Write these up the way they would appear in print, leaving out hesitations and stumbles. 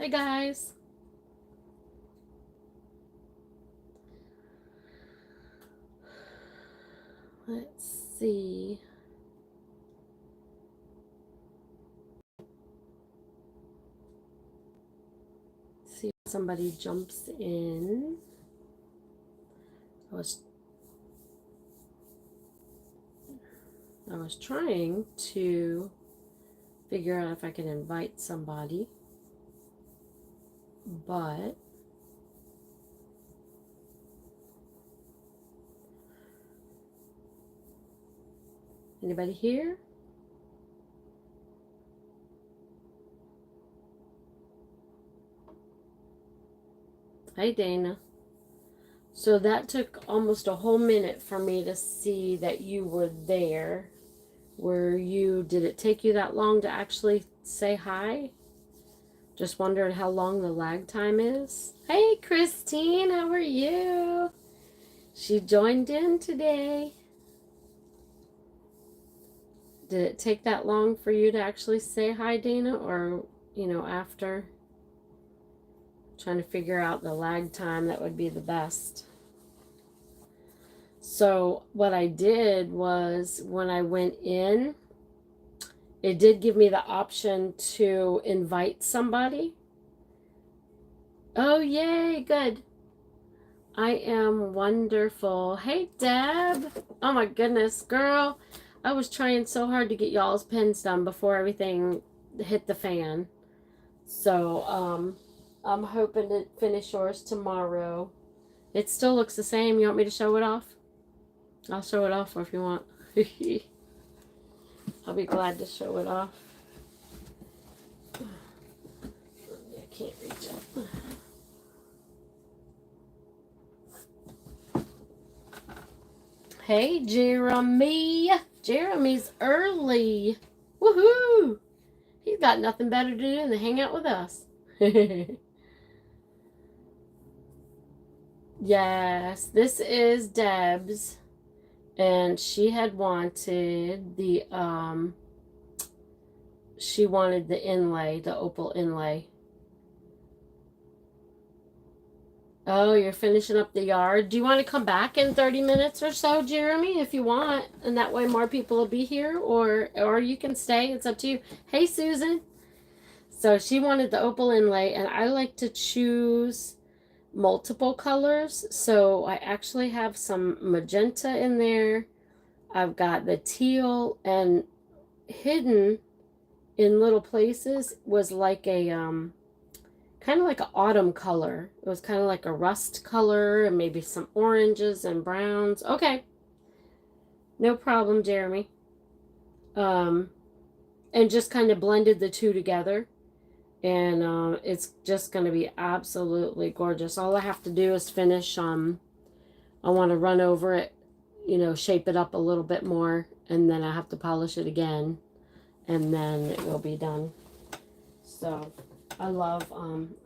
guys. Let's see. See if somebody jumps in. I was trying to figure out if I can invite somebody, but anybody here? Hi, Dana. So that took almost a whole minute for me to see that you were there. Did it take you that long to actually say hi? Just wondering how long the lag time is. Hey, Christine, how are you? She joined in today. Did it take that long for you to actually say hi, Dana? Or, after? Trying to figure out the lag time that would be the best. So what I did was when I went in, it did give me the option to invite somebody. Oh, yay, good. I am wonderful. Hey, Deb. Oh, my goodness, girl. I was trying so hard to get y'all's pins done before everything hit the fan. So, I'm hoping to finish yours tomorrow. It still looks the same. You want me to show it off? I'll show it off if you want. I'll be glad to show it off. I can't reach up. Hey, Jeremy. Jeremy's early. Woohoo! He's got nothing better to do than to hang out with us. Yes, this is Deb's. And she had wanted the inlay, the opal inlay. Oh, you're finishing up the yard. Do you want to come back in 30 minutes or so, Jeremy, if you want? And that way more people will be here, or you can stay. It's up to you. Hey, Susan. So she wanted the opal inlay, and I like to choose multiple colors. So I actually have some magenta in there. I've got the teal, and hidden in little places was like a kind of like an autumn color. It was kind of like a rust color, and maybe some oranges and browns. Okay, no problem, Jeremy. And just kind of blended the two together, and it's just going to be absolutely gorgeous. All I have to do is finish. I want to run over it, shape it up a little bit more, and then I have to polish it again, and then it will be done. So I love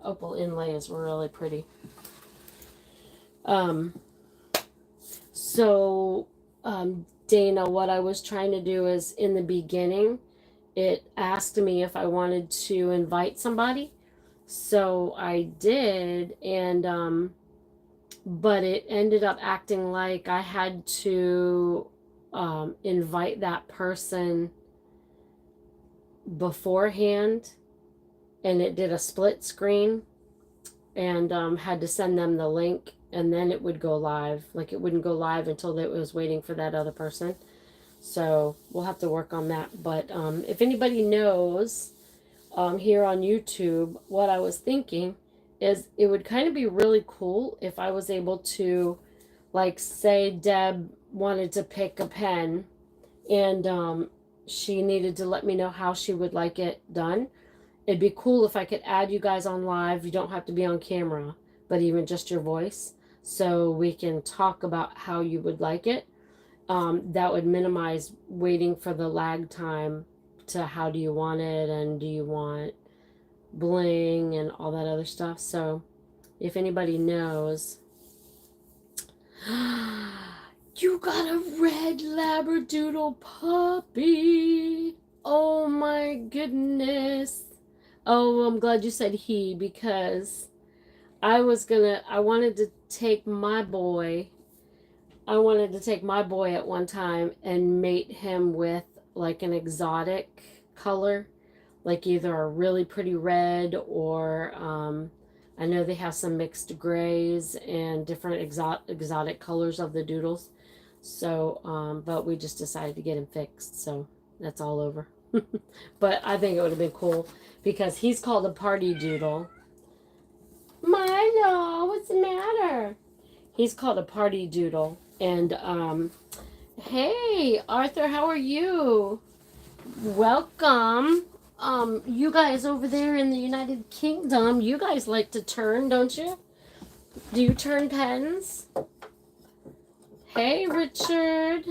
opal inlay is really pretty. Dana, what I was trying to do is in the beginning, it asked me if I wanted to invite somebody. So I did, and but it ended up acting like I had to invite that person beforehand, and it did a split screen, and had to send them the link, and then it would go live. Like, it wouldn't go live until it was waiting for that other person. So we'll have to work on that. But if anybody knows here on YouTube, what I was thinking is it would kind of be really cool if I was able to, like, say Deb wanted to pick a pen, and she needed to let me know how she would like it done. It'd be cool if I could add you guys on live. You don't have to be on camera, but even just your voice, so we can talk about how you would like it. That would minimize waiting for the lag time to how do you want it, and do you want bling and all that other stuff. So if anybody knows. You got a red labradoodle puppy. Oh my goodness. Oh, I'm glad you said he, because I wanted to take my boy. I wanted to take my boy at one time and mate him with like an exotic color, like either a really pretty red or I know they have some mixed grays and different exotic colors of the doodles. So, but we just decided to get him fixed, so that's all over. But I think it would have been cool because he's called a party doodle. Milo, what's the matter? He's called a party doodle. And hey, Arthur, how are you? Welcome. You guys over there in the United Kingdom, you guys like to turn, don't you? Do you turn pens? Hey, Richard.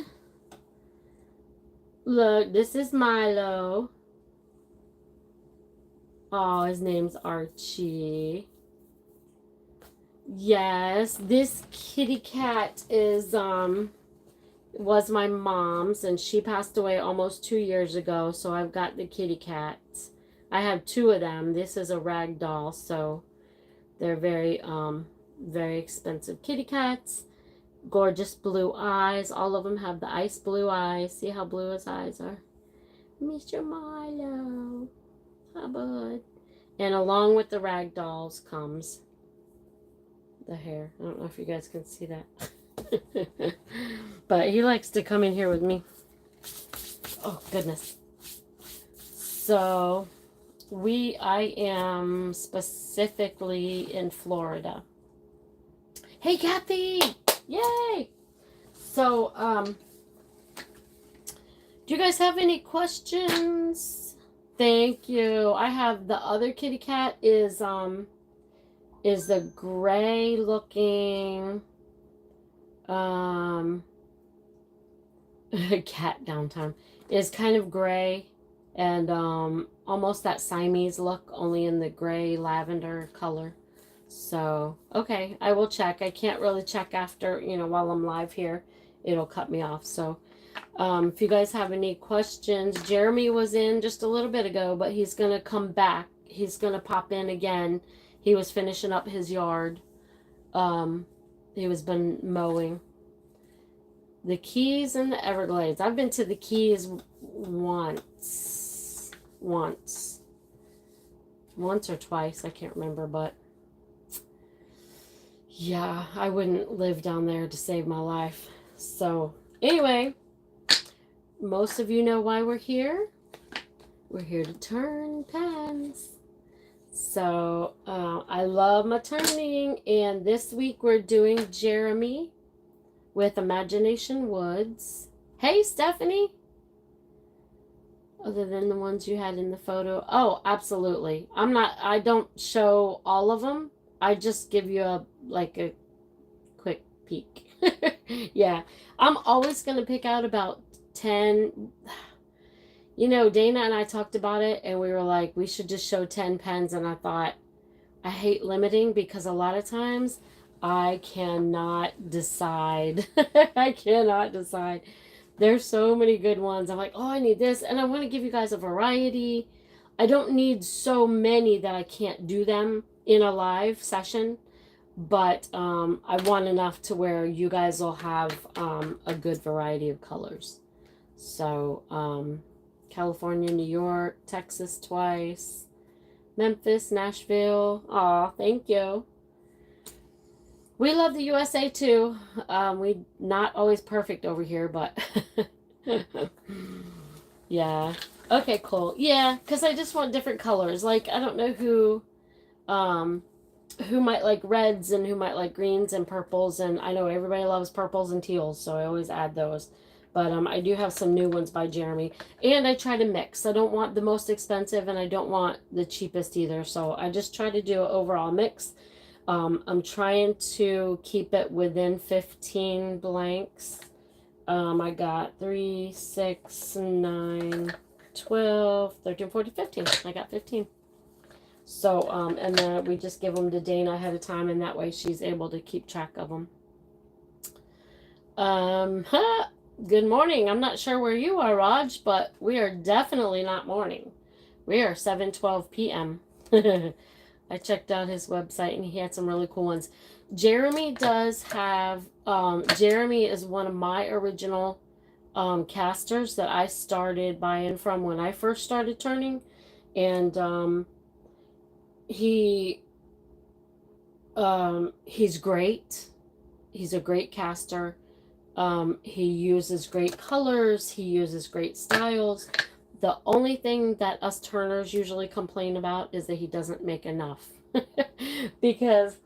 Look, this is Milo. Oh, his name's Archie. Yes, this kitty cat was my mom's, and she passed away almost 2 years ago, so I've got the kitty cats. I have two of them. This is a rag doll, so they're very expensive kitty cats. Gorgeous blue eyes. All of them have the ice blue eyes. See how blue his eyes are? Mr. Milo. How bud. And along with the rag dolls comes the hair. I don't know if you guys can see that. But he likes to come in here with me. Oh, goodness. So, I am specifically in Florida. Hey, Kathy! Yay! So, do you guys have any questions? Thank you. I have the other kitty cat is the gray looking cat downtown is kind of gray and almost that Siamese look, only in the gray lavender color. So, okay, I will check. I can't really check after, while I'm live here. It'll cut me off. So, if you guys have any questions, Jeremy was in just a little bit ago, but he's going to come back. He's going to pop in again. He was finishing up his yard. He was been mowing. The Keys and the Everglades. I've been to the Keys once or twice. I can't remember, but yeah, I wouldn't live down there to save my life. So anyway, most of you know why we're here. We're here to turn pens. So I love my turning, and this week we're doing Jeremy with Imagination Woods. Hey, Stephanie. Other than the ones you had in the photo. Oh, absolutely. I don't show all of them. I just give you a quick peek. Yeah. I'm always going to pick out about 10. Dana and I talked about it, and we were like, we should just show 10 pens. And I thought, I hate limiting because a lot of times I cannot decide. I cannot decide. There's so many good ones. I'm like, oh, I need this. And I want to give you guys a variety. I don't need so many that I can't do them in a live session. But I want enough to where you guys will have a good variety of colors. So, California, New York, Texas twice, Memphis, Nashville. Aw, thank you. We love the USA too. We not always perfect over here, but yeah. Okay, cool. Yeah, because I just want different colors. Like, I don't know who might like reds and who might like greens and purples, and I know everybody loves purples and teals, so I always add those. But I do have some new ones by Jeremy, and I try to mix. I don't want the most expensive, and I don't want the cheapest either, so I just try to do an overall mix. I'm trying to keep it within 15 blanks. I got 3, 6, 9, 12, 13, 14, 15. I got 15. So, and then we just give them to Dana ahead of time, and that way she's able to keep track of them. Good morning. I'm not sure where you are, Raj, but we are definitely not morning. We are 7:12 p.m. I checked out his website and he had some really cool ones. Jeremy does have, Jeremy is one of my original casters that I started buying from when I first started turning. And he he's great. He's a great caster. He uses great colors. He uses great styles. The only thing that us turners usually complain about is that he doesn't make enough. Because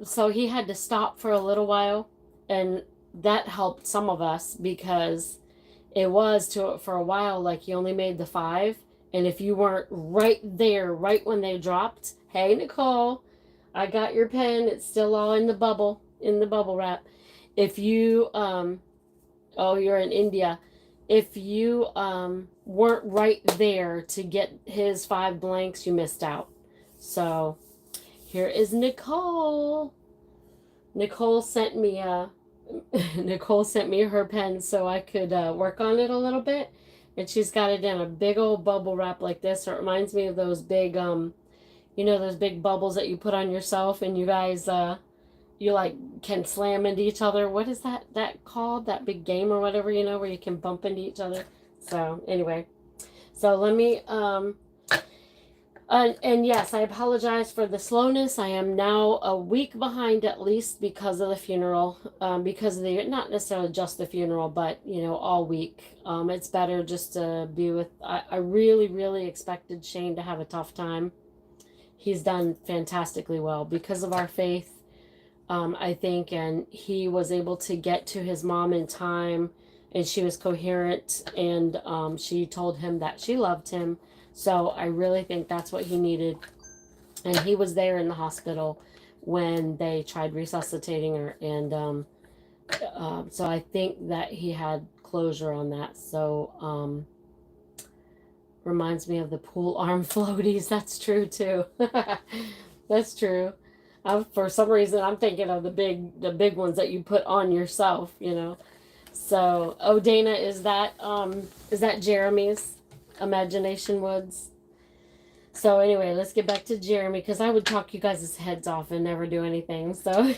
so he had to stop for a little while, and that helped some of us because it was for a while like he only made the 5, and if you weren't right there right when they dropped, hey Nicole, I got your pen, it's still all in the bubble wrap. If you oh, you're in India, if you weren't right there to get his 5 blanks, you missed out. So here is Nicole. Nicole sent me a Nicole sent me her pen so I could work on it a little bit, and she's got it in a big old bubble wrap like this. So it reminds me of those big you know, those big bubbles that you put on yourself and you guys you like can slam into each other. What is that called? That big game or whatever, you know, where you can bump into each other. So anyway, so let me and yes, I apologize for the slowness. I am now a week behind at least because of the funeral. Because of the, not necessarily just the funeral, but you know, all week. It's better just to be with. I really, really expected Shane to have a tough time. He's done fantastically well because of our faith, I think, and he was able to get to his mom in time, and she was coherent, and she told him that she loved him. So I really think that's what he needed. And he was there in the hospital when they tried resuscitating her. And so I think that he had closure on that. So reminds me of the pool arm floaties. That's true too. That's true. For some reason, I'm thinking of the big ones that you put on yourself. You know. So, oh, Dana, is that Jeremy's Imagination Woods? So anyway, let's get back to Jeremy because I would talk you guys' heads off and never do anything. So,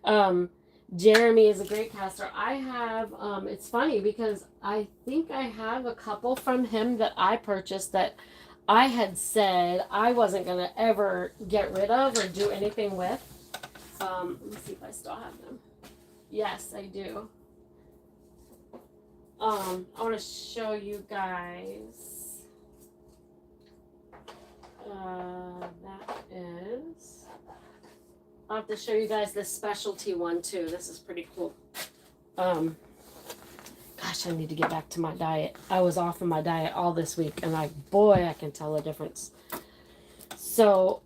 um, Jeremy is a great caster. I have. It's funny because I think I have a couple from him that I purchased that I had said I wasn't gonna ever get rid of or do anything with. Let me see if I still have them. Yes, I do. I want to show you guys. That is. I'll have to show you guys this specialty one too. This is pretty cool. Gosh, I need to get back to my diet. I was off of my diet all this week, and boy, I can tell a difference. So,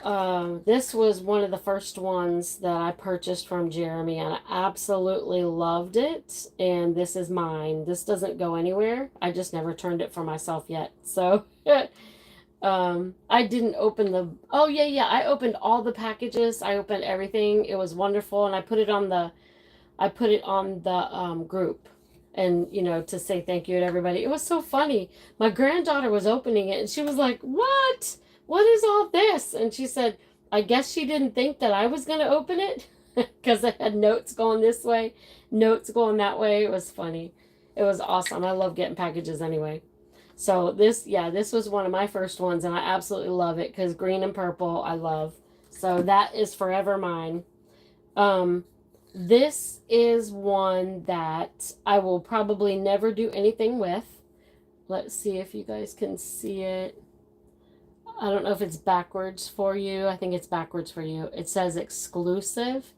this was one of the first ones that I purchased from Jeremy, and I absolutely loved it. And this is mine. This doesn't go anywhere. I just never turned it for myself yet. So, I didn't open oh yeah, I opened all the packages. I opened everything. It was wonderful, and I put it on the group, and you know, to say thank you to everybody. It was so funny. My granddaughter was opening it, and she was like, "What? What is all this?" And she said, "I guess she didn't think that I was going to open it because I had notes going this way, notes going that way." It was funny. It was awesome. I love getting packages anyway. So this was one of my first ones, and I absolutely love it because green and purple I love. So that is forever mine. This is one that I will probably never do anything with. Let's see if you guys can see it. I don't know if it's backwards for you. I think it's backwards for you. It says exclusive.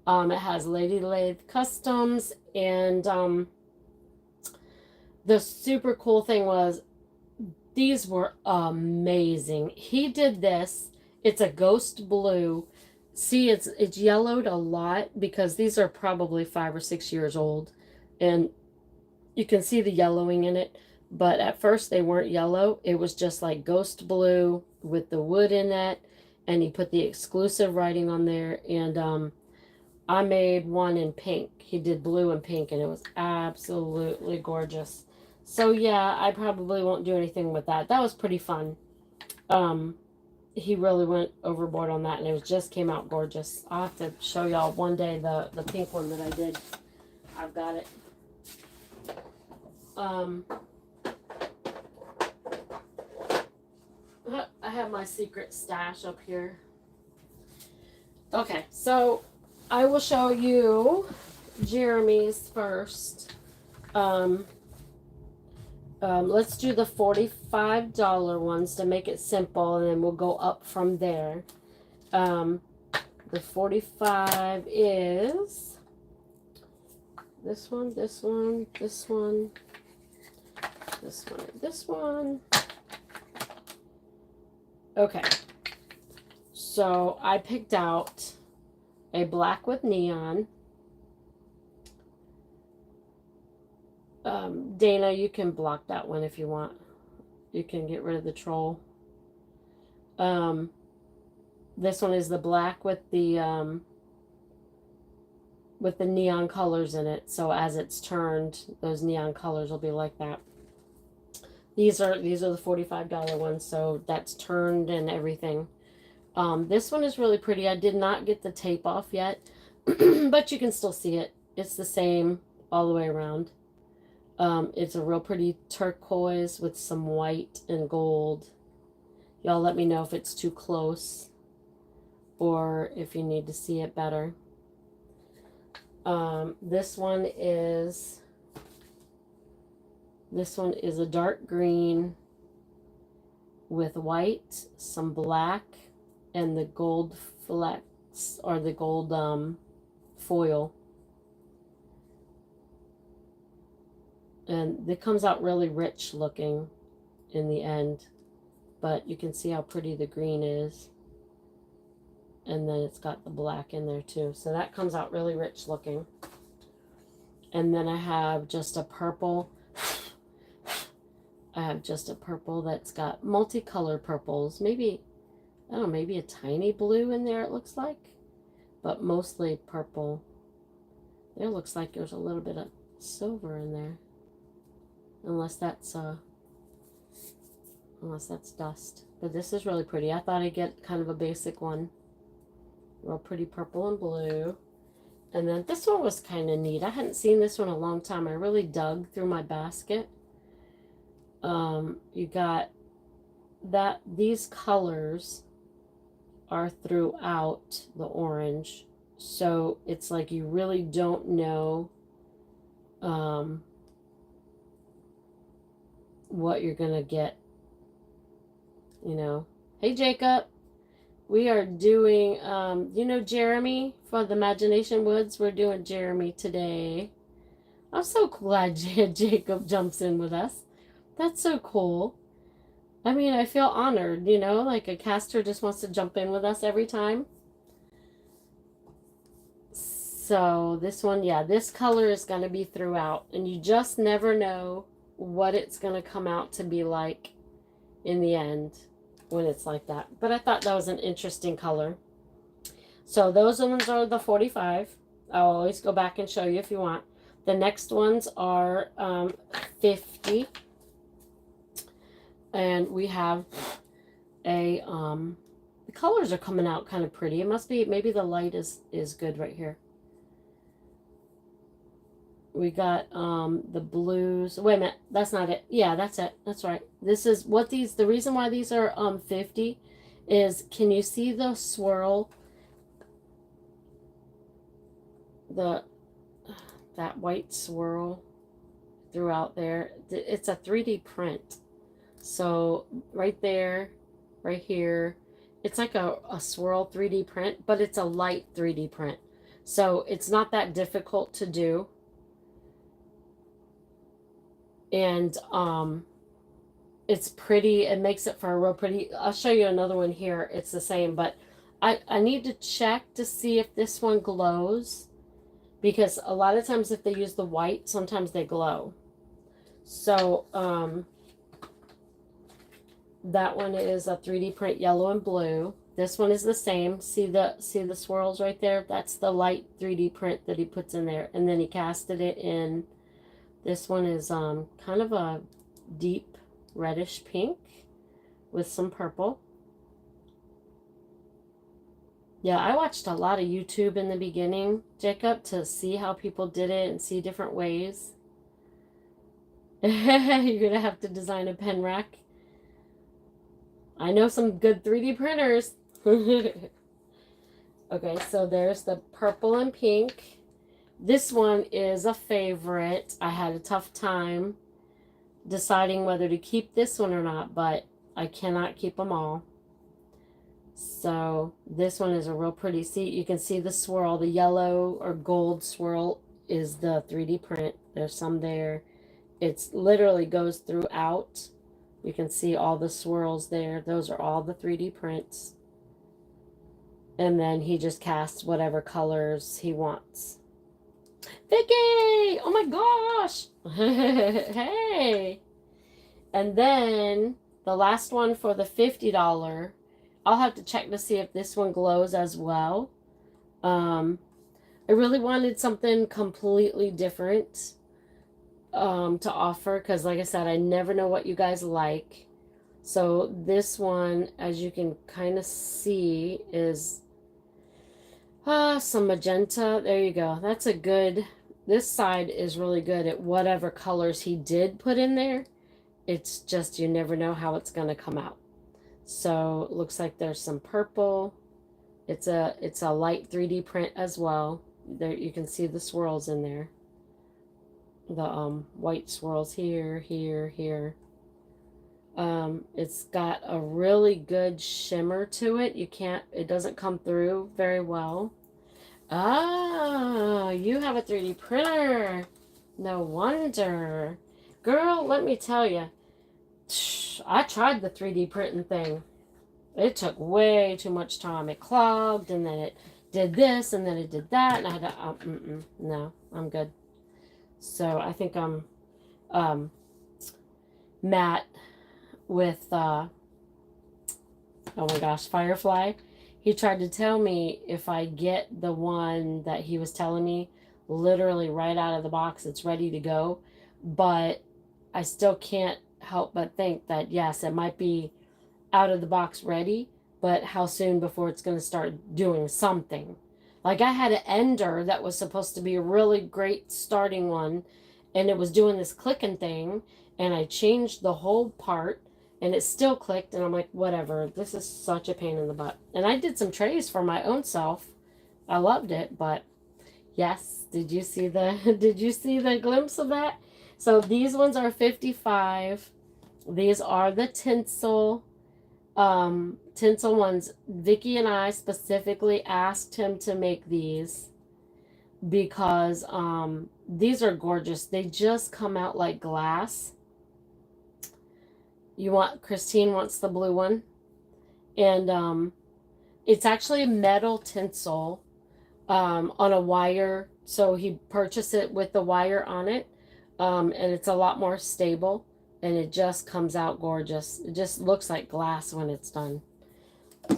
It has Lathe Customs, and the super cool thing was these were amazing. He did this. It's a ghost blue. See, it's yellowed a lot because these are probably 5 or 6 years old, and you can see the yellowing in it. But at first they weren't yellow. It was just like ghost blue with the wood in it, and he put the exclusive writing on there. And I made one in pink. He did blue and pink, and it was absolutely gorgeous. So yeah, I probably won't do anything with that. That was pretty fun. he really went overboard on that, and it just came out gorgeous. I'll have to show y'all one day the pink one that I did. I've got it. I have my secret stash up here. Okay, so I will show you Jeremy's first. Let's do the $45 ones to make it simple, and then we'll go up from there. The 45 is this one, this one, this one, this one, this one. Okay, so I picked out a black with neon. Dana, you can block that one if you want. You can get rid of the troll. This one is the black with the neon colors in it. So as it's turned, those neon colors will be like that. These are the $45 ones, so that's turned and everything. This one is really pretty. I did not get the tape off yet, but you can still see it. It's the same all the way around. It's a real pretty turquoise with some white and gold. Y'all let me know if it's too close or if you need to see it better. This one is a dark green with white, some black, and the gold flecks, or the gold foil. And it comes out really rich looking in the end, but you can see how pretty the green is. And then it's got the black in there too. So that comes out really rich looking. And then I have just a purple. I have just a purple that's got multicolored purples. Maybe, I don't know, maybe a tiny blue in there it looks like. But mostly purple. There looks like there's a little bit of silver in there. Unless that's dust. But this is really pretty. I thought I'd get kind of a basic one. Real pretty purple and blue. And then this one was kind of neat. I hadn't seen this one in a long time. I really dug through my basket. You got that these colors are throughout the orange. So it's like you really don't know what you're gonna get. You know. Hey Jacob. We are doing, Jeremy from the Imagination Woods. We're doing Jeremy today. I'm so glad Jacob jumps in with us. That's so cool. I mean, I feel honored, like a caster just wants to jump in with us every time. So this one, yeah, this color is going to be throughout. And you just never know what it's going to come out to be like in the end when it's like that. But I thought that was an interesting color. So those ones are the 45. I'll always go back and show you if you want. The next ones are 50. And we have a, the colors are coming out kind of pretty. It must be, maybe the light is good right here. We got the blues. Wait a minute, that's not it. Yeah, that's it. That's right. This is what these, the reason why these are 50 is, can you see the swirl? That white swirl throughout there. It's a 3D print. So right there, right here, it's like a swirl 3D print, but it's a light 3D print. So it's not that difficult to do. And it's pretty. It makes it for a real pretty. I'll show you another one here. It's the same, but I need to check to see if this one glows, because a lot of times if they use the white, sometimes they glow. So that one is a 3D print yellow and blue. This one is the same. See the swirls right there? That's the light 3D print that he puts in there, and then he casted it in. This one is kind of a deep reddish pink with some purple. Yeah, I watched a lot of YouTube in the beginning, Jacob, to see how people did it and see different ways. You're gonna have to design a pen rack. I know some good 3D printers. Okay, so there's the purple and pink. This one is a favorite. I had a tough time deciding whether to keep this one or not, but I cannot keep them all. So this one is a real pretty. See, you can see the swirl. The yellow or gold swirl is the 3D print. There's some there. It's literally goes throughout. You can see all the swirls there. Those are all the 3D prints. And then he just casts whatever colors he wants. Vicky! Oh my gosh! Hey! And then the last one for the $50, I'll have to check to see if this one glows as well. I really wanted something completely different to offer because, like I said, I never know what you guys like. So this one, as you can kind of see, is some magenta. There you go. That's a good, this side is really good at whatever colors he did put in there. It's just you never know how it's going to come out. So it looks like there's some purple. It's a light 3D print as well. There you can see the swirls in there. The white swirls here, here, here. It's got a really good shimmer to it. It doesn't come through very well. Ah, you have a 3D printer. No wonder. Girl, let me tell you, I tried the 3D printing thing. It took way too much time. It clogged, and then it did this, and then it did that, and I had to, no, I'm good. So I think I'm Matt with, oh my gosh, Firefly. He tried to tell me if I get the one that he was telling me literally right out of the box, it's ready to go. But I still can't help but think that, yes, it might be out of the box ready, but how soon before it's going to start doing something. Like I had an ender that was supposed to be a really great starting one, and it was doing this clicking thing, and I changed the whole part, and it still clicked, and I'm like, whatever, this is such a pain in the butt. And I did some trays for my own self. I loved it, but yes, did you see the glimpse of that? So these ones are 55. These are the tinsel ones. Vicky and I specifically asked him to make these because these are gorgeous. They just come out like glass. Christine wants the blue one, and it's actually metal tinsel on a wire. So he purchased it with the wire on it, and it's a lot more stable, and it just comes out gorgeous. It just looks like glass when it's done.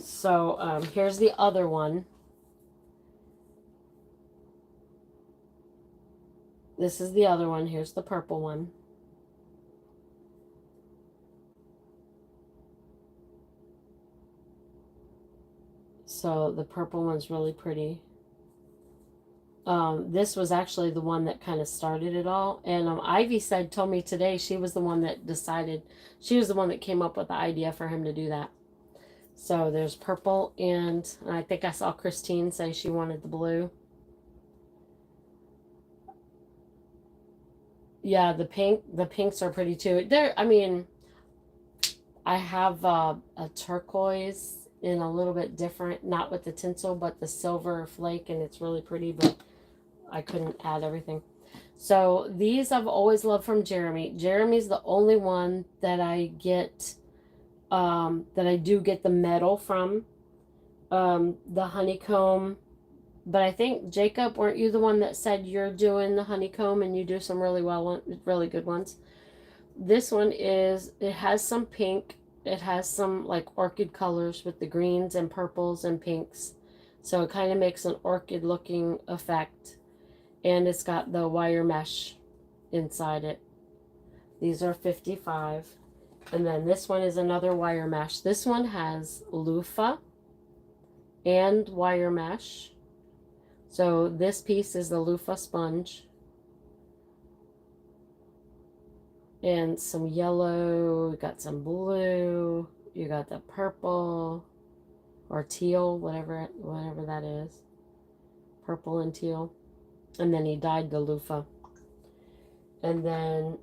So here's the other one. This is the other one. Here's the purple one. So the purple one's really pretty. This was actually the one that kind of started it all. And Ivy told me today she was the one that decided, she was the one that came up with the idea for him to do that. So there's purple, and I think I saw Christine say she wanted the blue. Yeah, the pinks are pretty too. I have a turquoise in a little bit different, not with the tinsel, but the silver flake, and it's really pretty, but I couldn't add everything. So these I've always loved from Jeremy. Jeremy's the only one that I get, that I do get the metal from, the honeycomb. But I think, Jacob, weren't you the one that said you're doing the honeycomb and you do some really good ones? This one it has some pink. It has some like orchid colors with the greens and purples and pinks. So it kind of makes an orchid looking effect. And it's got the wire mesh inside it. These are 55. And then this one is another wire mesh. This one has loofah and wire mesh. So this piece is the loofah sponge. And some yellow, you got some blue, you got the purple or teal, whatever that is. Purple and teal. And then he dyed the loofah. And then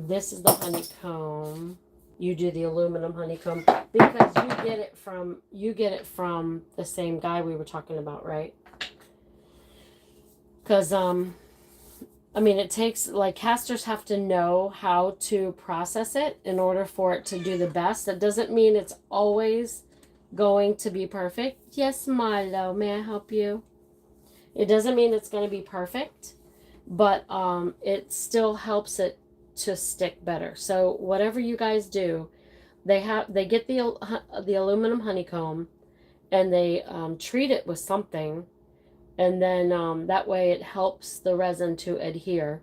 this is the honeycomb. You do the aluminum honeycomb because you get it from the same guy we were talking about, right? Because I mean, it takes, like, casters have to know how to process it in order for it to do the best. That doesn't mean it's always going to be perfect. Yes, Milo, may I help you? It doesn't mean it's going to be perfect, but it still helps it to stick better. So whatever you guys do, they get the aluminum honeycomb, and they treat it with something, and then that way it helps the resin to adhere.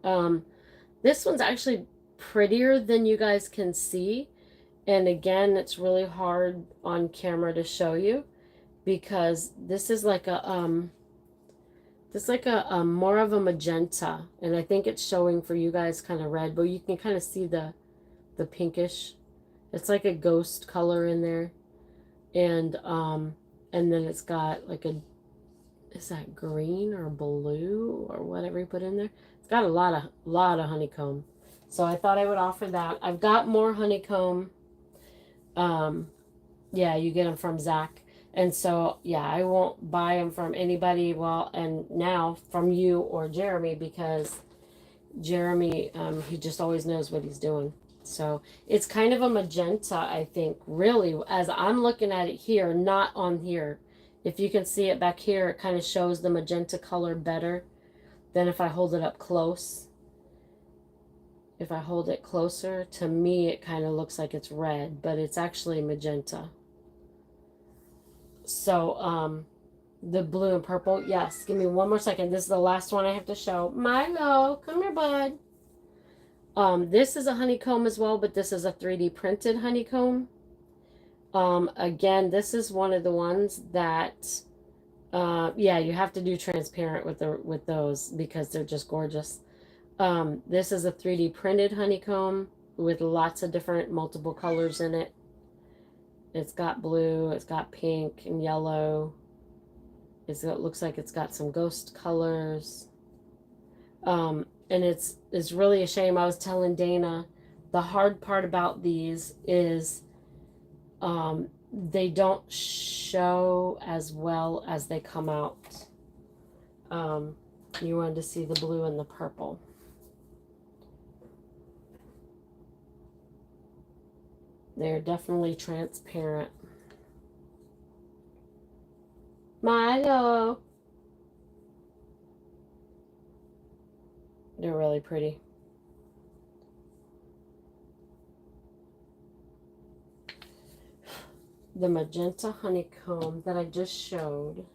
This one's actually prettier than you guys can see, and again, it's really hard on camera to show you because this is like a more of a magenta, and I think it's showing for you guys kind of red, but you can kind of see the pinkish. It's like a ghost color in there, and then it's got like a, is that green or blue or whatever you put in there? It's got a lot of honeycomb. So I thought I would offer that. I've got more honeycomb. Yeah, you get them from Zach. And so, yeah, I won't buy them from anybody, well, and now from you or Jeremy, because Jeremy, he just always knows what he's doing. So it's kind of a magenta, I think, really, as I'm looking at it here, not on here. If you can see it back here, it kind of shows the magenta color better than if I hold it up close. If I hold it closer, to me, it kind of looks like it's red, but it's actually magenta. So, the blue and purple, yes, give me one more second. This is the last one I have to show. Milo, come here, bud. This is a honeycomb as well, but this is a 3D printed honeycomb. Again, this is one of the ones that, yeah, you have to do transparent with those because they're just gorgeous. This is a 3D printed honeycomb with lots of different multiple colors in it. It's got blue, it's got pink and yellow. It looks like it's got some ghost colors. And it's really a shame. I was telling Dana, the hard part about these is they don't show as well as they come out. You wanted to see the blue and the purple. They're definitely transparent. Milo. They're really pretty. The magenta honeycomb that I just showed.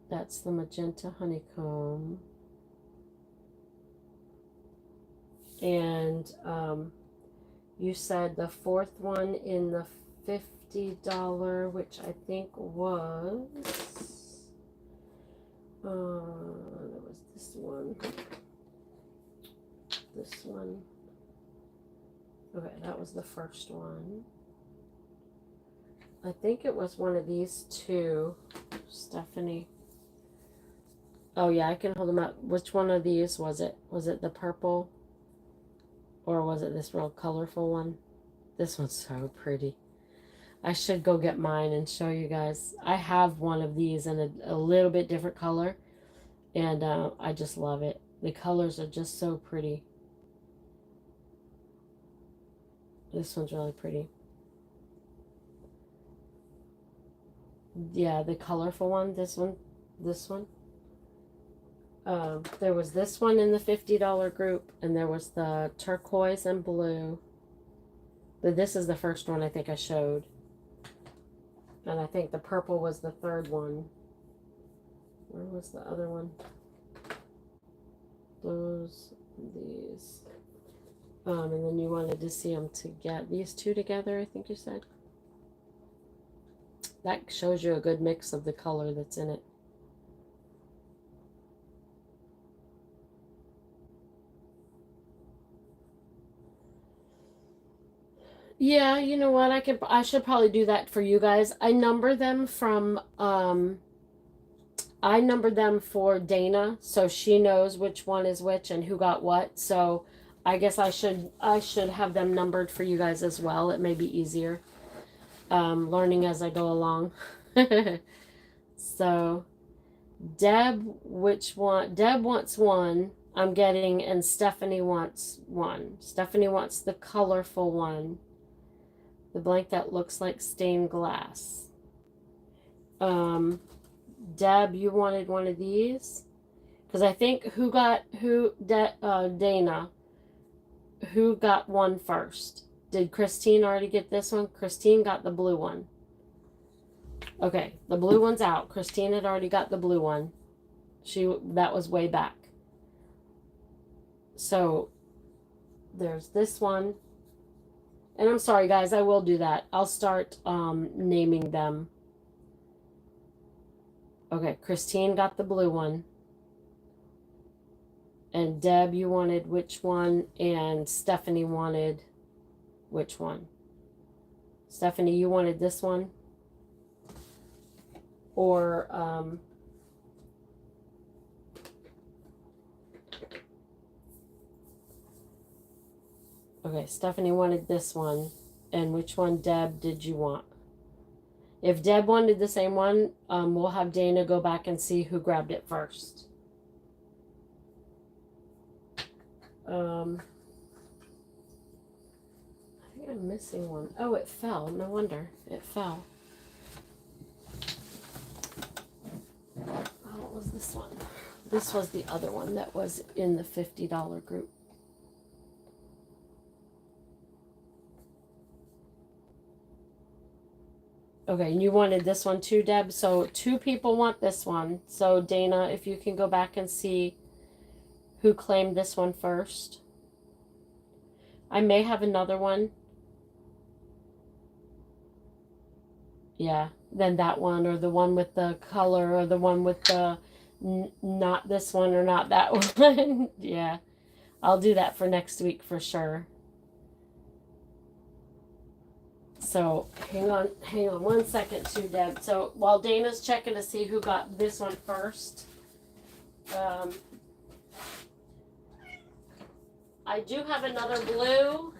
That's the magenta honeycomb. And you said the fourth one in the $50, which I think was, there was this one. Okay, that was the first one. I think it was one of these two, Stephanie. Oh yeah, I can hold them up. Which one of these was it? Was it the purple? Or was it this real colorful one? This one's so pretty. I should go get mine and show you guys. I have one of these in a little bit different color. And I just love it. The colors are just so pretty. This one's really pretty. Yeah, the colorful one, this one. There was this one in the $50 group, and there was the turquoise and blue. But this is the first one I think I showed. And I think the purple was the third one. Where was the other one? these. And then you wanted to see them together. These two together, I think you said. That shows you a good mix of the color that's in it. Yeah, you know what? I should probably do that for you guys. I numbered them for Dana, so she knows which one is which and who got what. So I guess I should have them numbered for you guys as well. It may be easier. Learning as I go along. So Deb wants one, I'm getting, and Stephanie wants one. Stephanie wants the colorful one. The blank that looks like stained glass. Deb, you wanted one of these? Because I think Dana, who got one first? Did Christine already get this one? Christine got the blue one. Okay, the blue one's out. Christine had already got the blue one. That was way back. So there's this one. And I'm sorry, guys, I will do that. I'll start naming them. Okay, Christine got the blue one. And Deb, you wanted which one? And Stephanie wanted which one? Stephanie, you wanted this one? Or, okay, Stephanie wanted this one. And which one, Deb, did you want? If Deb wanted the same one, we'll have Dana go back and see who grabbed it first. I think I'm missing one. Oh, it fell. No wonder. It fell. Oh, what was this one? This was the other one that was in the $50 group. Okay, and you wanted this one too, Deb? So 2 people want this one. So Dana, if you can go back and see who claimed this one first. I may have another one. Yeah, then that one, or the one with the color, or the one with the not this one or not that one. Yeah, I'll do that for next week for sure. So hang on 1 second too, Deb. So while Dana's checking to see who got this one first, I do have another blue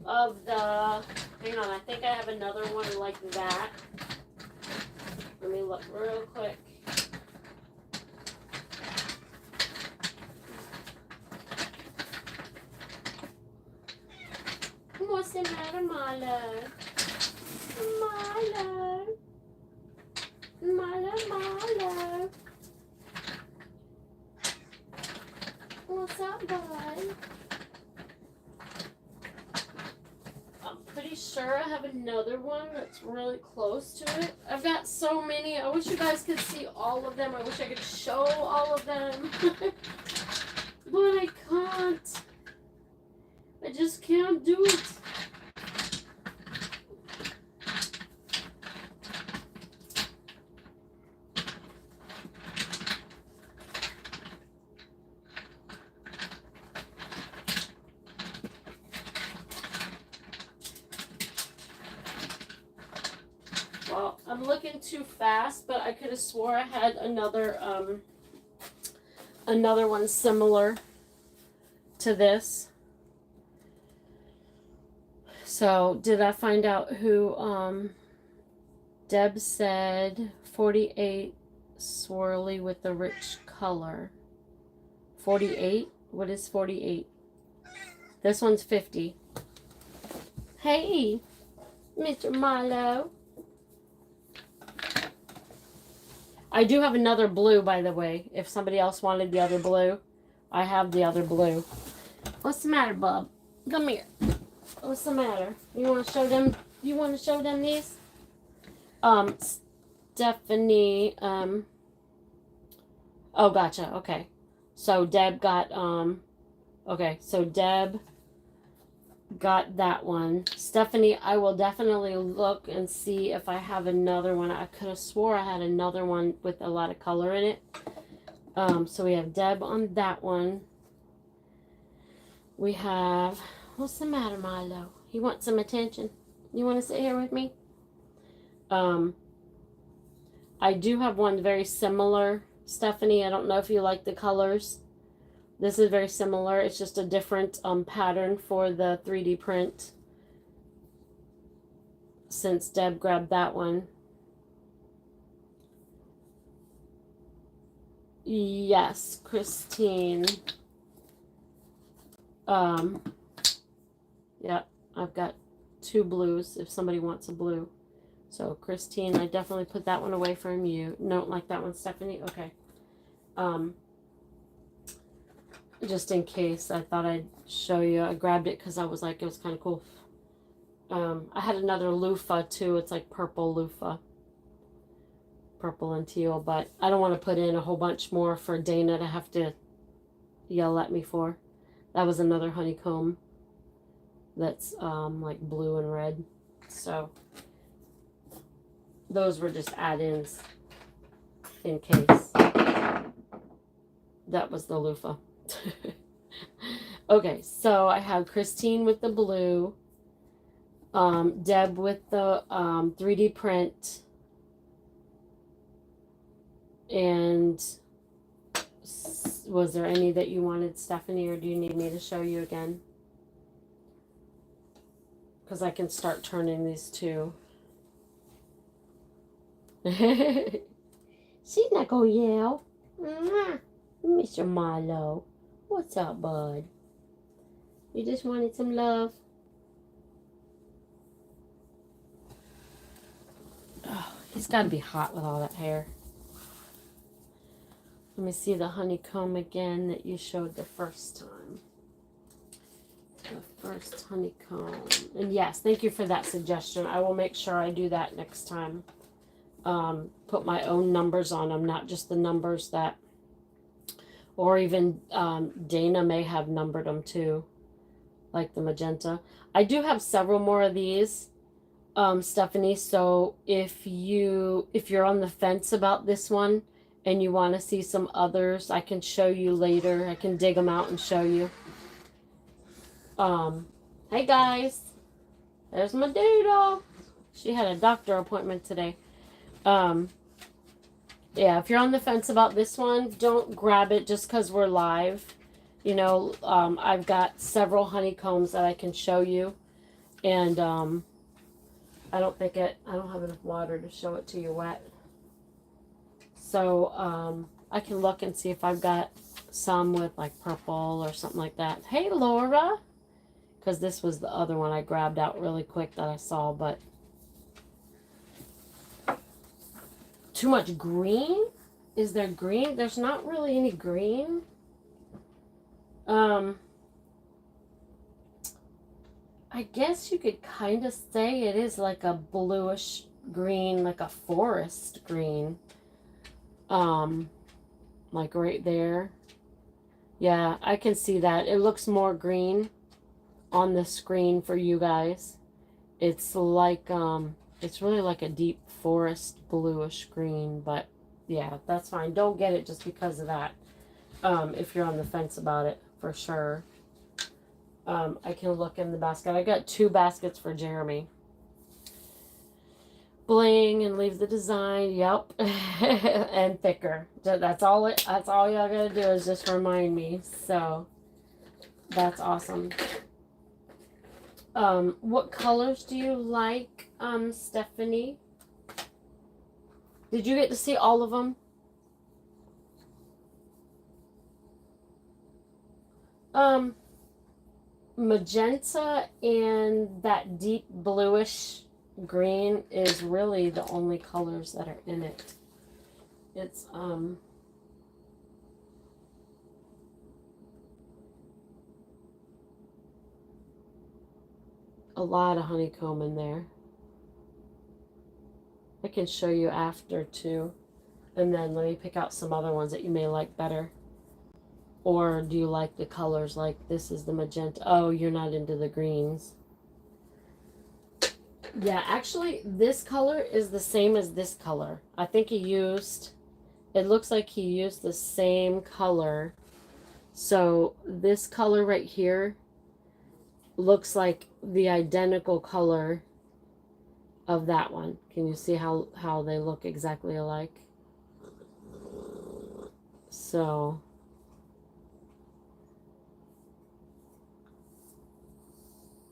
of the, hang on, I think I have another one like that. Let me look real quick. What's the matter, my love? My love. My love, my love. What's up, bud? I'm pretty sure I have another one that's really close to it. I've got so many. I wish you guys could see all of them. I wish I could show all of them. But I can't. I just can't do it. Well, I'm looking too fast, but I could have swore I had another one similar to this. So, did I find out who, Deb said 48 swirly with the rich color. 48? What is 48? This one's 50. Hey, Mr. Milo. I do have another blue, by the way. If somebody else wanted the other blue, I have the other blue. What's the matter, bub? Come here. What's the matter? You want to show them? You want to show them these? Stephanie. Oh, gotcha. Okay. So Deb got, okay, so Deb got that one. Stephanie, I will definitely look and see if I have another one. I could have swore I had another one with a lot of color in it. So we have Deb on that one. We have, what's the matter, Milo? You want some attention? You want to sit here with me? I do have one very similar, Stephanie. I don't know if you like the colors. This is very similar. It's just a different pattern for the 3D print. Since Deb grabbed that one. Yes, Christine. Yeah, I've got 2 blues if somebody wants a blue. So Christine, I definitely put that one away from you. Don't like that one, Stephanie? Okay. Just in case, I thought I'd show you. I grabbed it because I was like, it was kind of cool. I had another loofah too. It's like purple loofah. Purple and teal, but I don't want to put in a whole bunch more for Dana to have to yell at me for. That was another honeycomb that's like blue and red. So those were just add-ins in case. That was the loofah. Okay, so I have Christine with the blue, Deb with the 3D print, and was there any that you wanted, Stephanie, or do you need me to show you again? Because I can start turning these too. She's not gonna yell. Mr. Milo, what's up, bud? You just wanted some love? Oh, he's got to be hot with all that hair. Let me see the honeycomb again that you showed the first time. The first honeycomb. And yes, thank you for that suggestion. I will make sure I do that next time. Put my own numbers on them, not just the numbers that, or even Dana may have numbered them too, like the magenta. I do have several more of these, Stephanie, so if you're on the fence about this one and you want to see some others, I can show you later. I can dig them out and show you. Hey guys, there's my doodle. She had a doctor appointment today. Yeah, if you're on the fence about this one, don't grab it just because we're live. You know, I've got several honeycombs that I can show you, and I don't have enough water to show it to you wet. So I can look and see if I've got some with like purple or something like that. Hey Laura, because this was the other one I grabbed out really quick that I saw, but too much green? Is there green? There's not really any green. I guess you could kind of say it is like a bluish green, like a forest green. Like right there. Yeah, I can see that. It looks more green on the screen for you guys. It's like, it's really like a deep forest bluish green, but yeah, that's fine. Don't get it just because of that. If you're on the fence about it, for sure. I can look in the basket. I got 2 baskets for Jeremy. Bling and leave the design. Yep. And thicker. That's all y'all gotta do is just remind me. So that's awesome. What colors do you like, Stephanie? Did you get to see all of them? Magenta and that deep bluish green is really the only colors that are in it. It's a lot of honeycomb in there. I can show you after too, and then let me pick out some other ones that you may like better. Or do you like the colors like this is the magenta? Oh, you're not into the greens. Yeah, actually, this color is the same as this color. I think he used, it looks like he used the same color. So this color right here looks like the identical color of that one. Can you see how they look exactly alike? So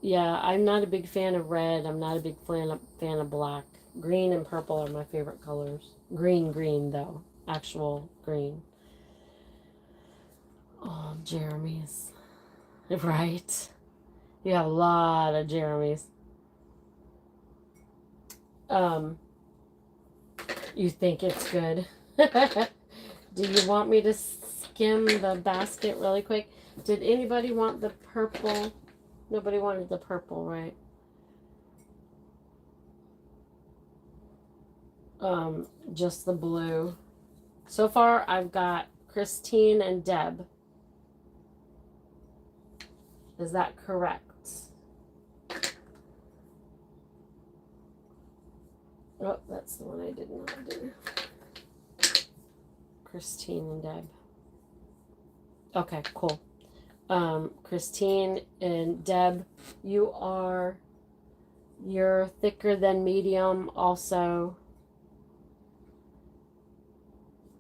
yeah, I'm not a big fan of red. I'm not a big fan of black. Green and purple are my favorite colors. Green though. Actual green. Oh, Jeremy's. Right. You have a lot of Jeremy's. You think it's good? Do you want me to skim the basket really quick? Did anybody want the purple? Nobody wanted the purple, right? Just the blue. So far, I've got Christine and Deb. Is that correct? Oh, that's the one I did not do. Christine and Deb. Okay, cool. Christine and Deb, you're thicker than medium also.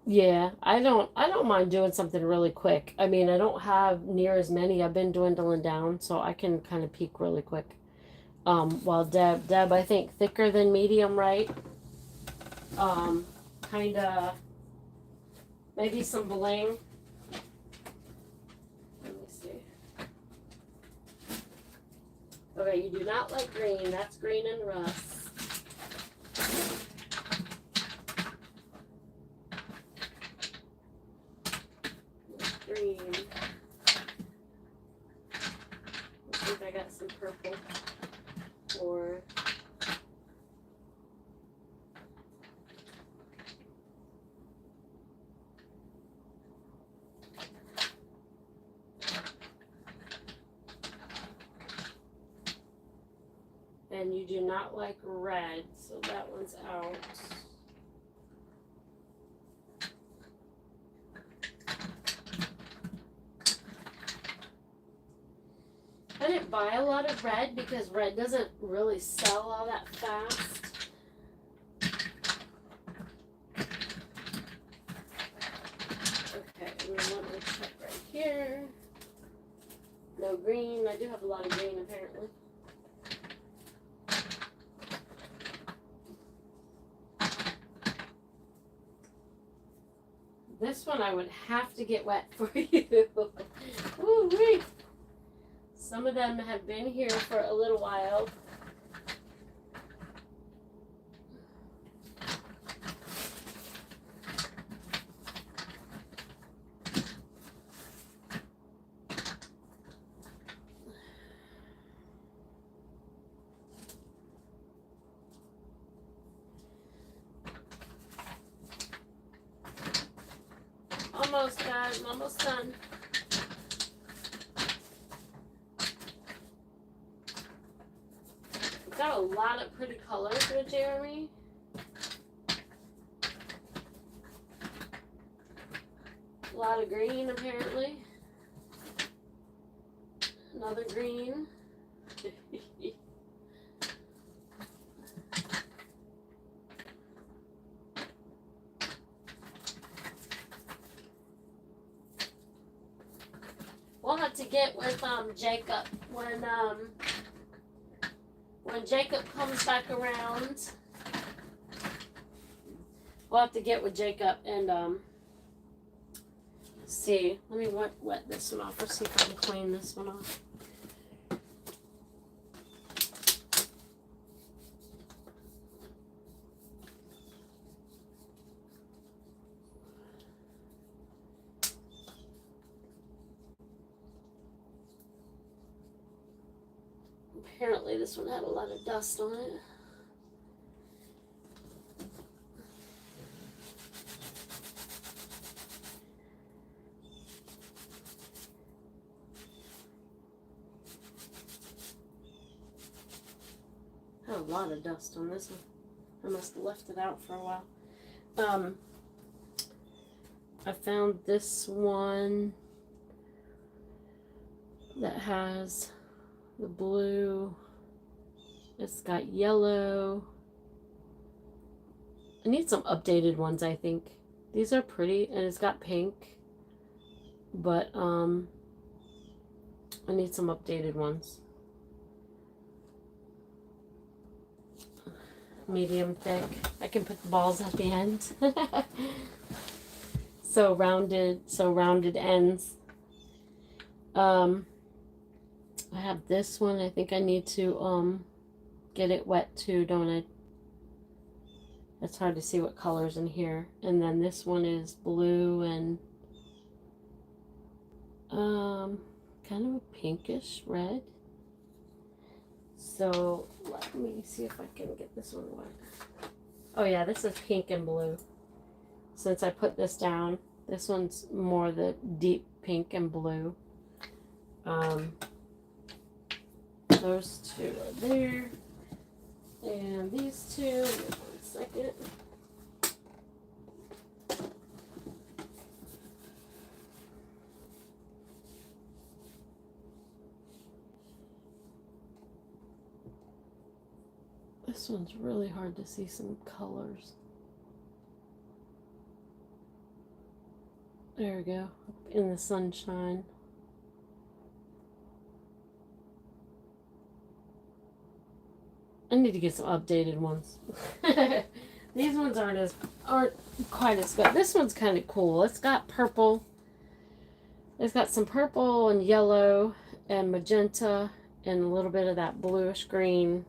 Yeah, I don't mind doing something really quick. I mean, I don't have near as many. I've been dwindling down, so I can kind of peak really quick. While Deb, I think thicker than medium, right? Kind of, maybe some bling. Let me see. Okay, you do not like green. That's green and rust. Green. Let's see if I got some purple or and you do not like red, so that one's out. I didn't buy a lot of red because red doesn't really sell all that fast. Okay, and then let me check right here. No green. I do have a lot of green apparently. This one I would have to get wet for you. Woo-wee. Some of them have been here for a little while. Almost, guys. I'm almost done. Got a lot of pretty colors with Jeremy. A lot of green, apparently. Another green. We'll have to get with Jacob when Jacob comes back around. We'll have to get with Jacob and see. Let me wet this one off or see if I can clean this one off. Apparently this one had a lot of dust on it. lot of dust on this one. I must have left it out for a while. I found this one that has the blue. It's got yellow. I need some updated ones, I think. These are pretty, and it's got pink. But I need some updated ones. Medium thick. I can put the balls at the end. so rounded ends. I have this one. I think I need to get it wet too, don't I? It's hard to see what color's in here. And then this one is blue and kind of a pinkish red. So let me see if I can get this one wet. Oh yeah, this is pink and blue. Since I put this down, this one's more the deep pink and blue. Those two are there. And these two, 1 second. This one's really hard to see some colors. There we go, in the sunshine. I need to get some updated ones. These ones aren't quite as good. This one's kind of cool. It's got purple. It's got some purple and yellow and magenta and a little bit of that bluish green.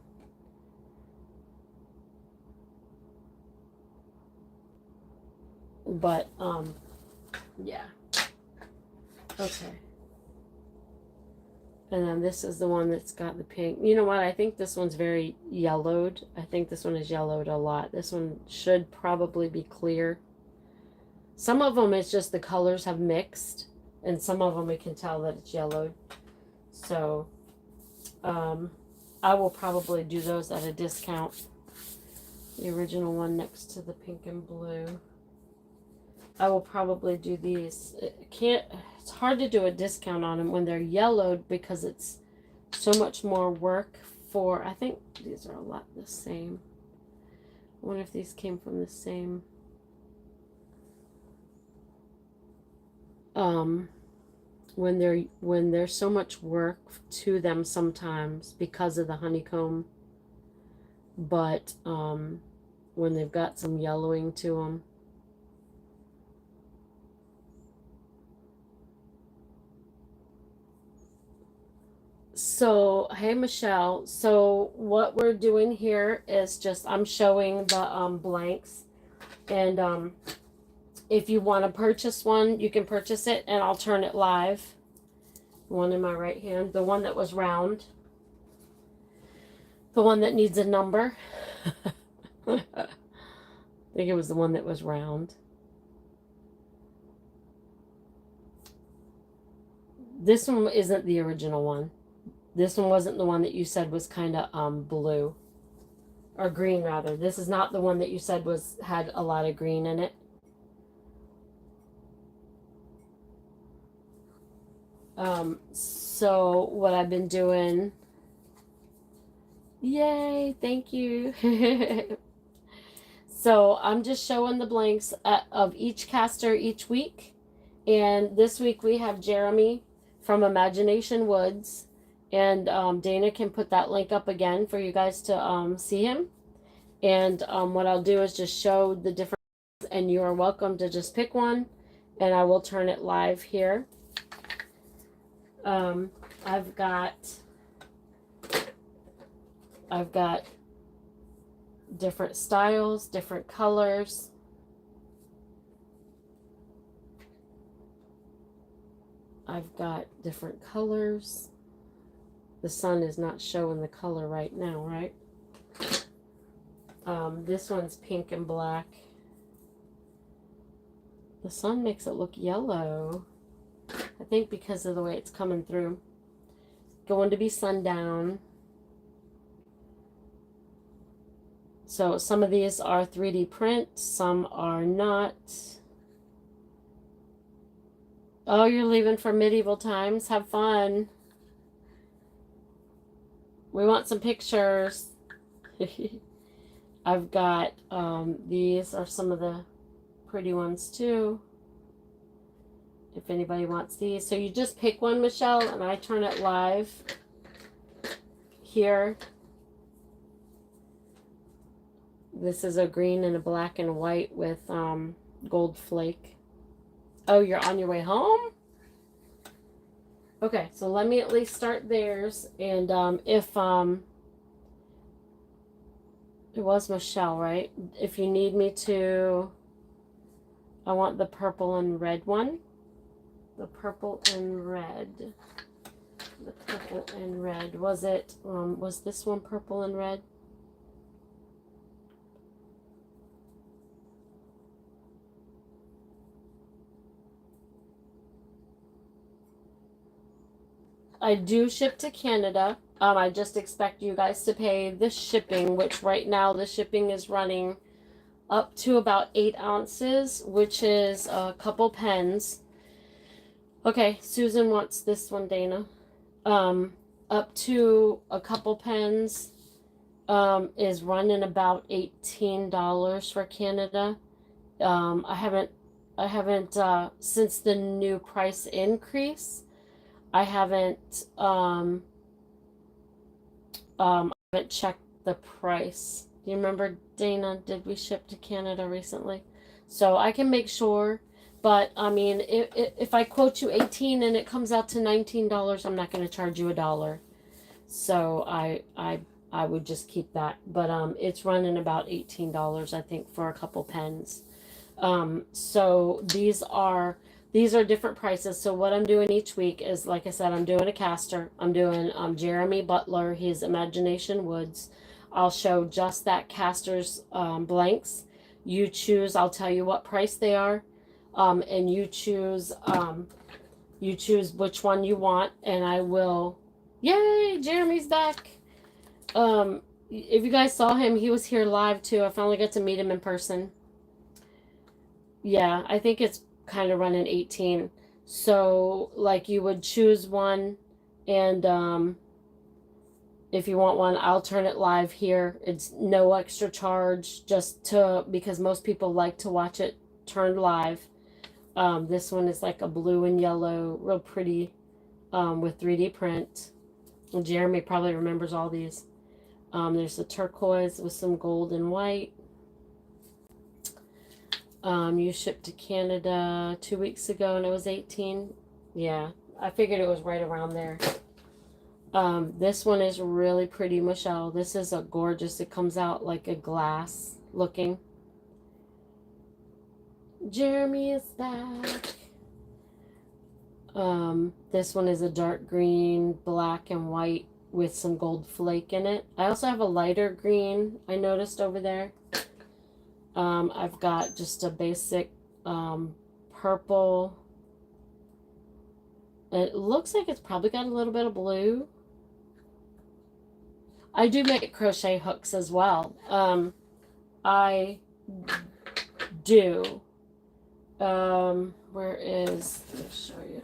But yeah. Okay. And then this is the one that's got the pink. You know what? I think this one's very yellowed. I think this one is yellowed a lot. This one should probably be clear. Some of them, it's just the colors have mixed. And some of them, we can tell that it's yellowed. So, I will probably do those at a discount. The original one next to the pink and blue. I will probably do these. It's hard to do a discount on them when they're yellowed because it's so much more work for, I think these are a lot the same. I wonder if these came from the same. When there's so much work to them sometimes because of the honeycomb, but when they've got some yellowing to them. So, hey Michelle, so what we're doing here is just, I'm showing the blanks, and if you want to purchase one, you can purchase it, and I'll turn it live. One in my right hand, the one that was round, the one that needs a number. I think it was the one that was round. This one isn't the original one. This one wasn't the one that you said was kind of blue or green rather. This is not the one that you said had a lot of green in it. So what I've been doing, yay, thank you. So I'm just showing the blanks of each caster each week. And this week we have Jeremy from Imagination Woods. And Dana can put that link up again for you guys to see him. And what I'll do is just show the different, and you are welcome to just pick one, and I will turn it live here. I've got different styles, different colors. I've got different colors. The sun is not showing the color right now, right? This one's pink and black. The sun makes it look yellow. I think because of the way it's coming through. Going to be sundown. So some of these are 3D print, some are not. Oh, you're leaving for medieval times? Have fun. We want some pictures. I've got, these are some of the pretty ones too. If anybody wants these. So you just pick one, Michelle, and I turn it live here. This is a green and a black and white with gold flake. Oh, you're on your way home? Okay, so let me at least start theirs. And if it was Michelle, right? If you need me to, I want the purple and red one. The purple and red. The purple and red. Was it, was this one purple and red? I do ship to Canada. I just expect you guys to pay the shipping, which right now the shipping is running up to about 8 ounces, which is a couple pens. Okay, Susan wants this one, Dana. Up to a couple pens is running about $18 for Canada. I haven't since the new price increase. I haven't checked the price. Do you remember, Dana? Did we ship to Canada recently? So I can make sure. But I mean, if I quote you 18 and it comes out to $19, I'm not going to charge you $1. So I would just keep that. But it's running about $18, I think, for a couple pens. So these are different prices. So what I'm doing each week is, like I said, I'm doing a caster. I'm doing Jeremy Butler, his Imagination Woods. I'll show just that caster's blanks. You choose, I'll tell you what price they are. And you choose which one you want, and I will. Yay, Jeremy's back. If you guys saw him, he was here live too. I finally got to meet him in person. Yeah, I think it's kind of running 18. So like you would choose one, and if you want one, I'll turn it live here. It's no extra charge, because most people like to watch it turned live. This one is like a blue and yellow, real pretty, with 3D print. And Jeremy probably remembers all these. There's a turquoise with some gold and white. You shipped to Canada 2 weeks ago and it was 18. Yeah, I figured it was right around there. This one is really pretty, Michelle. This is a gorgeous, it comes out like a glass looking. Jeremy is back. This one is a dark green, black and white with some gold flake in it. I also have a lighter green I noticed over there. I've got just a basic purple. It looks like it's probably got a little bit of blue. I do make crochet hooks as well. I do. Where is, let me show you.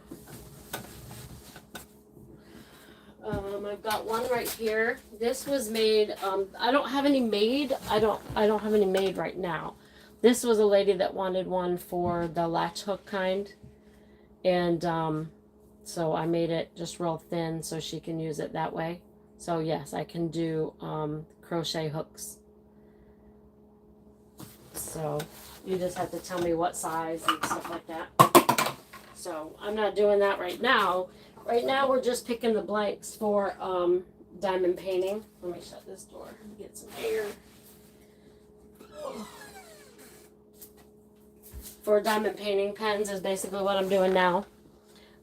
I've got one right here. This was made, I don't have any made. I don't have any made right now. This was a lady that wanted one for the latch hook kind. And, so I made it just real thin so she can use it that way. So yes, I can do, crochet hooks. So you just have to tell me what size and stuff like that. So I'm not doing that right now. Right now we're just picking the blanks for diamond painting. Let me shut this door and get some air. For diamond painting pens is basically what I'm doing now.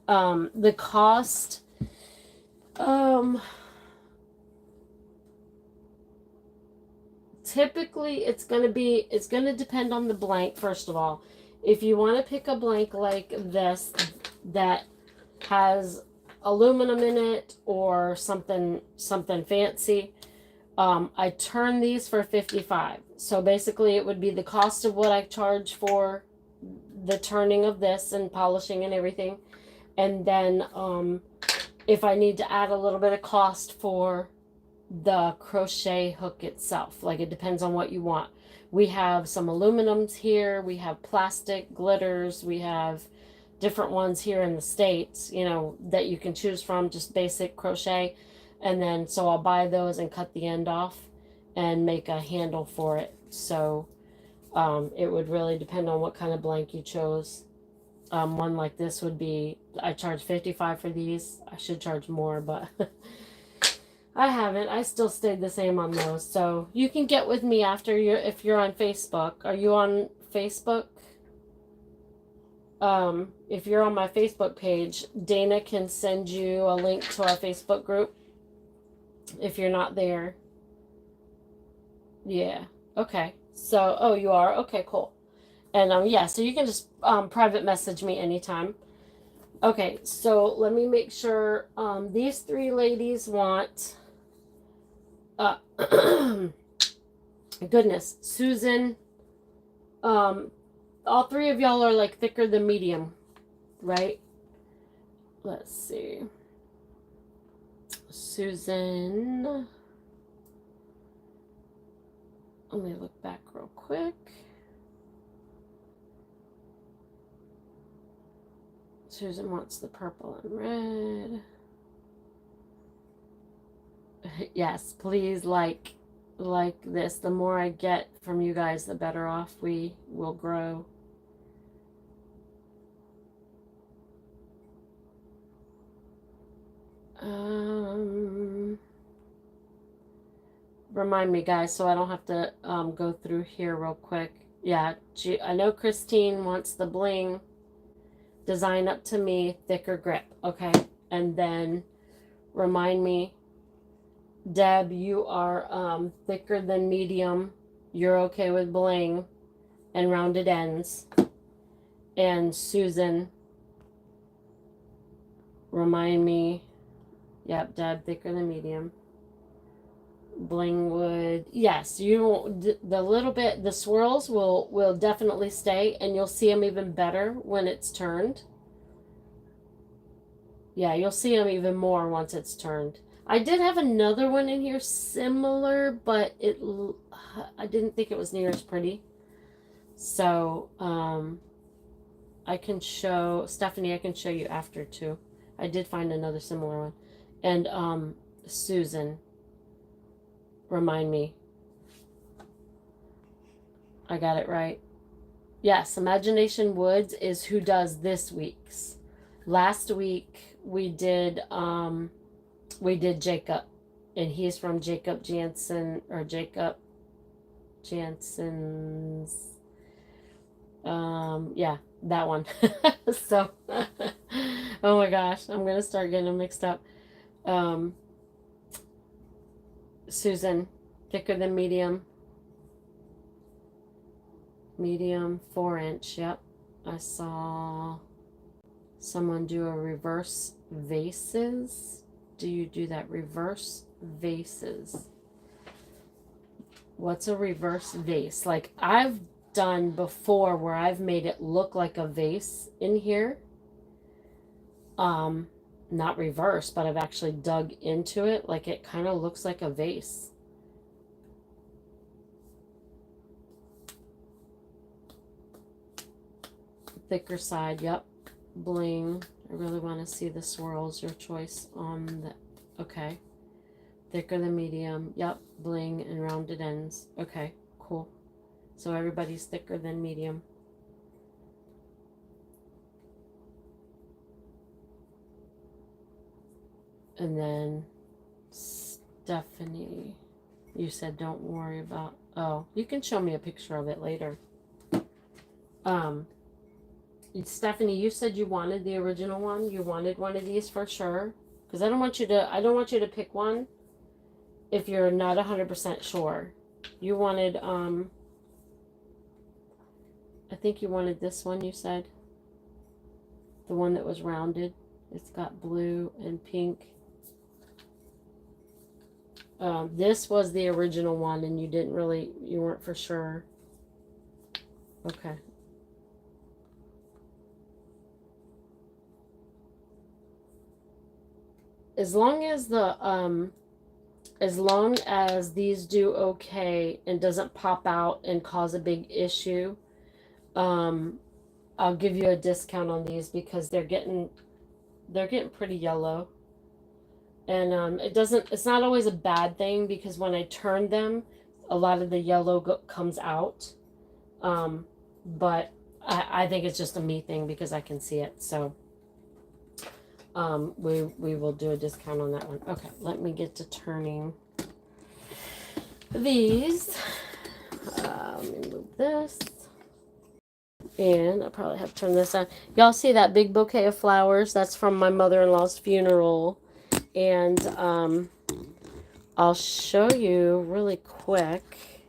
The cost, typically it's going to depend on the blank. First of all, if you want to pick a blank like this that has aluminum in it or something fancy, I turn these for $55. So basically it would be the cost of what I charge for the turning of this and polishing and everything. And then if I need to add a little bit of cost for the crochet hook itself, like it depends on what you want. We have some aluminums here, we have plastic glitters, we have different ones here in the States, you know, that you can choose from, just basic crochet. And then so I'll buy those and cut the end off and make a handle for it. So it would really depend on what kind of blank you chose. One like this would be, I charge $55 for these. I should charge more, but I haven't. I still stayed the same on those. So you can get with me after if you're on Facebook. Are you on Facebook? If you're on my Facebook page, Dana can send you a link to our Facebook group if you're not there. Yeah. Okay. So, oh, you are? Okay, cool. And yeah, so you can just private message me anytime. Okay, so let me make sure these three ladies want goodness, Susan, all three of y'all are like thicker than medium, right? Let's see. Susan, let me look back real quick. Susan wants the purple and red. Yes, please like this. The more I get from you guys, the better off we will grow. Remind me, guys, so I don't have to go through here real quick. Yeah, I know Christine wants the bling. Design up to me, thicker grip. Okay, and then remind me, Deb, you are thicker than medium. You're okay with bling and rounded ends. And Susan, remind me, yep, Deb, thicker than medium. Bling wood, yes, you the little bit, the swirls will definitely stay, and you'll see them even better when it's turned. Yeah, you'll see them even more once it's turned. I did have another one in here similar, but I didn't think it was near as pretty. So I can show Stephanie, I can show you after too. I did find another similar one. And Susan, remind me. I got it right. Yes, Imagination Woods is who does this week's. Last week we did Jacob, and he's from Jacob Jansen, or Jacob Jansen's yeah, that one. So oh my gosh, I'm gonna start getting them mixed up. Susan, thicker than medium. Medium, 4-inch. Yep, I saw someone do a reverse vases. Do you do that? Reverse vases. What's a reverse vase? Like I've done before where I've made it look like a vase in here. Not reverse, but I've actually dug into it. Like it kind of looks like a vase. Thicker side, yep. Bling. I really want to see the swirls. Your choice on the, okay. Thicker than medium, yep. Bling and rounded ends. Okay, cool. So everybody's thicker than medium. And then Stephanie, you said don't worry about, oh, you can show me a picture of it later. Stephanie, you said you wanted the original one. You wanted one of these for sure, because I don't want you to pick one if you're not 100% sure. You wanted I think you wanted this one, you said. The one that was rounded. It's got blue and pink. This was the original one, and you weren't for sure. Okay. As long as these do okay and doesn't pop out and cause a big issue, um, I'll give you a discount on these because they're getting pretty yellow. And it's not always a bad thing because when I turn them, a lot of the yellow comes out. Um, but I think it's just a me thing because I can see it. So we will do a discount on that one. Okay, let me get to turning these. Let me move this. And I probably have to turn this on. Y'all see that big bouquet of flowers? That's from my mother-in-law's funeral. And I'll show you really quick.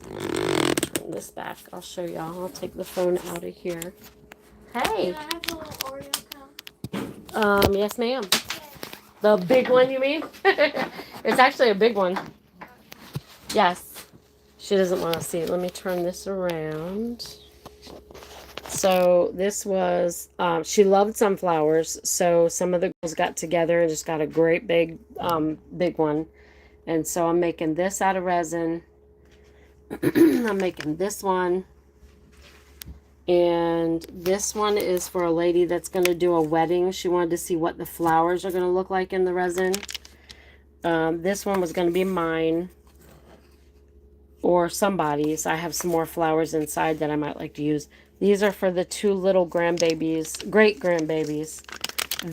Turn this back. I'll show y'all. I'll take the phone out of here. Hey. Can I have a little Oreo cone? Yes, ma'am. The big one, you mean? It's actually a big one. Yes. She doesn't want to see it. Let me turn this around. So this was, she loved sunflowers. So some of the girls got together and just got a great big one. And so I'm making this out of resin. I'm making this one. And this one is for a lady that's going to do a wedding. She wanted to see what the flowers are going to look like in the resin. This one was going to be mine or somebody's. I have some more flowers inside that I might like to use. These are for the two little great grandbabies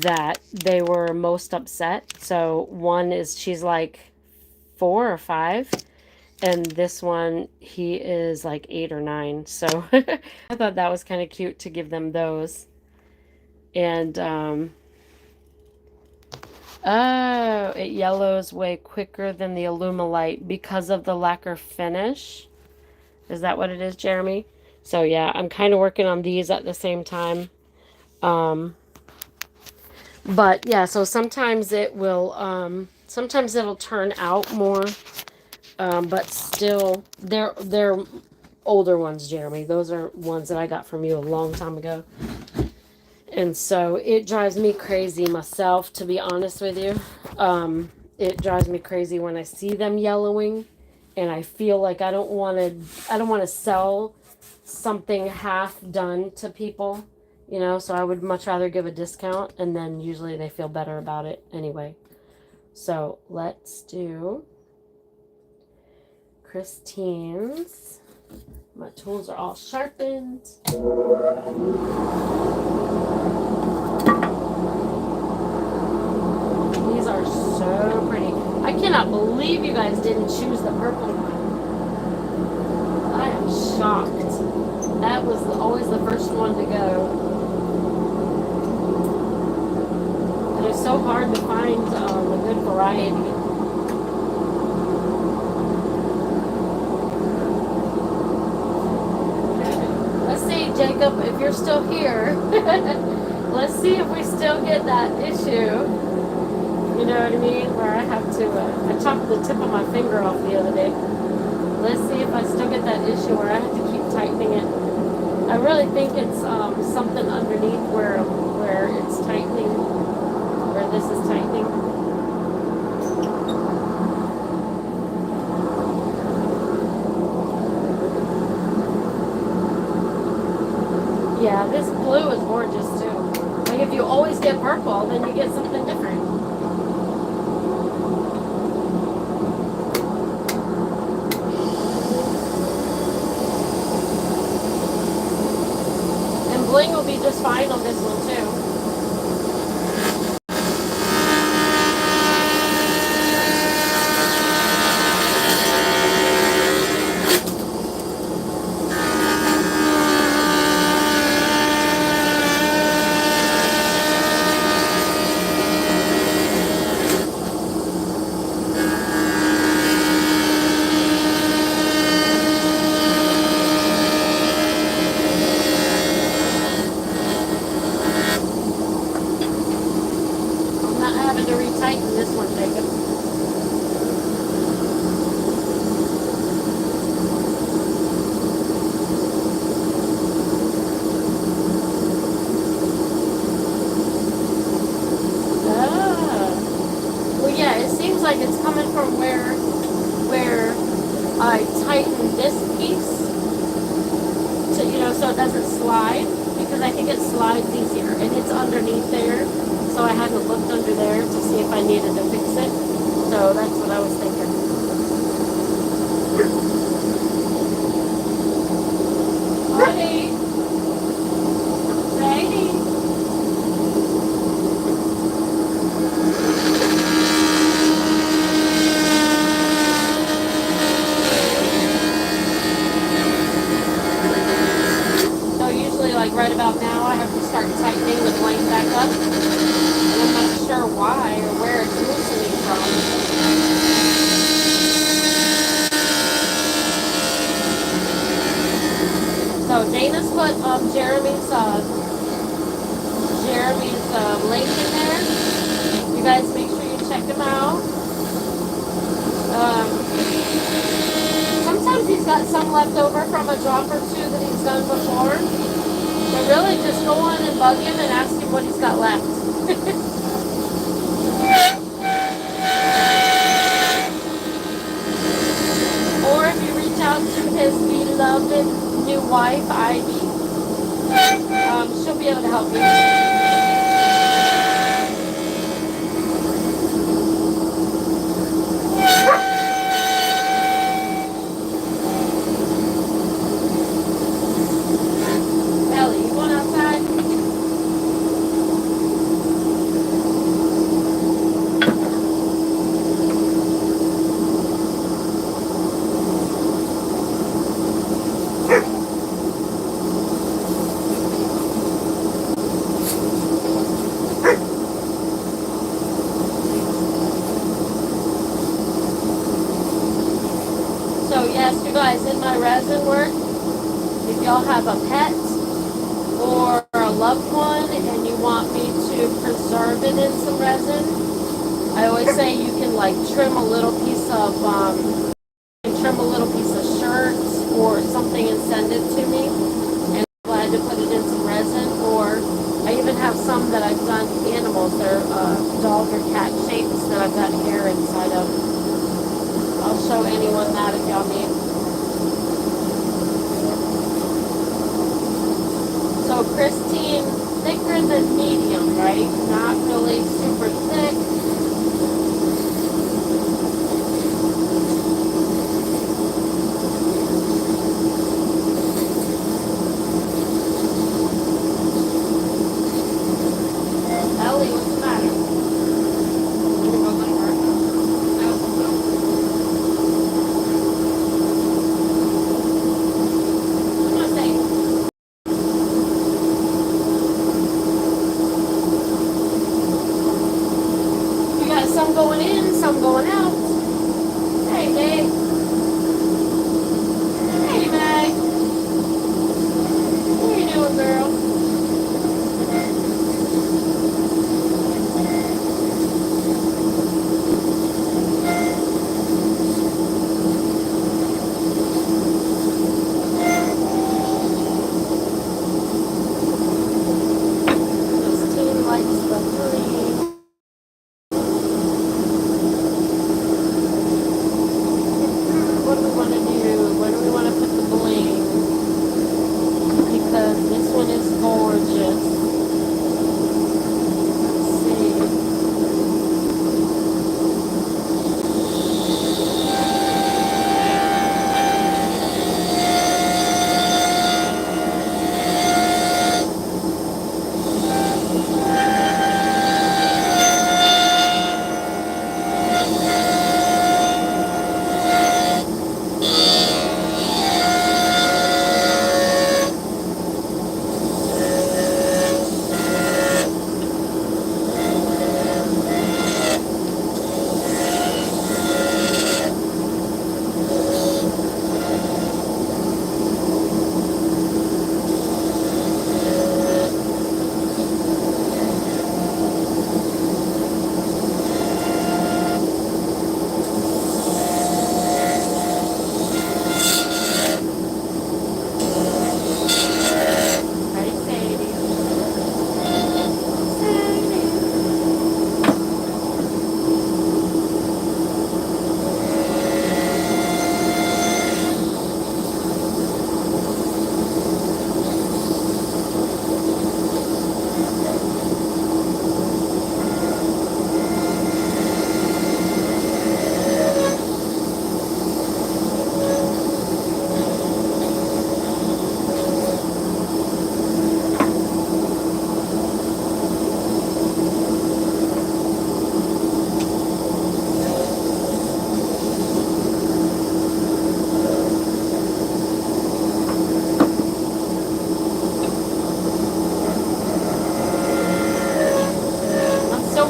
that they were most upset. So one is, she's like 4 or 5. And this one, he is like 8 or 9. So I thought that was kind of cute to give them those. And, oh, it yellows way quicker than the Alumilite because of the lacquer finish. Is that what it is, Jeremy? So yeah, I'm kind of working on these at the same time. But yeah, so sometimes sometimes it'll turn out more. But still, they're older ones, Jeremy. Those are ones that I got from you a long time ago. And so it drives me crazy myself, to be honest with you. It drives me crazy when I see them yellowing, and I feel like I don't want to sell something half done to people, so I would much rather give a discount, and then usually they feel better about it anyway. So let's do Christine's. My tools are all sharpened. These are so pretty. I cannot believe you guys didn't choose the purple one. I am shocked. That was always the first one to go. And it's so hard to find a good variety. Jacob, if you're still here, let's see if we still get that issue. You know what I mean? Where I have to, I chopped the tip of my finger off the other day. Let's see if I still get that issue where I have to keep tightening it. I really think it's something underneath where it's tightening, where this is tightening. Yeah, this blue is gorgeous too. Like if you always get purple, then you get something different. And bling will be just fine on this one too. from where I tighten this piece to, so it doesn't slide, because I think it slides easier, and it's underneath there, so I hadn't looked under there to see if I needed to fix it. So that's what I was thinking. Buddy. Lady. So usually, like right about now, I have to start tightening the blade back up, and I'm not sure why or where it's loosening from. So Dana's put Jeremy's link in there. You guys make sure you check him out. Sometimes he's got some left over from a job or two that he's done before. So really just go on and bug him and ask him what he's got left. Or if you reach out to his beloved new wife, Ivy, she'll be able to help you. So yes, you guys, in my resin work, if y'all have a pet or a loved one and you want me to preserve it in some resin, I always say you can like trim a little piece of shirts or something and send it to me, and I'm glad to put it in some resin. Or I even have some that I've done animals. They're dog or cat shapes that I've got hair inside of. I'll show anyone that if y'all need. So Christine, thicker than medium, right? Not really super thick. Ellie, what's the matter? Some going in, some going out. Hey, Dave. Hey, Meg. What are you doing, girl? This team likes the 3.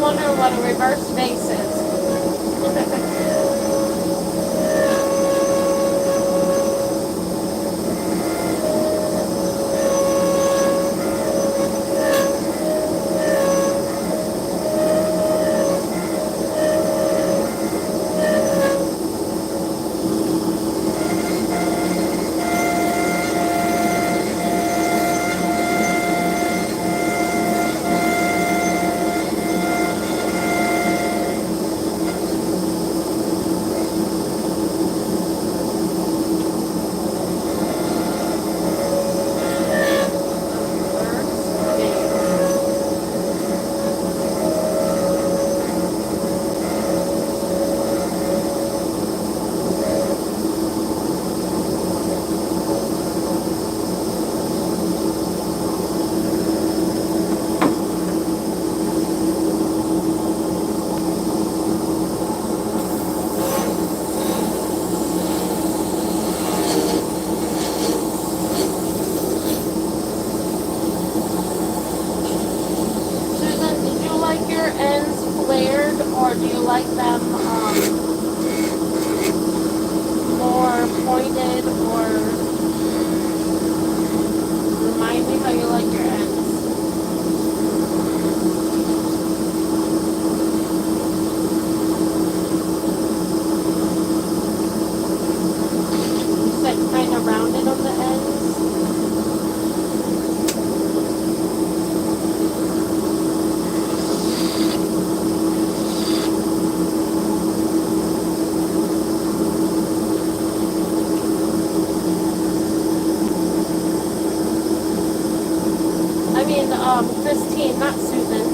wondering what a reverse vase is. Susan, did you like your ends flared, or do you like them more pointed, or remind me how you like your ends? You said kind of rounded on the ends. Christine, not Susan.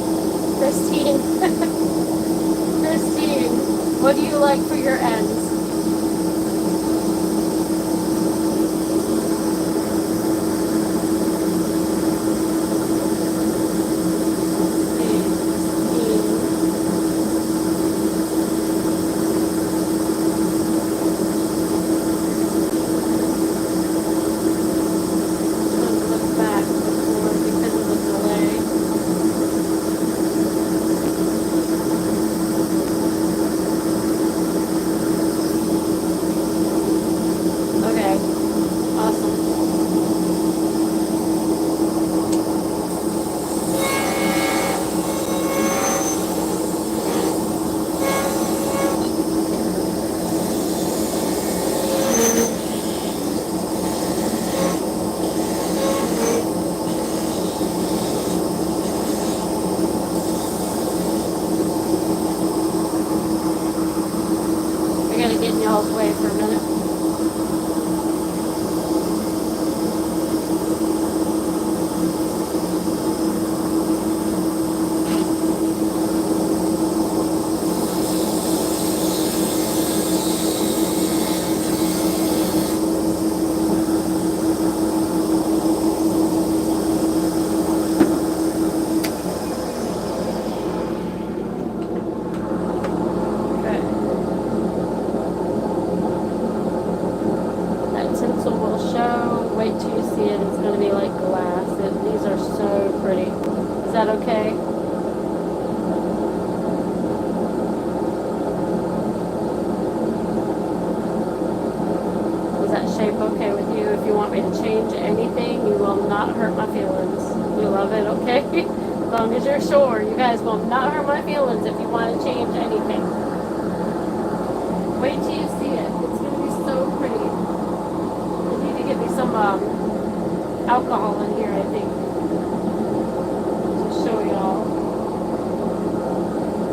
Christine. Christine, what do you like for your ends? Y'all's way for a minute. Wait till you see it. It's going to be like glass. These are so pretty. Is that okay? Is that shape okay with you? If you want me to change anything, you will not hurt my feelings. We love it, okay? As long as you're sure. You guys will not hurt my feelings if you want to change anything. Wait till you see it. It's going to be so pretty. Give me some alcohol in here, I think, to show y'all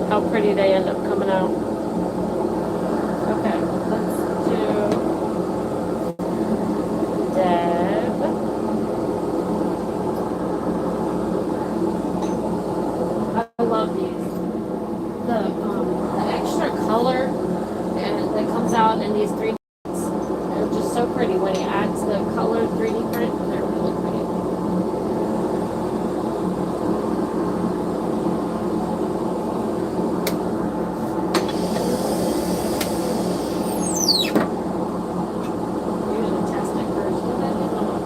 how pretty they end up coming out. Okay, let's do Deb. I love these. The extra color and that comes out in these 3D. So pretty when he adds the colored 3D print. They're really pretty. Usually test it first, but I did not.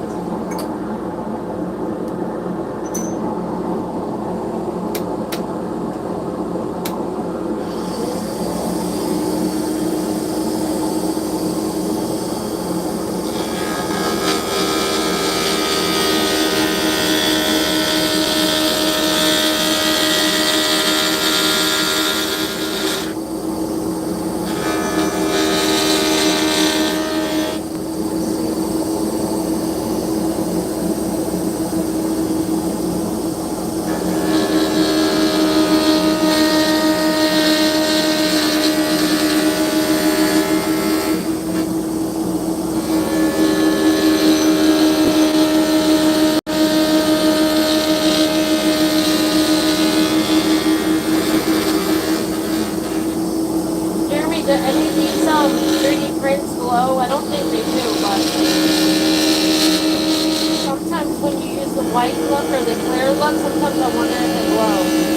sometimes I wonder if it glows.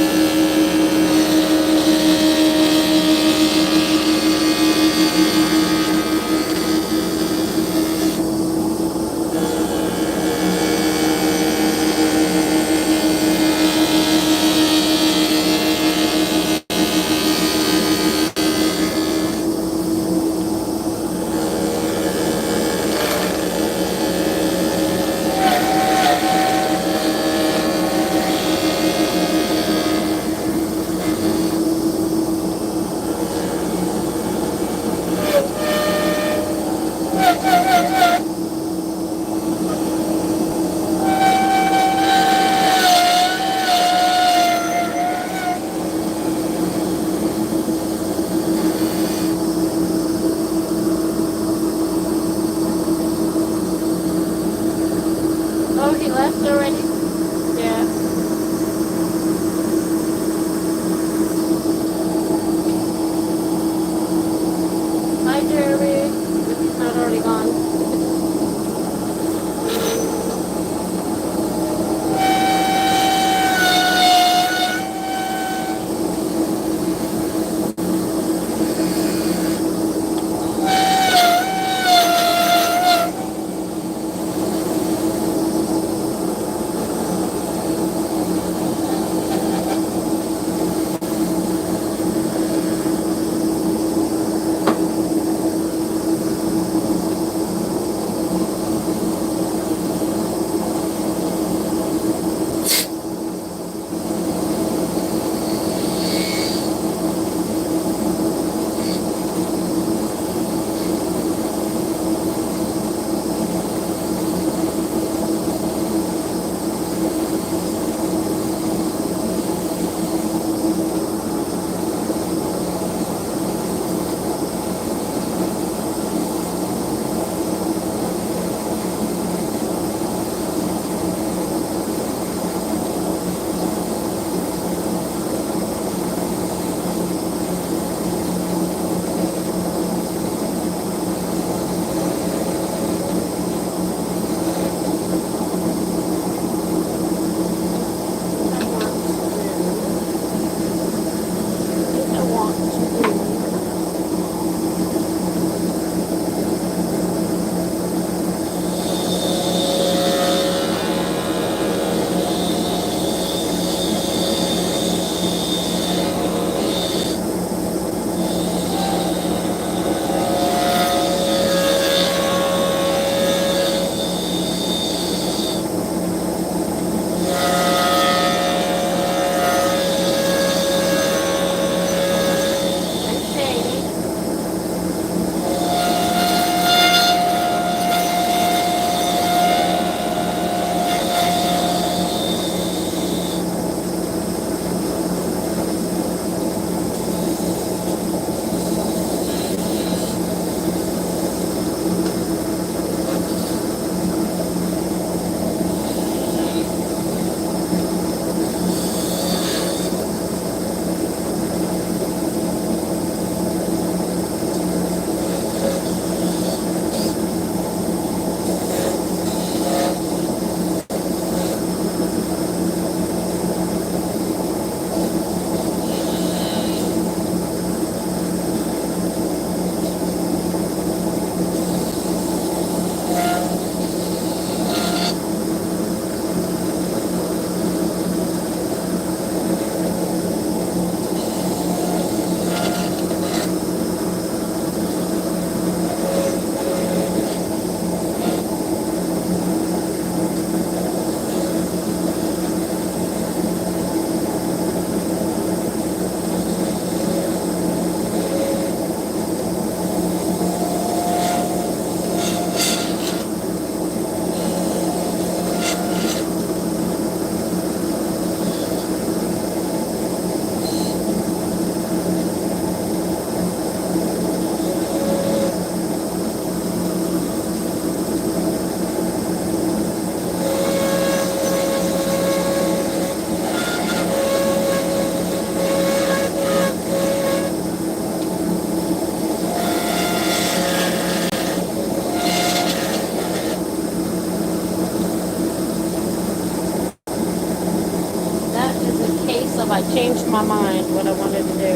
I changed my mind what I wanted to do.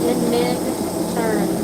In mid-turn.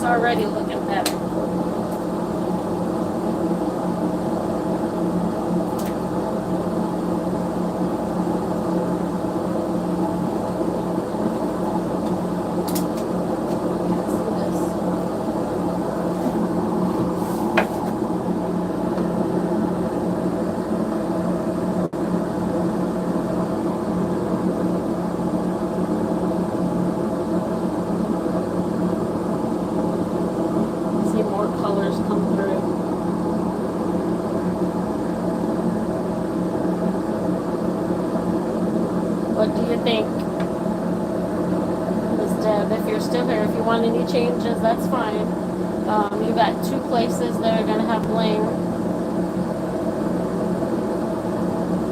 Already looking better. What do you think, Ms. Deb? If you're still here, if you want any changes, that's fine. You got 2 places that are going to have bling.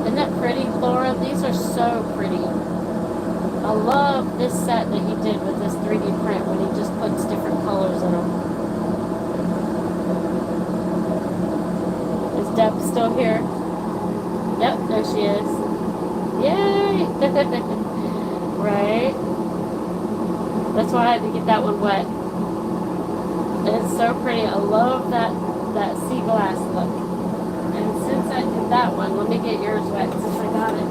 Isn't that pretty, Laura? These are so pretty. I love this set that he did with this 3D print when he just puts different colors in them. Is Deb still here? Yep, there she is. Yay! Right? That's why I had to get that one wet. It's so pretty. I love that sea glass look. And since I did that one, let me get yours wet since I got it.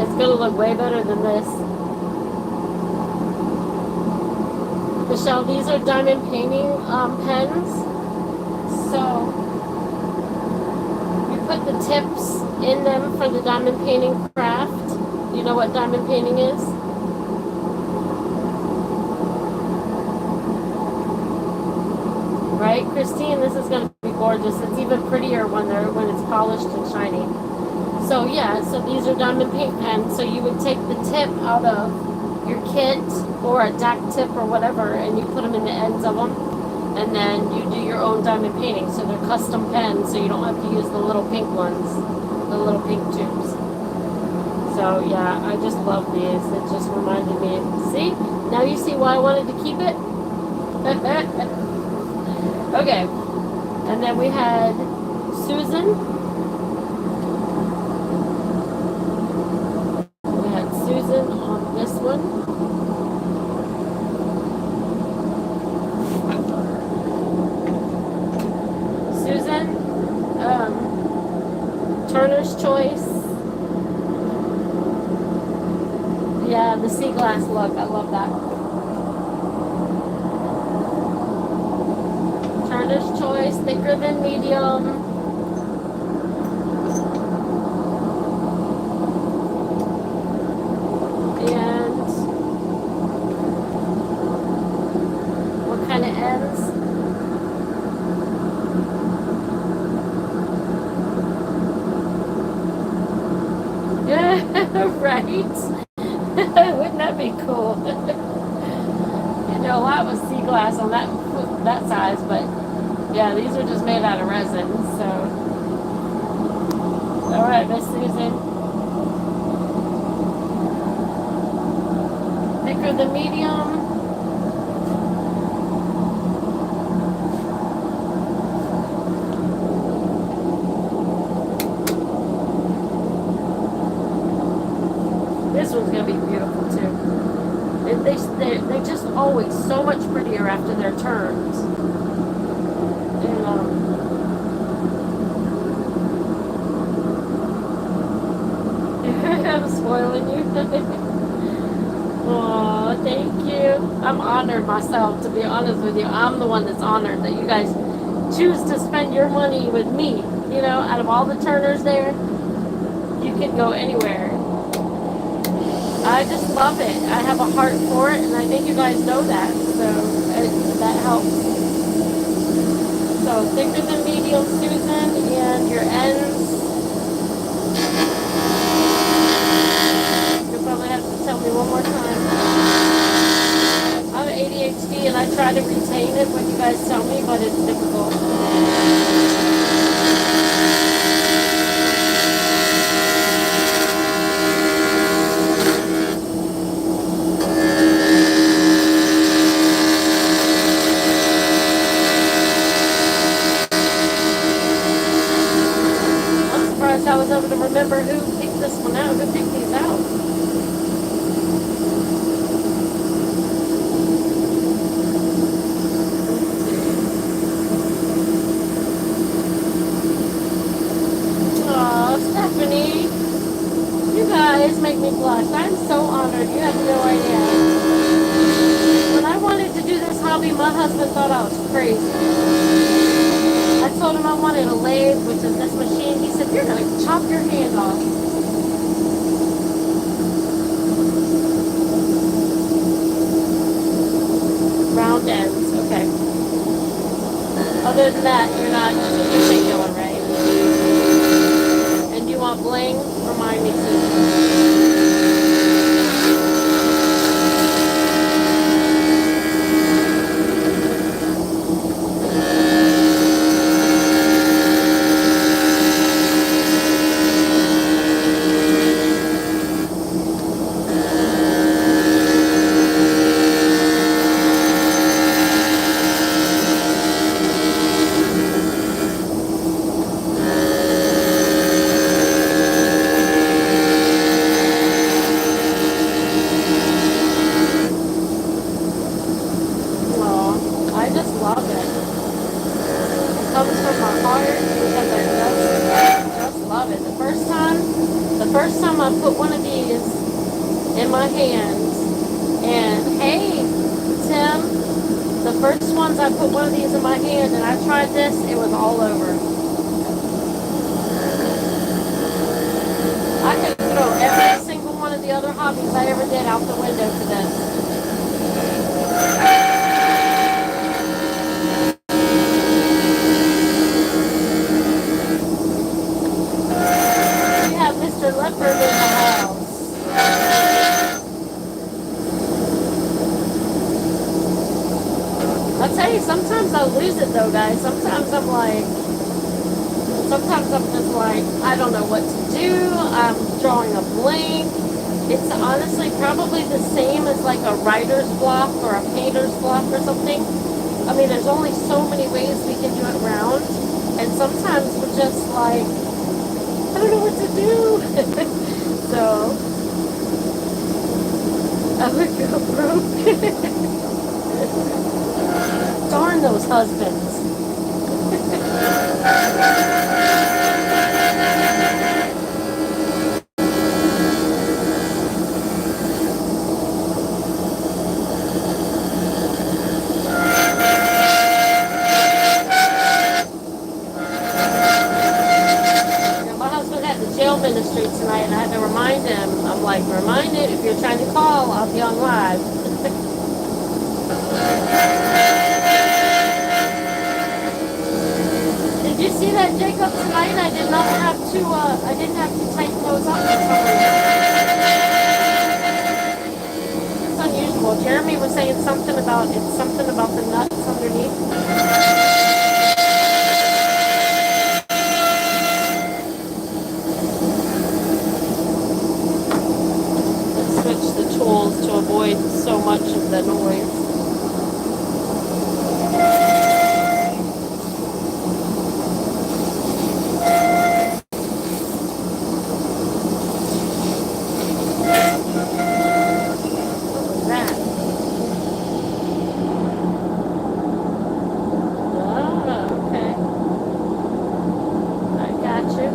It's gonna look way better than this. Michelle, these are diamond painting pens. So you put the tips in them for the diamond painting craft. You know what diamond painting is? Right, Christine? This is going to be gorgeous. It's even prettier when it's polished and shiny. So yeah, so these are diamond paint pens. So you would take the tip out of your kit or a DAC tip or whatever, and you put them in the ends of them, and then you do your own diamond painting. So they're custom pens, so you don't have to use the little pink ones, the little pink tubes. So yeah, I just love these. It just reminded me. See? Now you see why I wanted to keep it? Okay. And then we had Susan. We had Susan on this one. Susan, Turner's Choice. Yeah, the sea glass look. I love that. Turner's Choice, thicker than medium. And what kind of ends? Yeah, right? Wouldn't that be cool? You know, a lot was sea glass on that size, but yeah, these are just made out of resin. So, all right, Miss Susan, thicker than medium. This one's gonna be beautiful too. They're just always so much prettier after their turns. And, I'm spoiling you. Aw, thank you. I'm honored myself, to be honest with you. I'm the one that's honored that you guys choose to spend your money with me. You know, out of all the turners there, you can go anywhere. I just love it. I have a heart for it, and I think you guys know that, so that helps. So thicker than medium, Susan, and your ends. You'll probably have to tell me one more time. I'm ADHD, and I try to retain it when you guys tell me, but it's difficult. I was able to remember who picked this one out, who picked these out. Oh, Stephanie, you guys make me blush. I'm so honored. You have no idea. When I wanted to do this hobby, my husband thought I was crazy. I told him I wanted a lathe, which is this machine. He said, "You're going to chop your hand off." Round ends, okay. Other than that, you're going right. And you want bling? Remind me, Susan. First time I put one of these in my hands, and hey, Tim, the first ones I put one of these in my hand and I tried this, it was all over. I could throw every single one of the other hobbies I ever did out the window for this. sometimes I'll lose it though, guys. Sometimes I'm just like, I don't know what to do. I'm drawing a blank. It's honestly probably the same as like a writer's block or a painter's block or something. I mean, there's only so many ways we can do it round. And sometimes we're just like, I don't know what to do. So, I would go broke. Darn those husbands. Ministry tonight, and I had to remind him. I'm like, remind it, if you're trying to call, I'll be on live. Did you see that, Jacob, tonight? I did not have to, I didn't have to tighten those up for some reason. It's unusual. Jeremy was saying something about, it's something about the nuts underneath. To avoid so much of the noise. What was that? Oh, okay. I got you.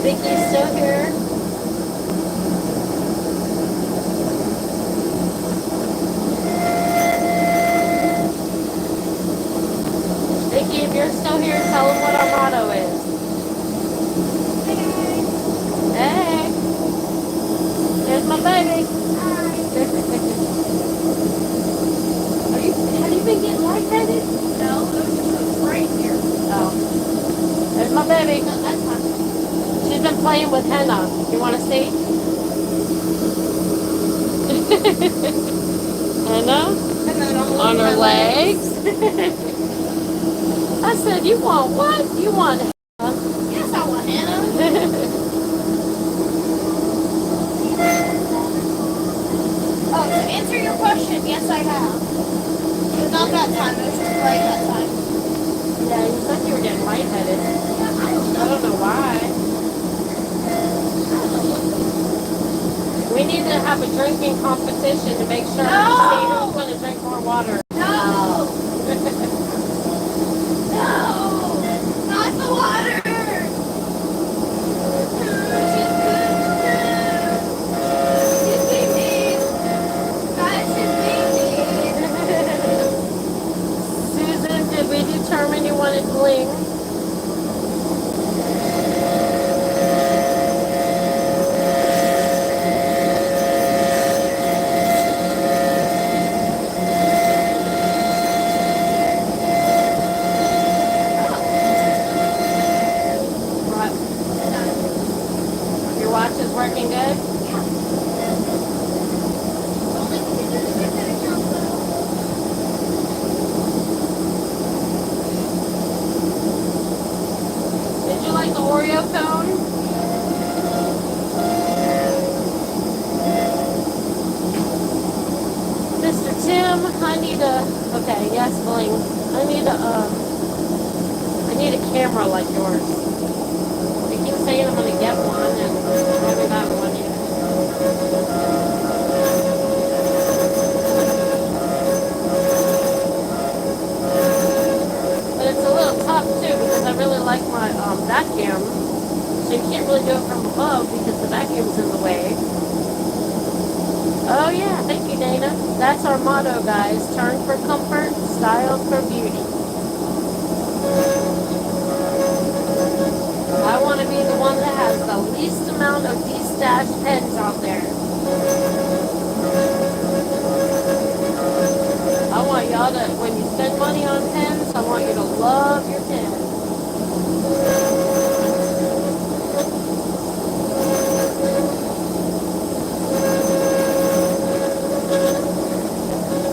Vicky's still here. Vicky, if you're still here, tell them what our motto is. Hey. There's my baby. Hi. Have you been getting lightheaded? No, it was just right here. Oh. There's my baby. No, that's fine. She's been playing with henna. You want to see? Henna? On her legs. I said, you want what? You want henna? Yes, I want henna. Oh, to answer your question, yes, I have. But not that time. It was just right that time. Yeah, you said you were getting lightheaded. Yeah, I don't know why. We need to have a drinking competition to make sure we see who's going to drink more water. No! No! Not the water! Susan, did we determine you wanted bling? Working good? Yeah. Did you like the Oreo cone? Mr. Tim, I need a, okay, yes, bling. I need a camera like yours. They keep saying I'm going to get one and I haven't got one yet. But it's a little tough too because I really like my vacuum. So you can't really do it from above because the vacuum's in the way. Oh yeah, thank you, Dana. That's our motto, guys. Turn for comfort, style for beauty. I want to be the one that has the least amount of de-stashed pens out there. I want y'all to, when you spend money on pens, I want you to love your pens.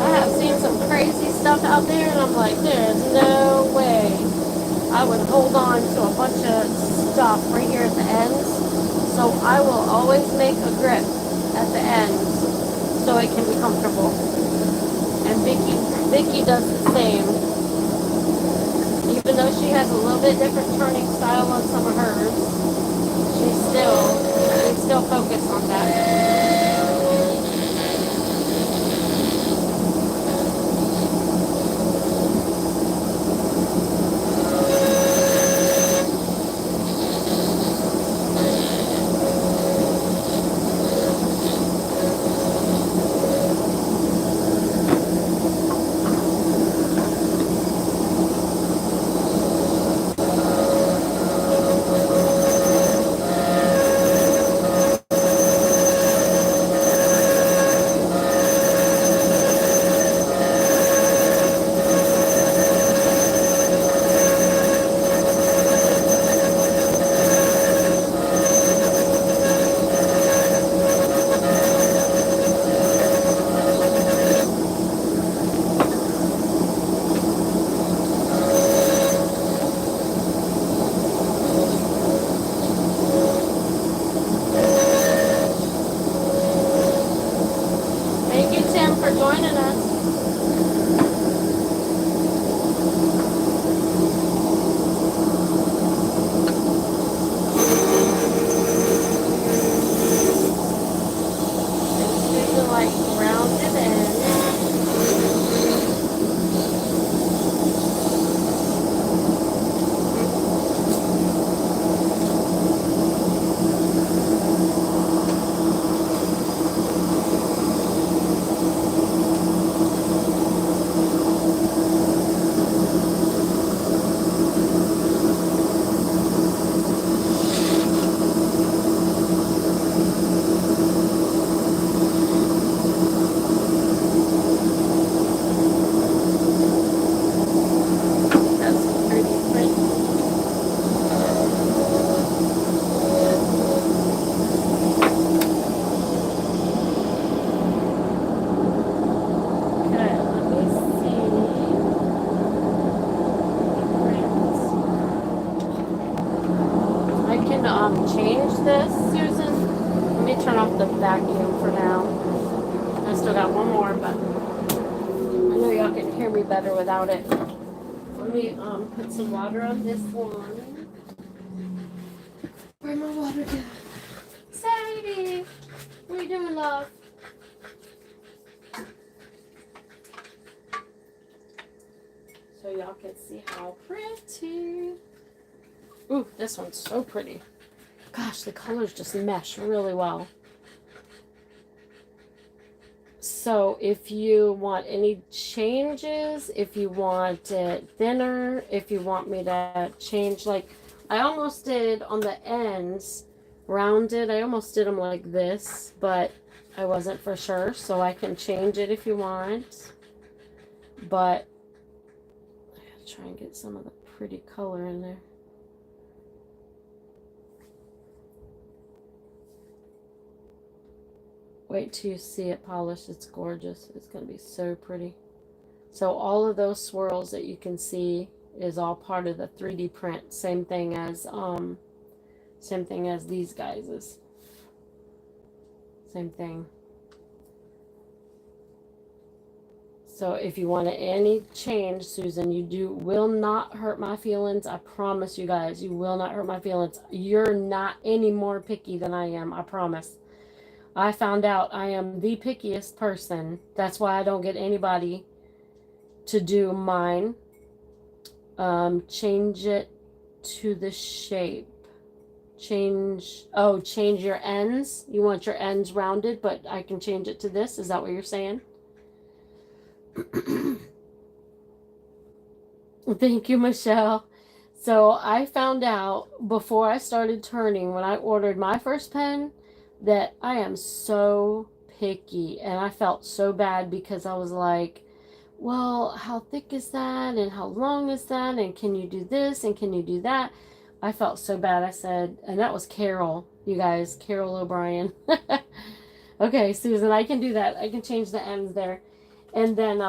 I have seen some crazy stuff out there, and I'm like, there's no way I would hold on to a bunch of stuff right here at the ends. So I will always make a grip at the ends so it can be comfortable. And Vicky does the same. Even though she has a little bit different turning style on some of hers, we still focus on that. Thank you, Tim, for joining us. Like rounded ends. Change this, Susan. Let me turn off the vacuum for now. I still got one more, but I know y'all can hear me better without it. Let me put some water on this one. Where's my water go? Sadie, what are you doing, love? So y'all can see how pretty. Ooh, this one's so pretty. Gosh, the colors just mesh really well. So if you want any changes, if you want it thinner, if you want me to change, like I almost did on the ends, rounded, I almost did them like this, but I wasn't for sure, so I can change it if you want. But I gotta try and get some of the pretty color in there. Wait till you see it polished. It's gorgeous. It's going to be so pretty. So all of those swirls that you can see is all part of the 3D print. Same thing as these guys is. Same thing. So if you want any change, Susan, you will not hurt my feelings. I promise you guys, you will not hurt my feelings. You're not any more picky than I am. I promise. I found out I am the pickiest person. That's why I don't get anybody to do mine. Change it to the shape. change your ends. You want your ends rounded, but I can change it to this. Is that what you're saying? Thank you, Michelle. So I found out before I started turning, when I ordered my first pen, that I am so picky, and I felt so bad because I was like, well, how thick is that, and how long is that, and can you do this, and can you do that? I felt so bad. I said, and that was Carol, you guys, Carol O'Brien. Okay, Susan, I can do that. I can change the ends there. And then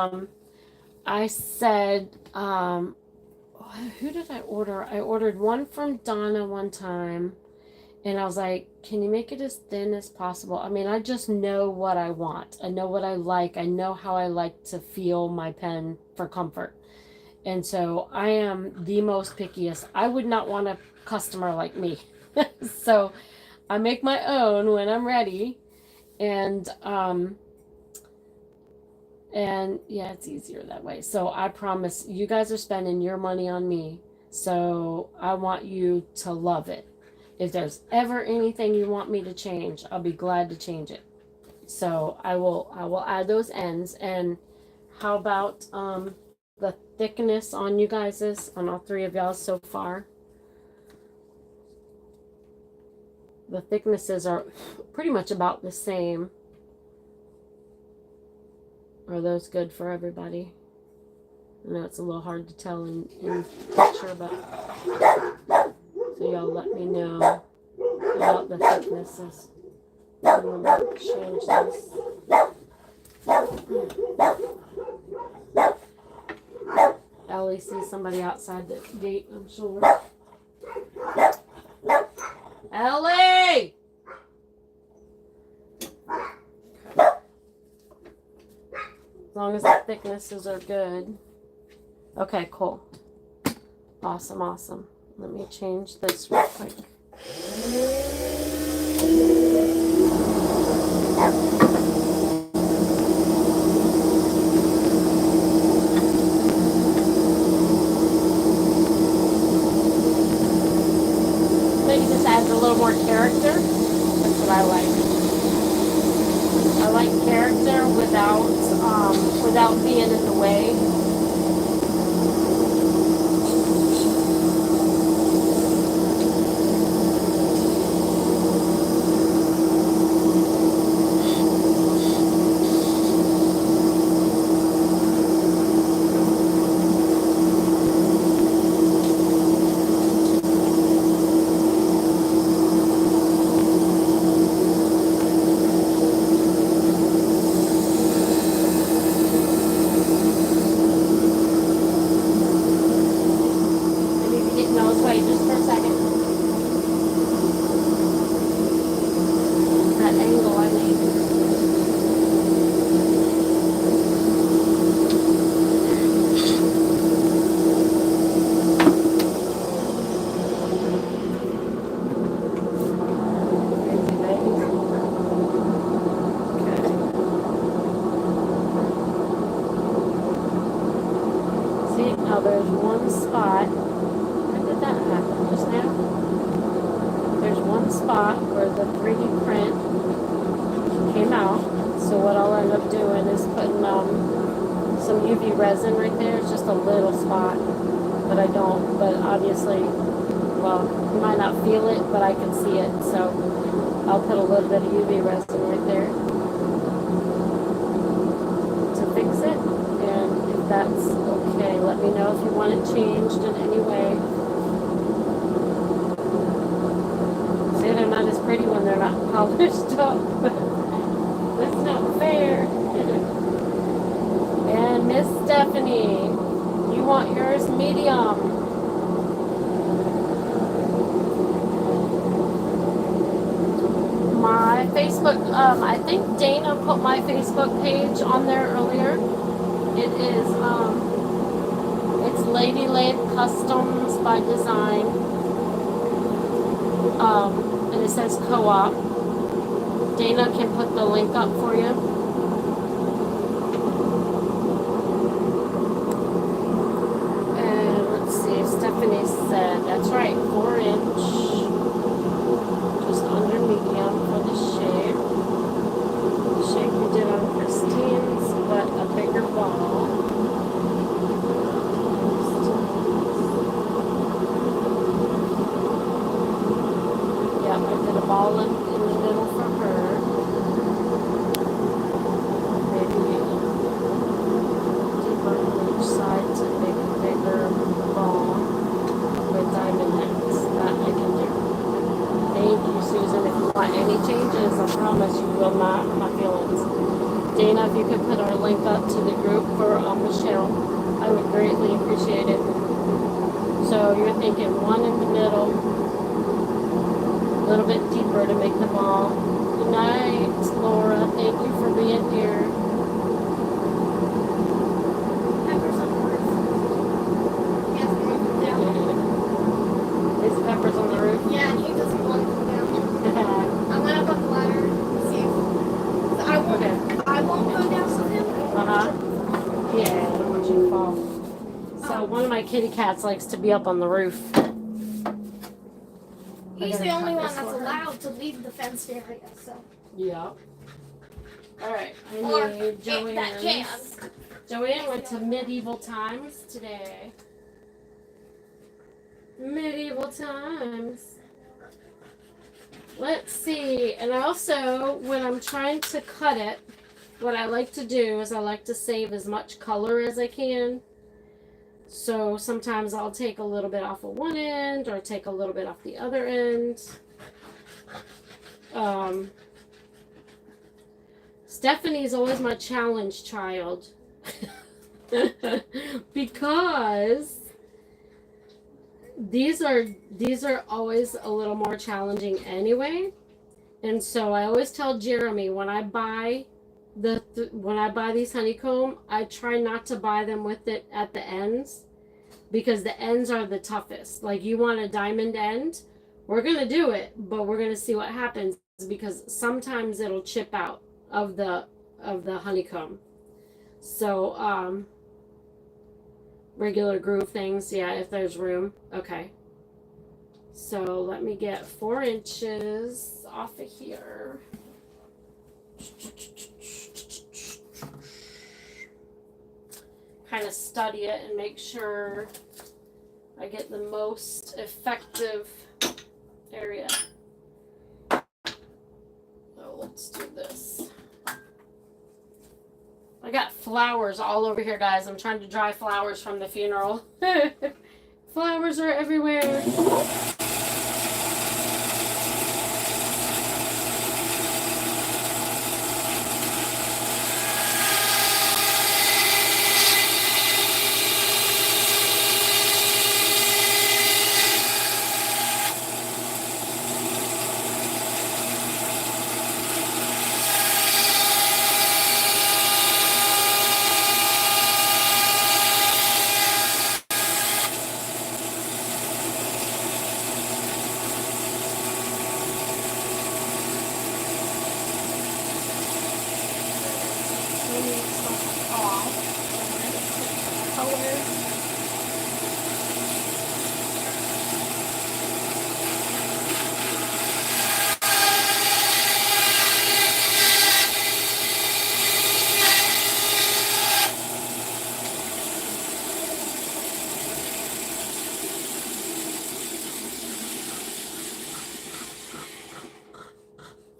I said, who did I order? I ordered one from Donna one time, and I was like, can you make it as thin as possible? I mean, I just know what I want. I know what I like. I know how I like to feel my pen for comfort. And so I am the most pickiest. I would not want a customer like me. So I make my own when I'm ready. And yeah, it's easier that way. So I promise you guys are spending your money on me. So I want you to love it. If there's ever anything you want me to change, I'll be glad to change it. So I will add those ends. And how about the thickness on you guys's, on all three of y'all so far? The thicknesses are pretty much about the same. Are those good for everybody? I know it's a little hard to tell in picture, but so y'all let me know about the thicknesses. I'm gonna change this. Ellie sees somebody outside the gate, I'm sure. Ellie! As long as the thicknesses are good. Okay, cool. Awesome, awesome. Let me change this real quick. Maybe this adds a little more character. That's what I like. I like character without being in the way. Now there's one spot. How did that happen just now? There's one spot where the 3D print came out. So what I'll end up doing is putting some UV resin right there. It's just a little spot, but obviously, well, you might not feel it, but I can see it. So I'll put a little bit of UV resin right there to fix it. And if that's okay, let me know if you want it changed in any way. See, they're not as pretty when they're not polished up. That's not fair. And Miss Stephanie, you want yours medium. My Facebook, I think Dana put my Facebook page on there earlier. It is, it's Lathe Customs by Design. And it says co-op. Dana can put the link up for you. And let's see, Stephanie said, that's right, 4-inch. up to the group for Michelle, I would greatly appreciate it. So you're thinking one in the middle, a little bit deeper to make the ball. Good night, Laura. Thank you for being here. Peppers on the roof. Yes, down. Is Peppers on the roof? Yeah, and he doesn't want to come down. I'm gonna put the ladder and see if Okay. I won't go down with him. Yeah, I don't want you to fall. So one of my kitty cats likes to be up on the roof. He's the only one that's allowed to leave the fenced area, so. Yeah. Alright, I Or need Joanne. that can. Joanne went to medieval times today. Medieval times. Let's see. And also, when I'm trying to cut it, what I like to do is I like to save as much color as I can. So sometimes I'll take a little bit off of one end or take a little bit off the other end. Stephanie's always my challenge child. Because these are always a little more challenging anyway. And so I always tell Jeremy when I buy these honeycomb, I try not to buy them with it at the ends because the ends are the toughest. Like you want a diamond end, we're gonna do it, but we're gonna see what happens because sometimes it'll chip out of the honeycomb. So regular groove things, yeah, if there's room. Okay. So let me get 4 inches off of here. Kind of study it and make sure I get the most effective area. So let's do this. I got flowers all over here, guys. I'm trying to dry flowers from the funeral. Flowers are everywhere.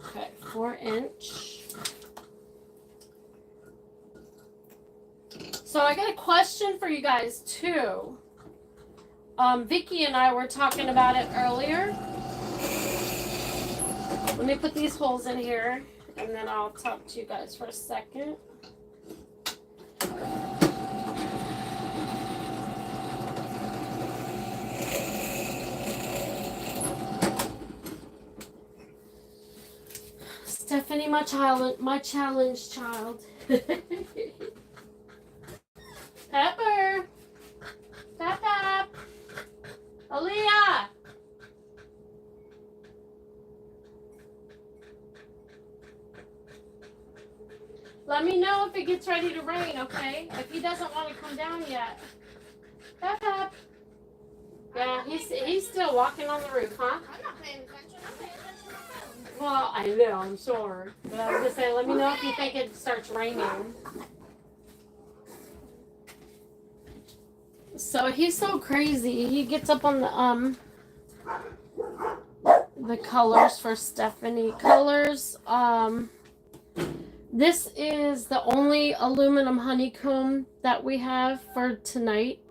Okay, 4 inch. So I got a question for you guys too. Vicky and I were talking about it earlier. Let me put these holes in here and then I'll talk to you guys for a second. Stephanie, my challenge child. Pepper. Pep. Aaliyah. Let me know if it gets ready to rain, okay? If he doesn't want to come down yet. Pep. Yeah, he's still walking on the roof, huh? I'm not paying attention. I'm paying attention to my phone. Well, I know, I'm sure. But I was gonna say, let me know if you think it starts raining. So he's so crazy. He gets up on the colors for Stephanie. Colors. This is the only aluminum honeycomb that we have for tonight,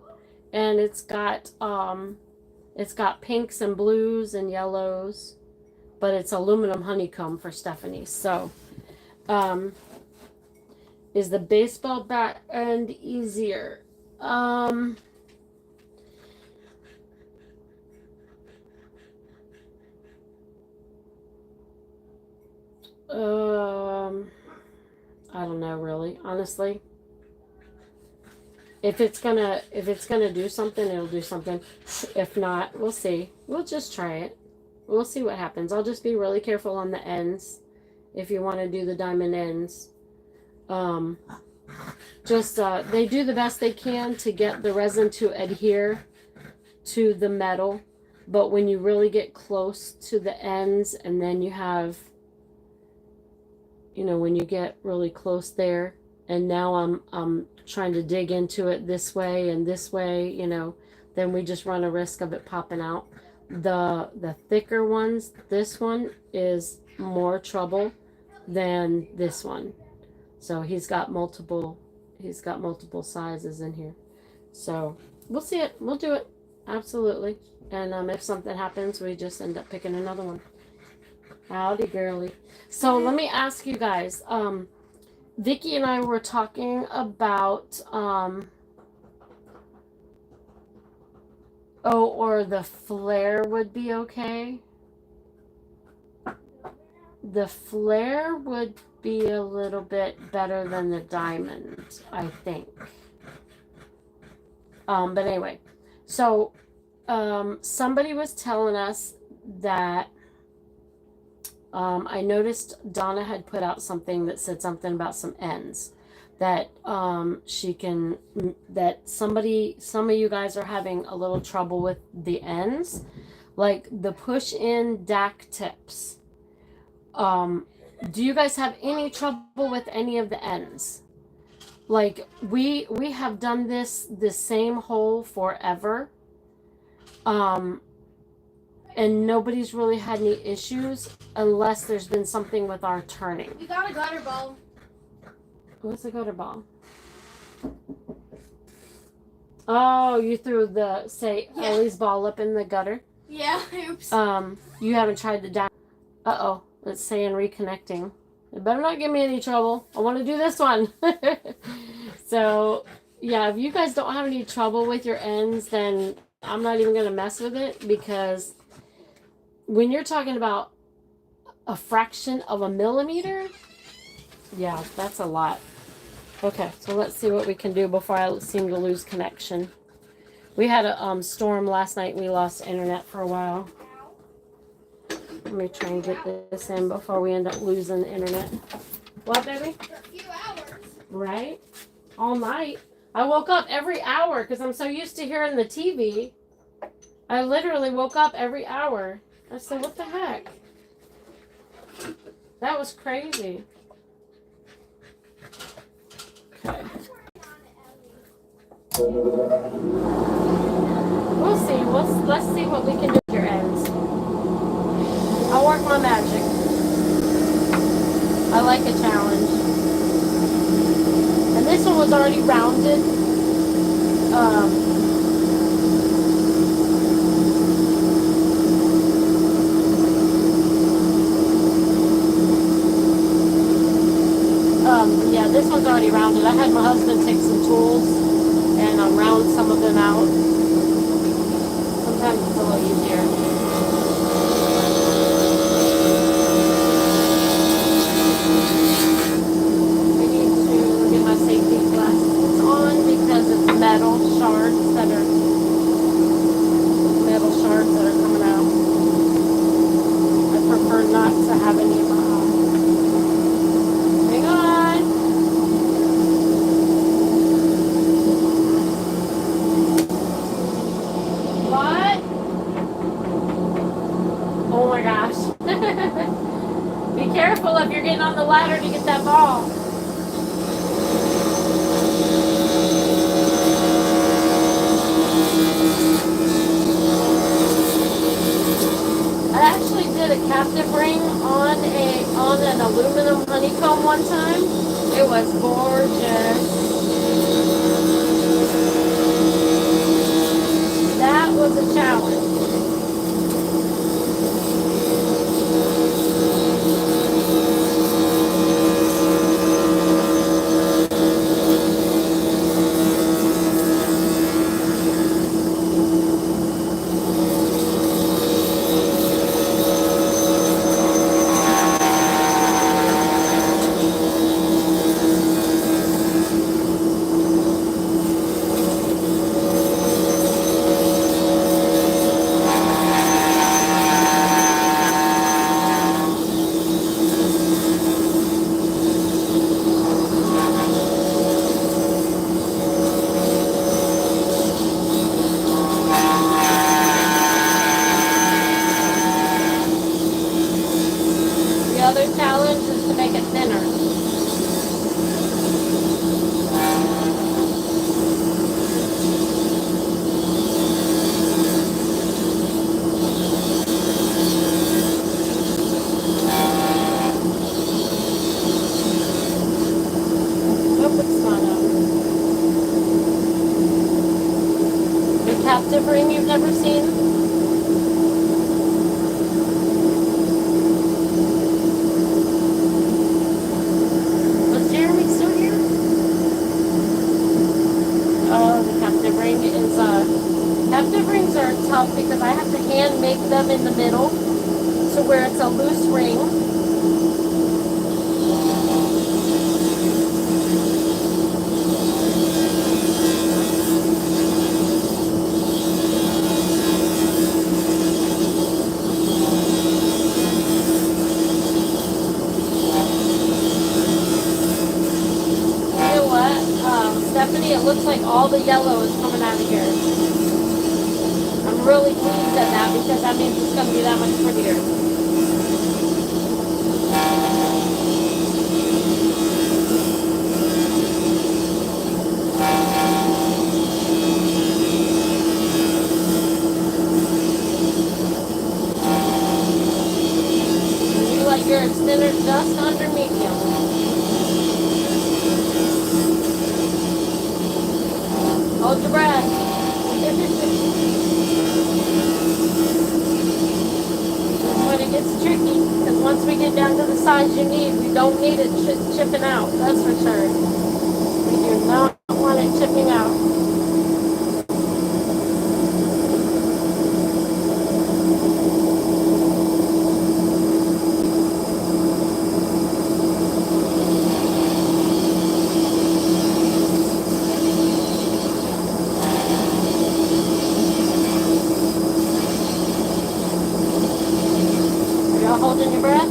and it's got pinks and blues and yellows, but it's aluminum honeycomb for Stephanie. So Is the baseball bat end easier? Um, um, I don't know really, honestly. If it's gonna do something, it'll do something. If not, we'll see. We'll just try it. We'll see what happens. I'll just be really careful on the ends if you want to do the diamond ends. Um, just they do the best they can to get the resin to adhere to the metal, but when you really get close to the ends, and then you have, you know, when you get really close there, and now I'm trying to dig into it this way and this way, you know, then we just run a risk of it popping out. The thicker ones, this one is more trouble than this one. So he's got multiple sizes in here. So we'll see it. We'll do it. Absolutely. And if something happens, we just end up picking another one. Howdy, girly. So let me ask you guys. Vicky and I were talking about or the flare would be okay. The flare would be a little bit better than the diamond, I think. But anyway, so somebody was telling us that I noticed Donna had put out something that said something about some ends that some of you guys are having a little trouble with the ends, like the push in DAC tips. Do you guys have any trouble with any of the ends? Like we have done this same hole forever. And nobody's really had any issues unless there's been something with our turning. We got a gutter ball. What's a gutter ball? Oh, you threw Ellie's ball up in the gutter? Yeah, oops. You haven't tried the down. Uh-oh. It's saying reconnecting. It better not give me any trouble. I want to do this one. So, yeah, if you guys don't have any trouble with your ends, then I'm not even going to mess with it, because when you're talking about a fraction of a millimeter, yeah, that's a lot. Okay, so let's see what we can do before I seem to lose connection. We had a storm last night. We lost internet for a while. Let me try and get this in before we end up losing the internet. What, baby? For a few hours. Right? All night. I woke up every hour because I'm so used to hearing the TV. I literally woke up every hour. I said, what the heck? That was crazy. Okay. We'll see. Let's see what we can do with your ends. I'll work my magic. I like a challenge. And this one was already rounded. Yeah, this one's already rounded. I had my husband take some tools and round some of them out. Sometimes it's a little easier. I need to get my safety glasses on because it's metal shards that are coming out. I prefer not to have any of my own. Hang on. What? Oh my gosh. Be careful if you're getting on the ladder to get that ball. I actually did a captive ring on an aluminum honeycomb one time. It was gorgeous. That was a challenge. captive ring you've never seen? Was Jeremy still here? Oh, the captive ring is, captive rings are tough because I have to hand make them in the middle to where it's a loose ring. Stephanie, it looks like all the yellow is coming out of here. I'm really pleased at that because that means it's going to be that much prettier. You like your extender just under medium. Hold your breath. When it gets tricky, because once we get down to the size you need, we don't need it chipping out, that's for sure. We do not want it chipping out. Are y'all holding your breath?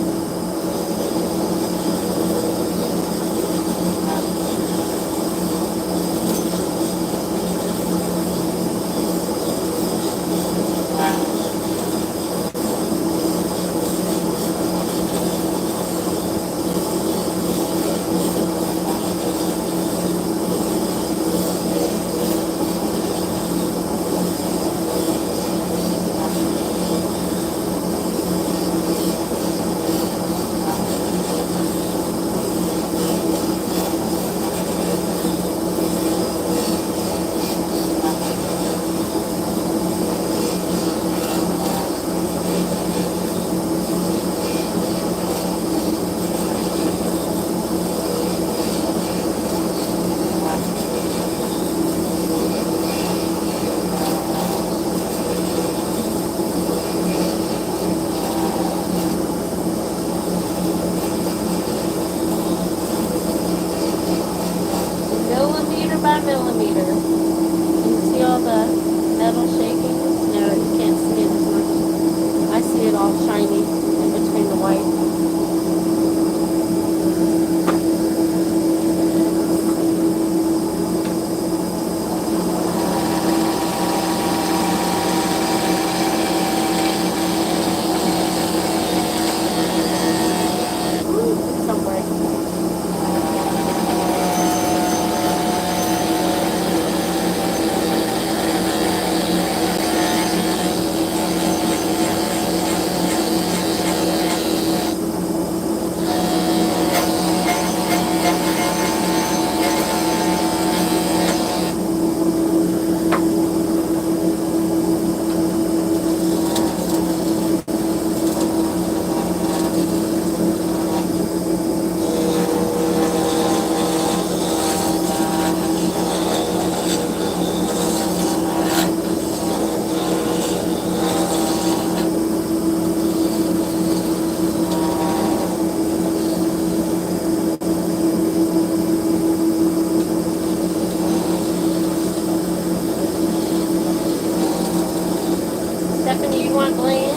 Millimeter by millimeter. Can you see all the metal shaking? No, you can't see it as much. I see it all shiny in between the white. Stephanie, you want bling?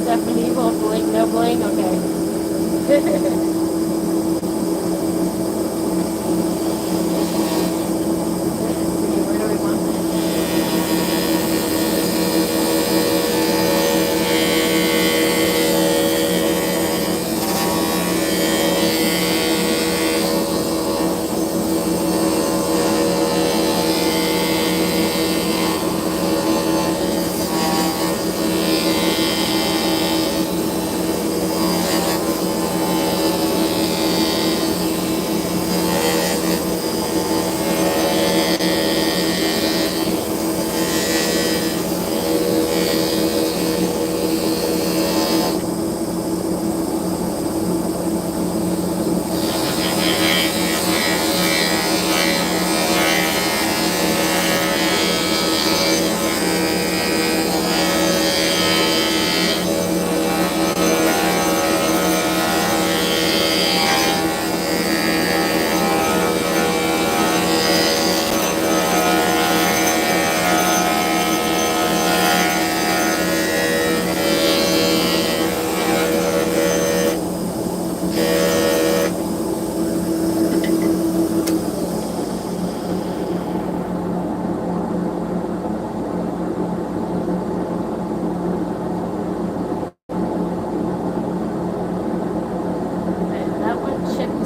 Stephanie, you won't blink, no bling? Okay.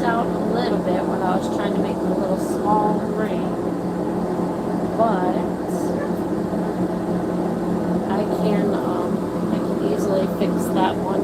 bent out a little bit when I was trying to make the little small ring, but I can easily fix that one.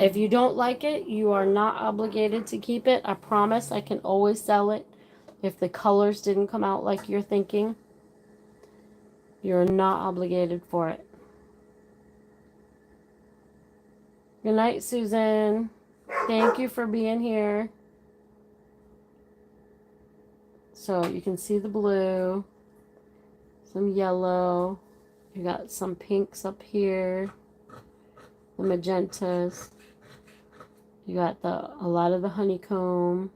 If you don't like it, you are not obligated to keep it. I promise I can always sell it. If the colors didn't come out like you're thinking, you're not obligated for it. Good night, Susan. Thank you for being here. So you can see the blue, some yellow. You got some pinks up here, the magentas. You got a lot of the honeycomb.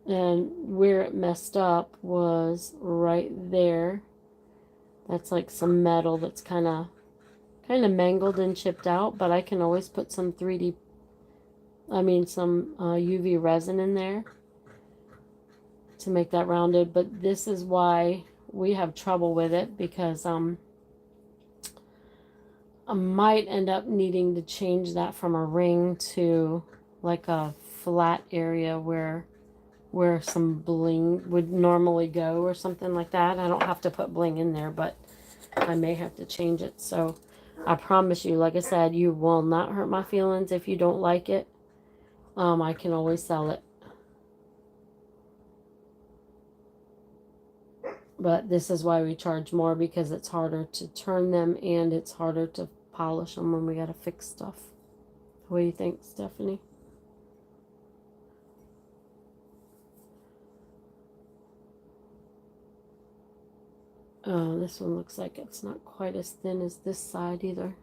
And where it messed up was right there. That's like some metal that's kind of mangled and chipped out, but I can always put some some UV resin in there to make that rounded. But this is why we have trouble with it, because I might end up needing to change that from a ring to like a flat area where some bling would normally go or something like that. I don't have to put bling in there, but I may have to change it. So I promise you, like I said, you will not hurt my feelings if you don't like it. I can always sell it. But this is why we charge more, because it's harder to turn them and it's harder to polish them when we got to fix stuff. What do you think, Stephanie? This one looks like it's not quite as thin as this side either.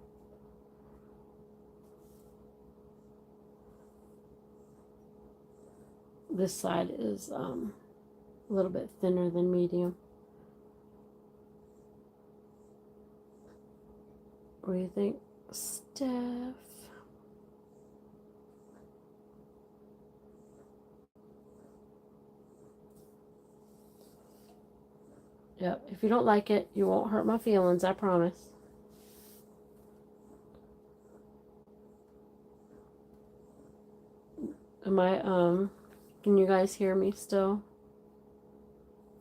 This side is a little bit thinner than medium. What do you think, Steph? Yep, if you don't like it, you won't hurt my feelings, I promise. Am I, can you guys hear me still?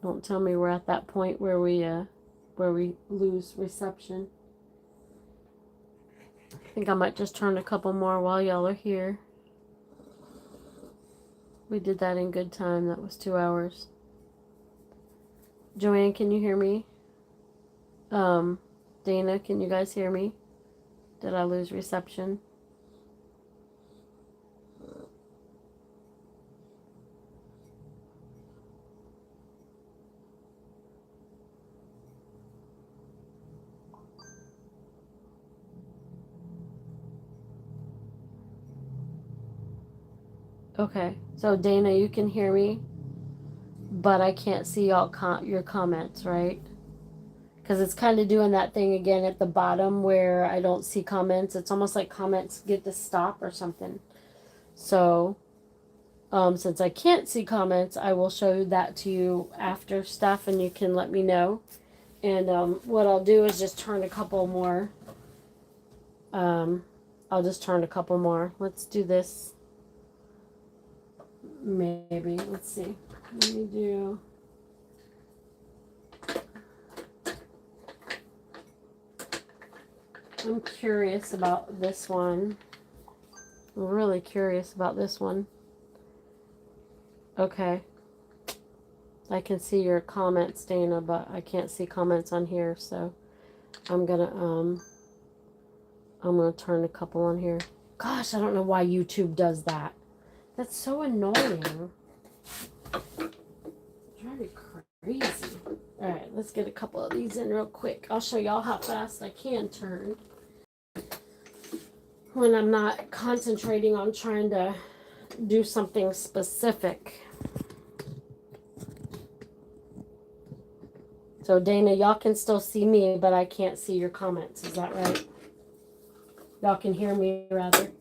Don't tell me we're at that point where we lose reception. I think I might just turn a couple more while y'all are here. We did that in good time. That was 2 hours. Joanne, can you hear me? Dana, can you guys hear me? Did I lose reception? Okay, so Dana, you can hear me, but I can't see your comments, right? Because it's kind of doing that thing again at the bottom where I don't see comments. It's almost like comments get to stop or something. So, since I can't see comments, I will show that to you after stuff, and you can let me know. And what I'll do is just turn a couple more. I'll just turn a couple more. Let's do this. Maybe. Let's see. Let me do. I'm curious about this one. I'm really curious about this one. Okay. I can see your comments, Dana, but I can't see comments on here, so I'm gonna turn a couple on here. Gosh, I don't know why YouTube does that. That's so annoying. Drive me crazy. Alright, let's get a couple of these in real quick. I'll show y'all how fast I can turn when I'm not concentrating on trying to do something specific. So Dana, y'all can still see me, but I can't see your comments. Is that right? Y'all can hear me, rather.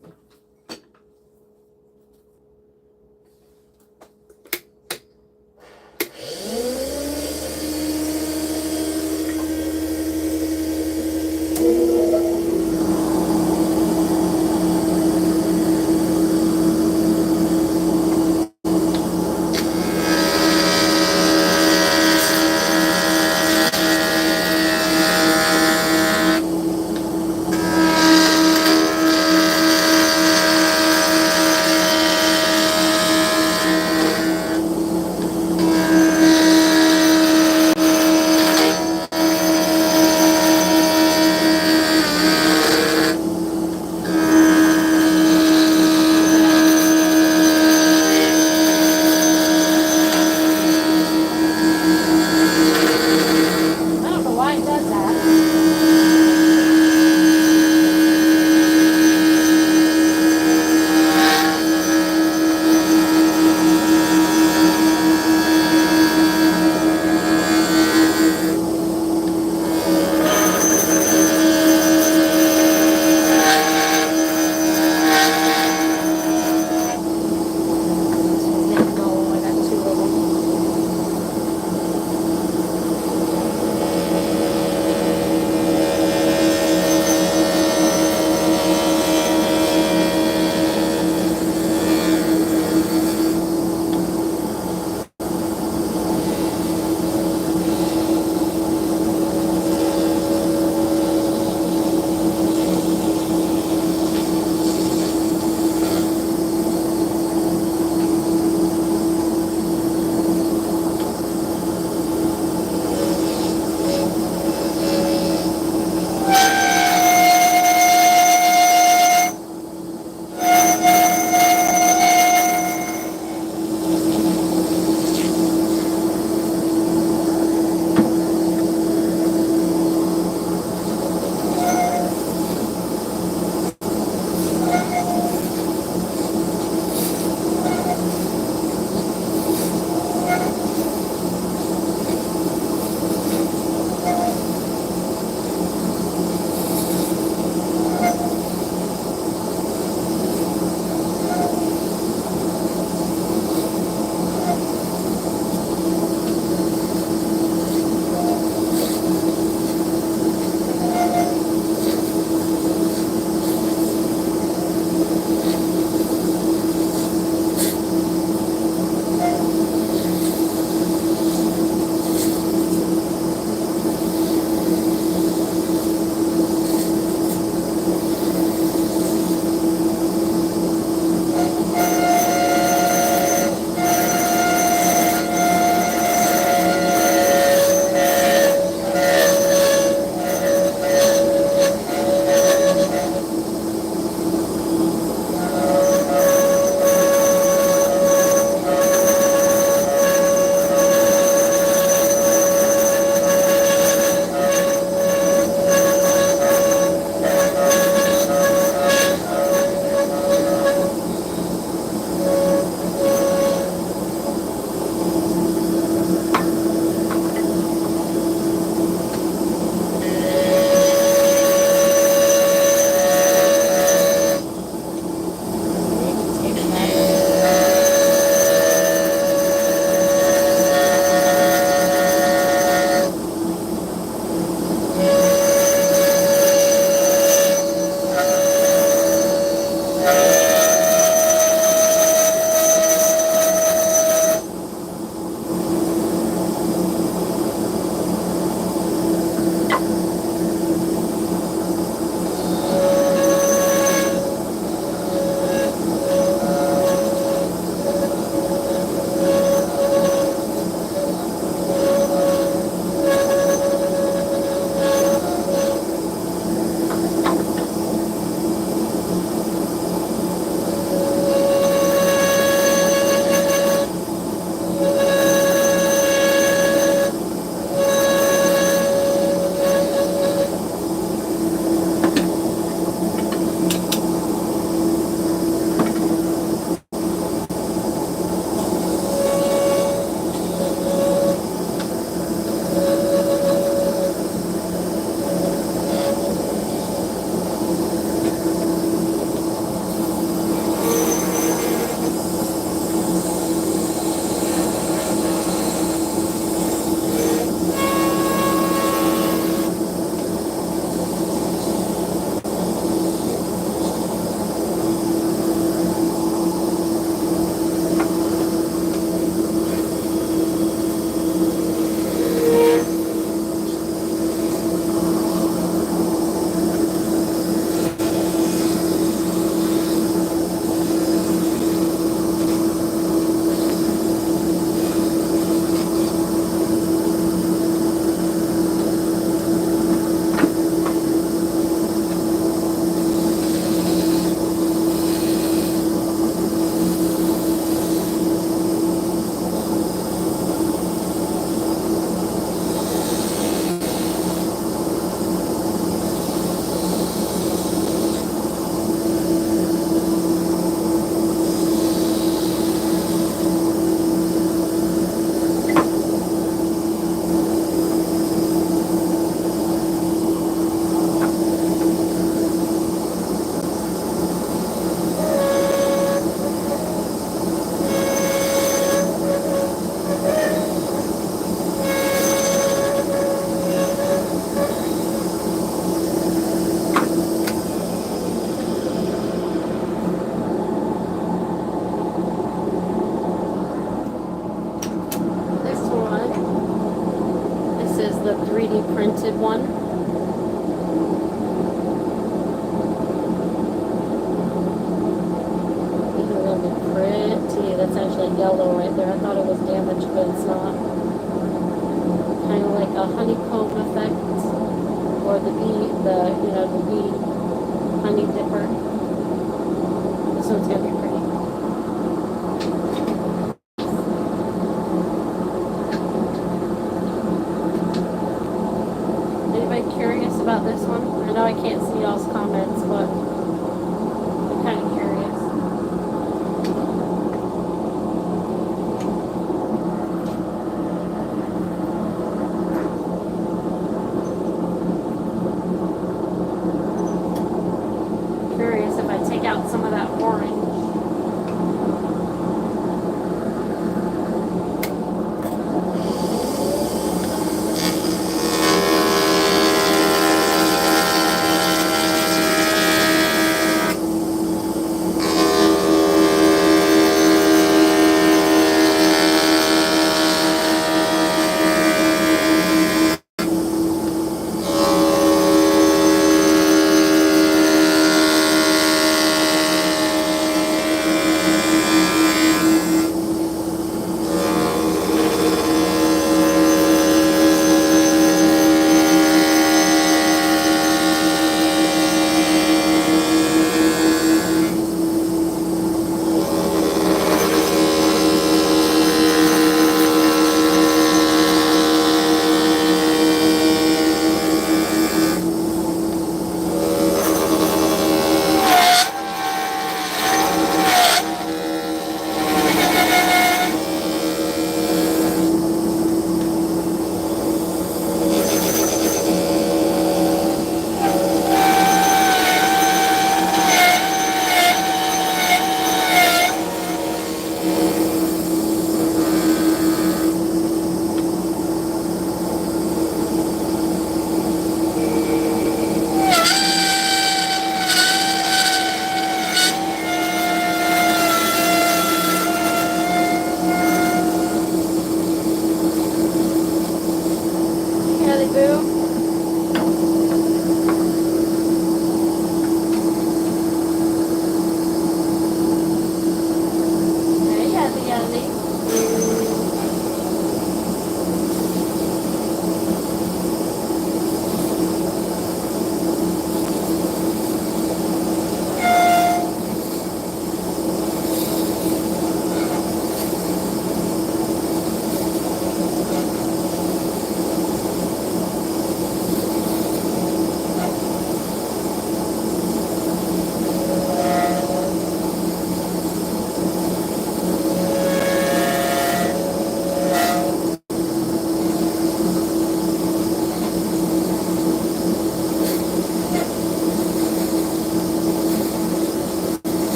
the 3D printed one. These are going to be pretty. That's actually yellow right there. I thought it was damaged, but it's not. Kind of like a honeycomb effect, or the bee honey dipper. This one's going to be pretty. Anybody curious about this one? I know I can't see y'all's comments, but I'm kind of curious. Curious if I take out some of that orange.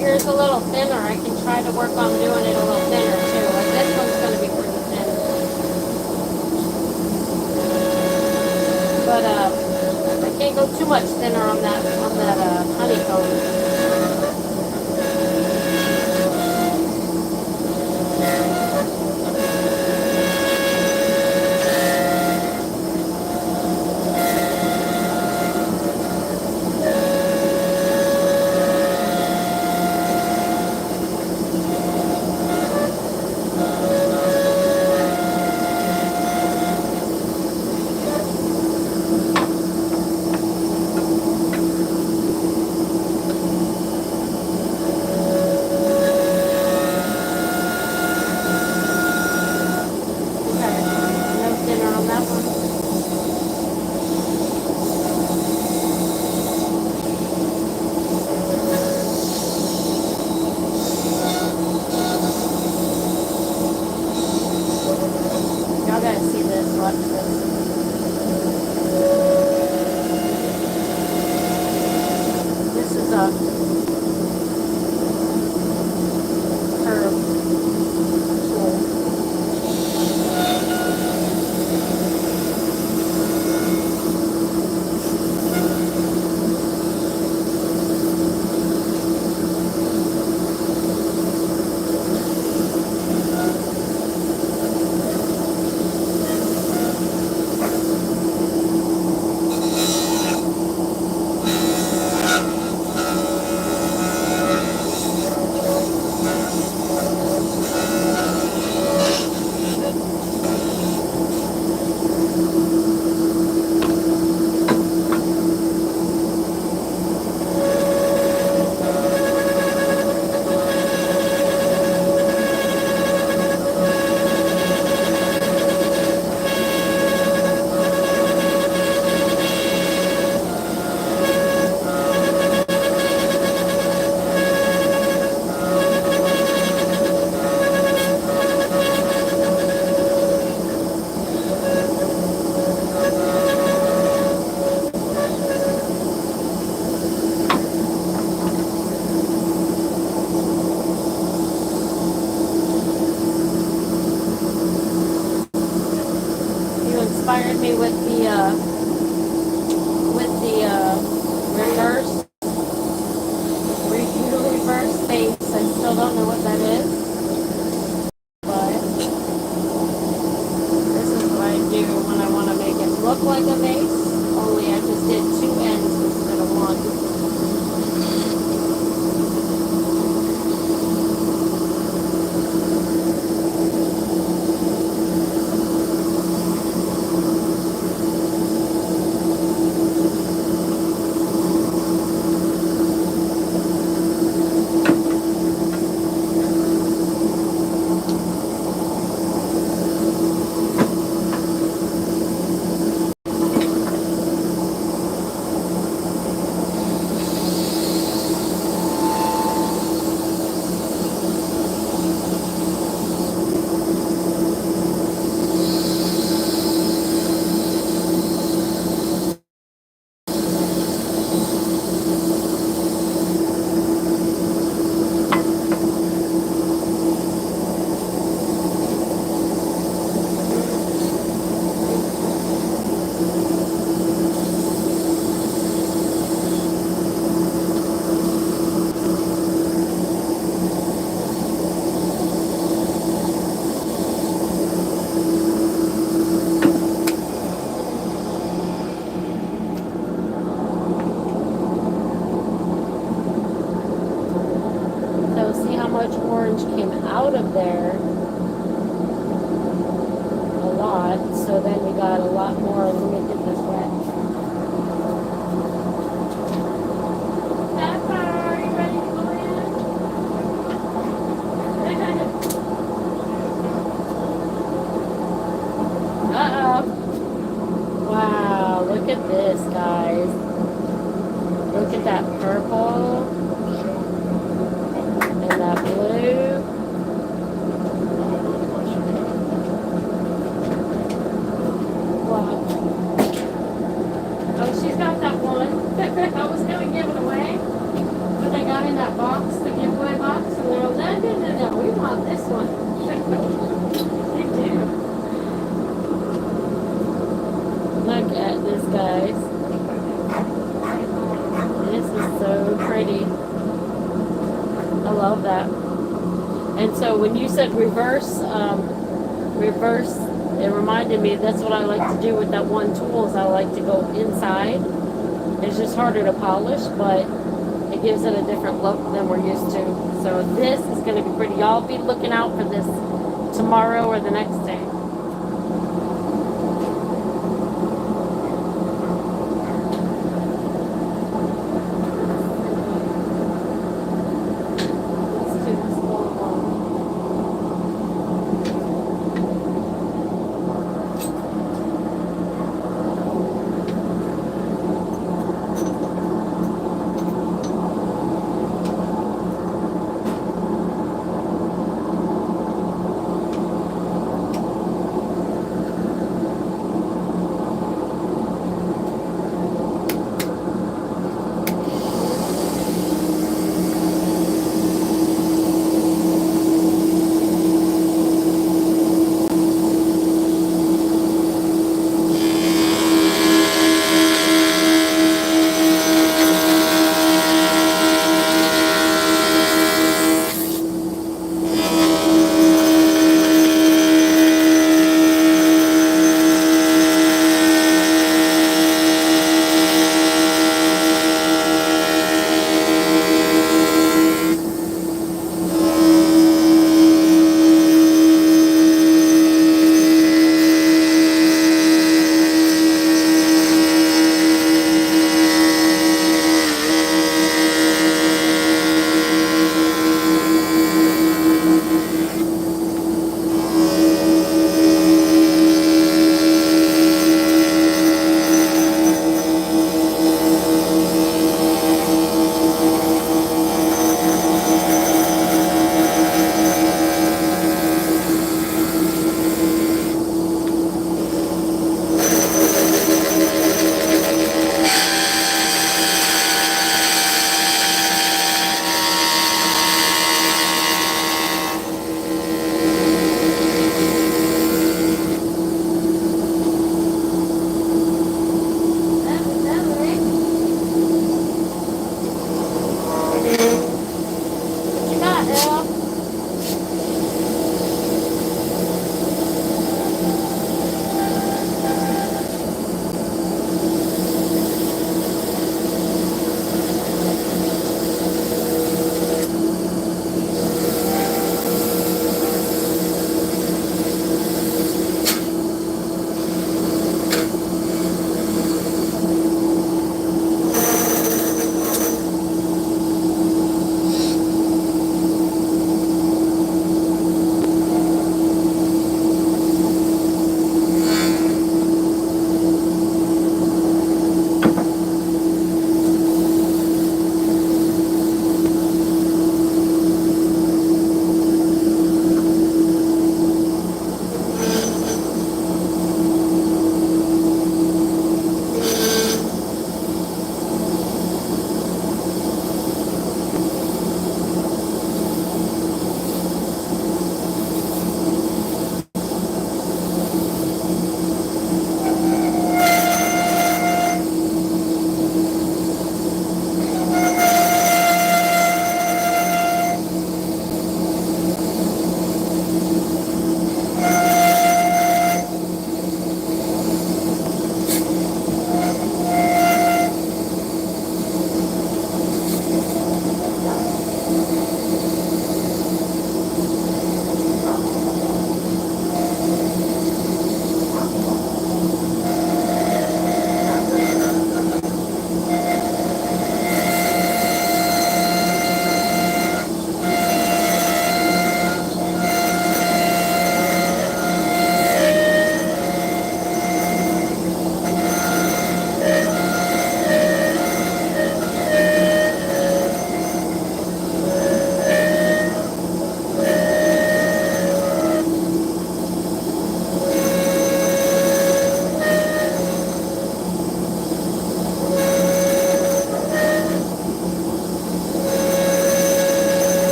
Yours a little thinner, I can try to work on doing it a little thinner too. Like this one's going to be pretty thin. But I can't go too much thinner on that honeycomb. Y'all gotta see this, watch this. inspired me with the reverse reverse face. I still don't know what that is, but this is what I do when I want to make it look like a vase. Only I just did two ends instead of one. So see how much orange came out of there? A lot. So then we got a lot more. Let me get this wet. Pepper, are you ready to go in? Uh-oh. Wow, look at this, guys. Look at that purple and that blue. Wow. Oh, she's got that one. I was going to give it away, but I got in that box, the giveaway box, and they're like, no, we want this one. They do. Look at this, guys. This is so pretty. I love that. And so when you said reverse, it reminded me that's what I like to do with that one tool is I like to go inside. It's just harder to polish, but it gives it a different look than we're used to. So this is going to be pretty. Y'all be looking out for this tomorrow or the next day.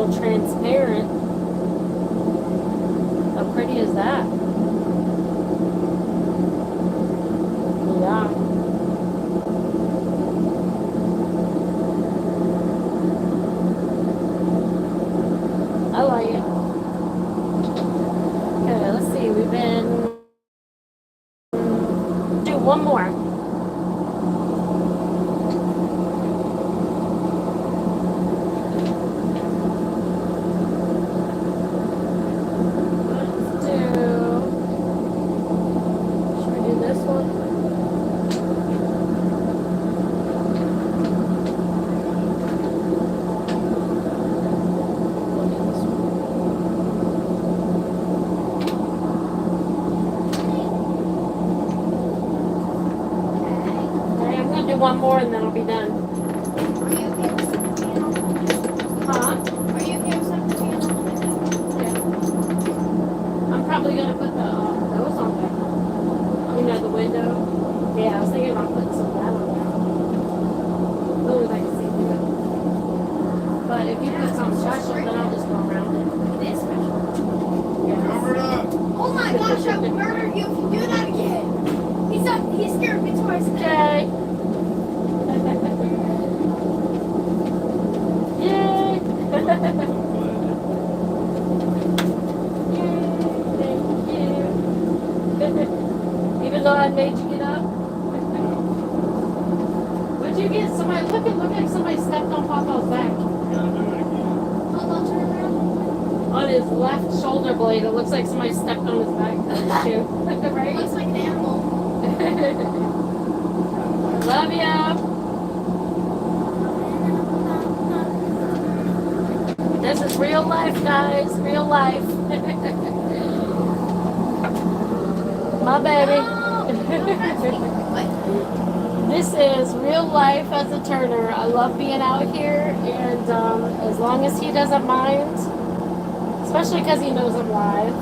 all transparent. How pretty is that? Yeah. I like it. Okay, let's see. We've been do one more. Let's do. Should we do this one? We'll do this one. Okay, I'm gonna do one more and then I'll be done. Are you okay with 17 on the Huh? Are you okay with 17 on the Yeah. I'm probably gonna put the those on there. You know, the window. Yeah, I was thinking about putting some of that on there. Ooh, I can see through it. But if you put something special, then I'll just go around it. It is special. Yeah. Cover it up. Oh my gosh, I would murder you if you do that again. He scared me twice today. Okay. Yay! Yay! Thank you. Even though I made you get up. What'd you get? Somebody look like somebody stepped on Papa's back. Gotta do it again. Hold on, turn around. On his left shoulder blade, it looks like somebody stepped on his back. Too. It Right? looks like an animal. Love ya. This is real life, guys. Real life. My baby. This is real life as a turner. I love being out here, and as long as he doesn't mind, especially because he knows I'm live.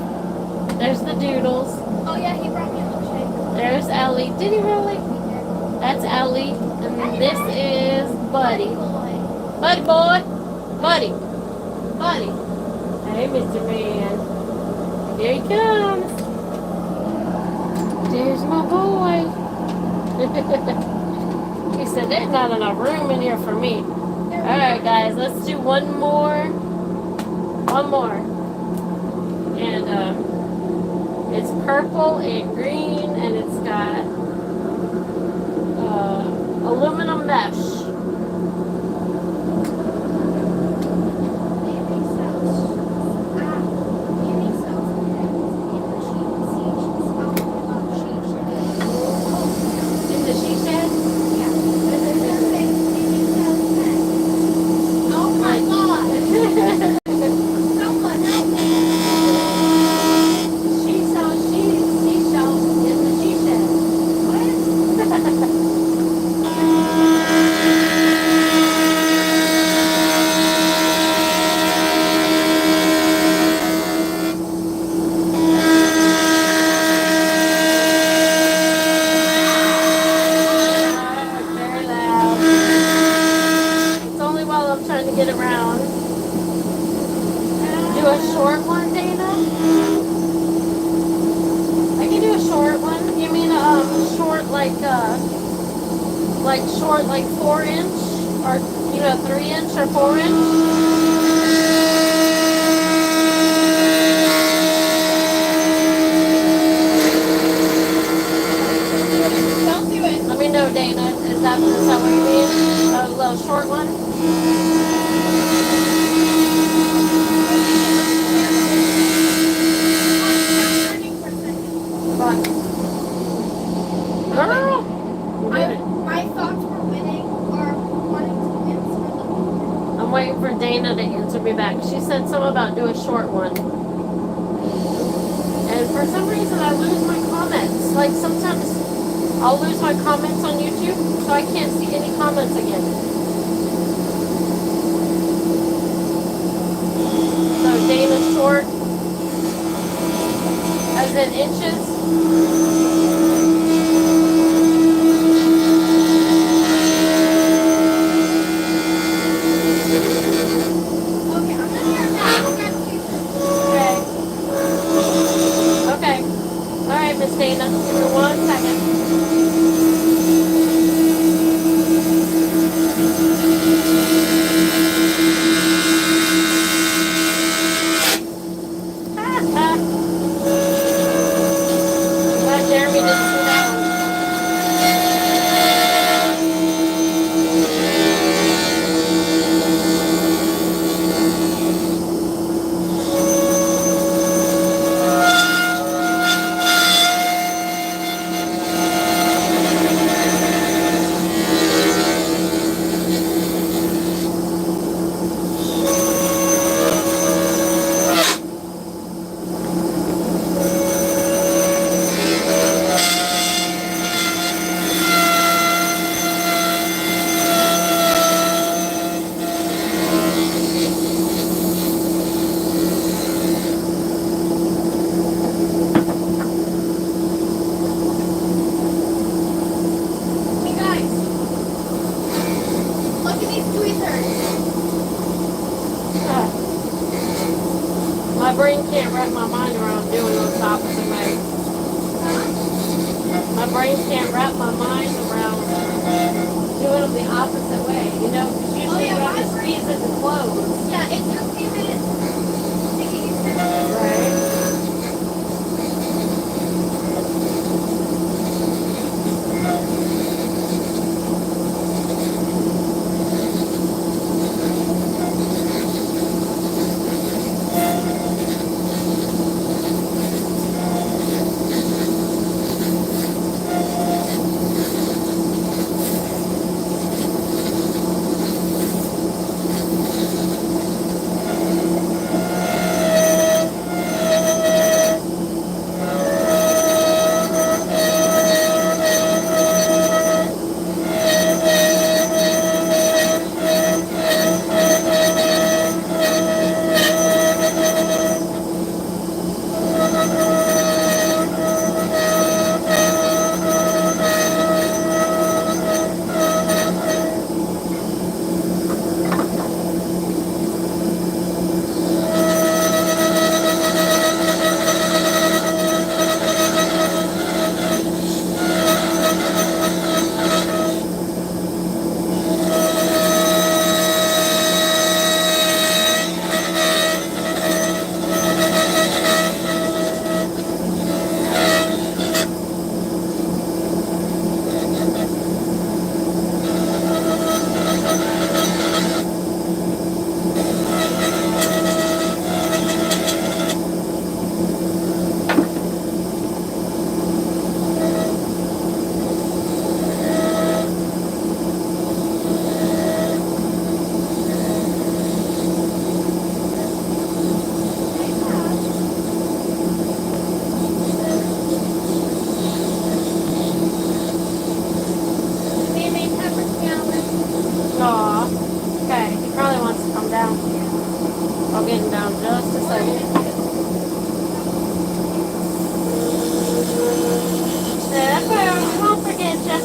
There's the doodles. Oh yeah, he brought me a milkshake. There's Ellie. Did he really? That's Ellie. And this is Buddy. Buddy boy. Buddy. Buddy. Hey, Mr. Man. Here he comes. There's my boy. He said, there's not enough room in here for me. Alright, guys, let's do one more. One more. And, it's purple and green, and it's got, aluminum mesh. In the she shed? Oh my god! Someone help me! She sells seashells in the she shed. Very loud. It's only while I'm trying to get around. Do a short one, Dana? I can do a short one. You mean short short like 4-inch or 3-inch or 4-inch? Don't do it. Let me know, Dana. Is that what you mean? A little short one? Fun. Girl! My thoughts were winning or wanting to answer the phone. I'm waiting for Dana to answer me back. She said something about do a short one. And for some reason I lose my comments. Like sometimes I'll lose my comments on YouTube, so I can't see any comments again. So Dana short as in inches. Okay, I'm gonna hear My brain can't wrap my mind around doing those the opposite way. My brain can't wrap my mind around doing them the opposite way. You know, because usually you have to squeeze it to close. Yeah, it took me a minute to get used to it. Right. Aw. Okay, he probably wants to come down. I'll get him down just a second. We won't forget you.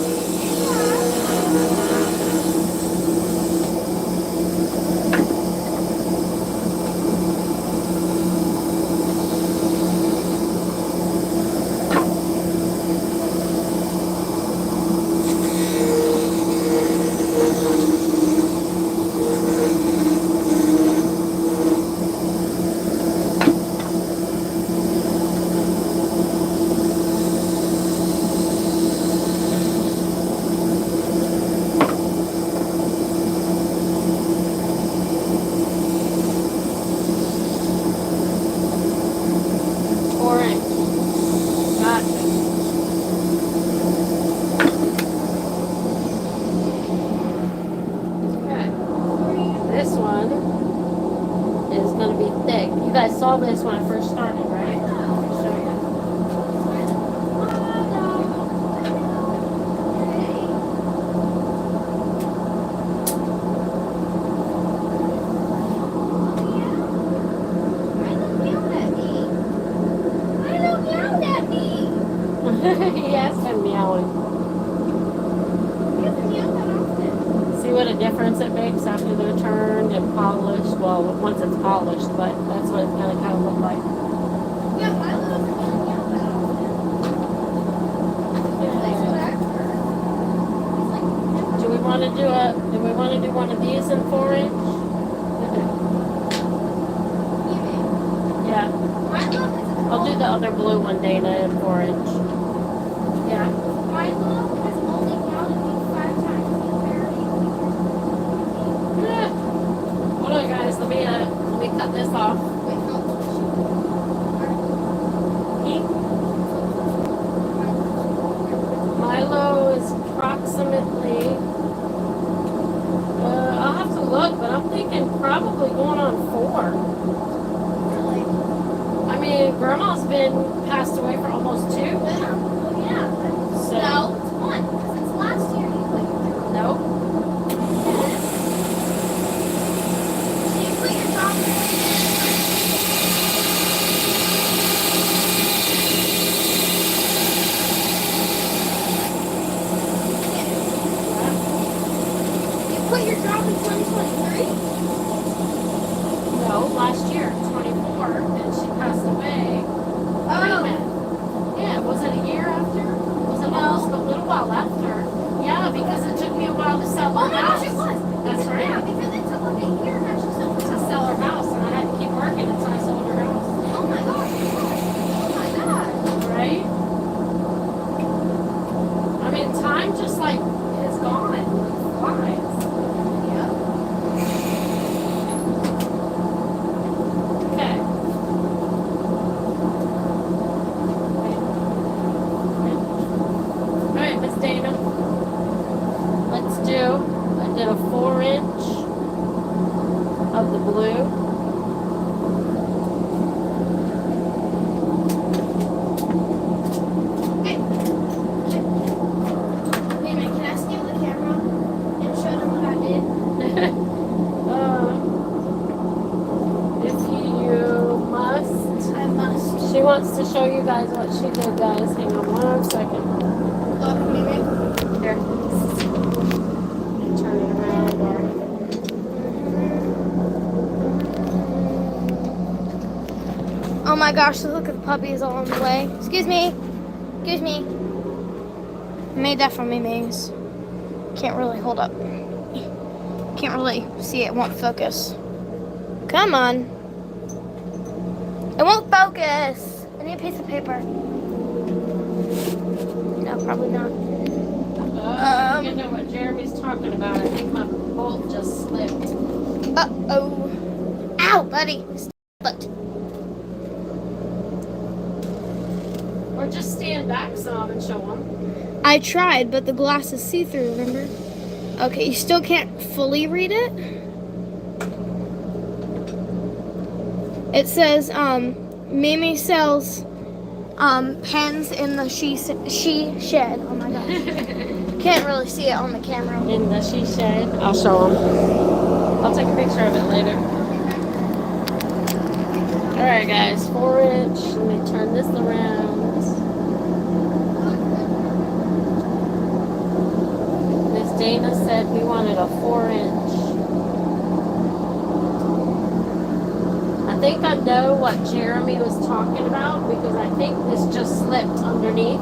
Orange. Gotcha. Okay. This one is going to be thick. You guys saw this when I first started, right? I'll show you. He has been meowing. See what a difference it makes after they're turned and polished? Well, once it's polished, but that's what it's going to kind of look like. Do we want to do one of these in 4-inch? Yeah. I'll do the other blue one, Dana, in 4-inch. Yeah. Hold on, guys. Let me cut this off. Milo is approximately. I'll have to look, but I'm thinking probably going on 4. I mean, Grandma's been passed away for almost 2. So. No, it's 1. Since last year you put your Nope. You put your job in 2023? No, last year, 24. York and she passed away. Oh. Yeah, was it a year after? Was it almost a little while after? Yeah, because it took me a while to sell Oh her my house. gosh, it was. That's right. Yeah, because it took like a year to actually sell To sell her house, and I had to keep working until I sold her house. Oh my gosh, it was. Oh my god. Right? I mean, time just like is gone. It flies. Yep. Okay. All right, Miss Dana. Let's do. I did a 4-inch of the blue. Hey. Wait a minute, can I steal the camera and show them what I did? If you must. I must. She wants to show you guys what she did, guys. Hang on 1 second. Look, maybe. Here. Turn it around or. Oh my gosh, look at the puppies all on the way. Excuse me. Excuse me. I made that from Mimi's. Can't really hold up. Can't really see it. It won't focus. Come on. It won't focus. I need a piece of paper. No, probably not. You know what Jeremy's talking about. I think my bolt just slipped. Uh-oh. Ow, buddy. Stop it. Or just stand back some and show them. I tried, but the glass is see-through, remember? Okay, you still can't fully read it? It says, Mimi sells, pens in the she shed. Oh my gosh. Can't really see it on the camera. In the she shed. I'll show them. I'll take a picture of it later. Alright, guys. 4-inch. Let me turn this around. Miss Dana said we wanted a 4-inch. I think I know what Jeremy was talking about because I think this just slipped underneath.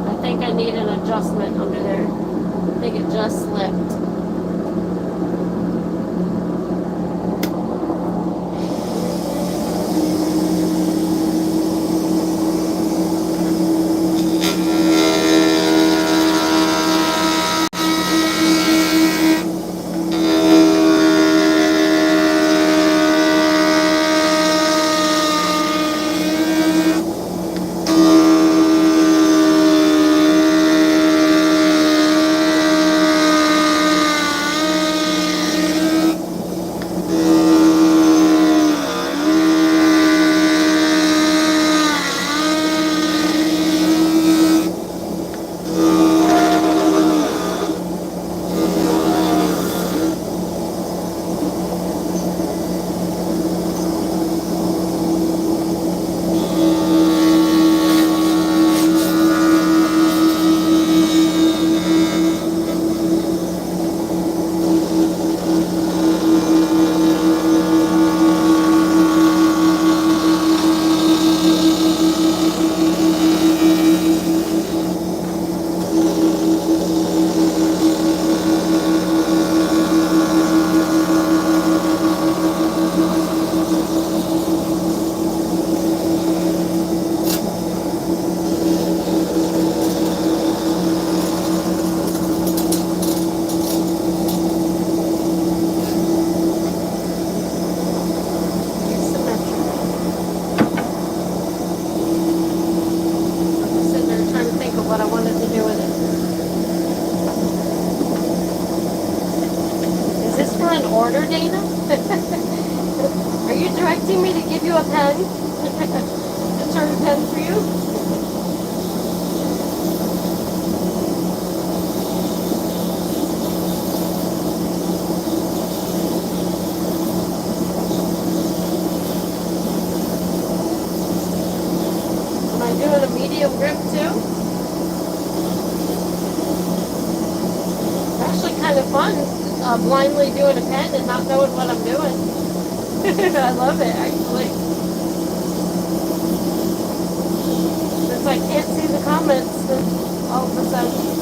I think I need an adjustment under there. I think it just slipped. order, Dana? Are you directing me to give you a pen? To turn a pen for you? Am I doing a medium grip too? It's actually kind of fun blindly doing a pen and not knowing what I'm doing. I love it actually. Since I can't see the comments, then all of a sudden.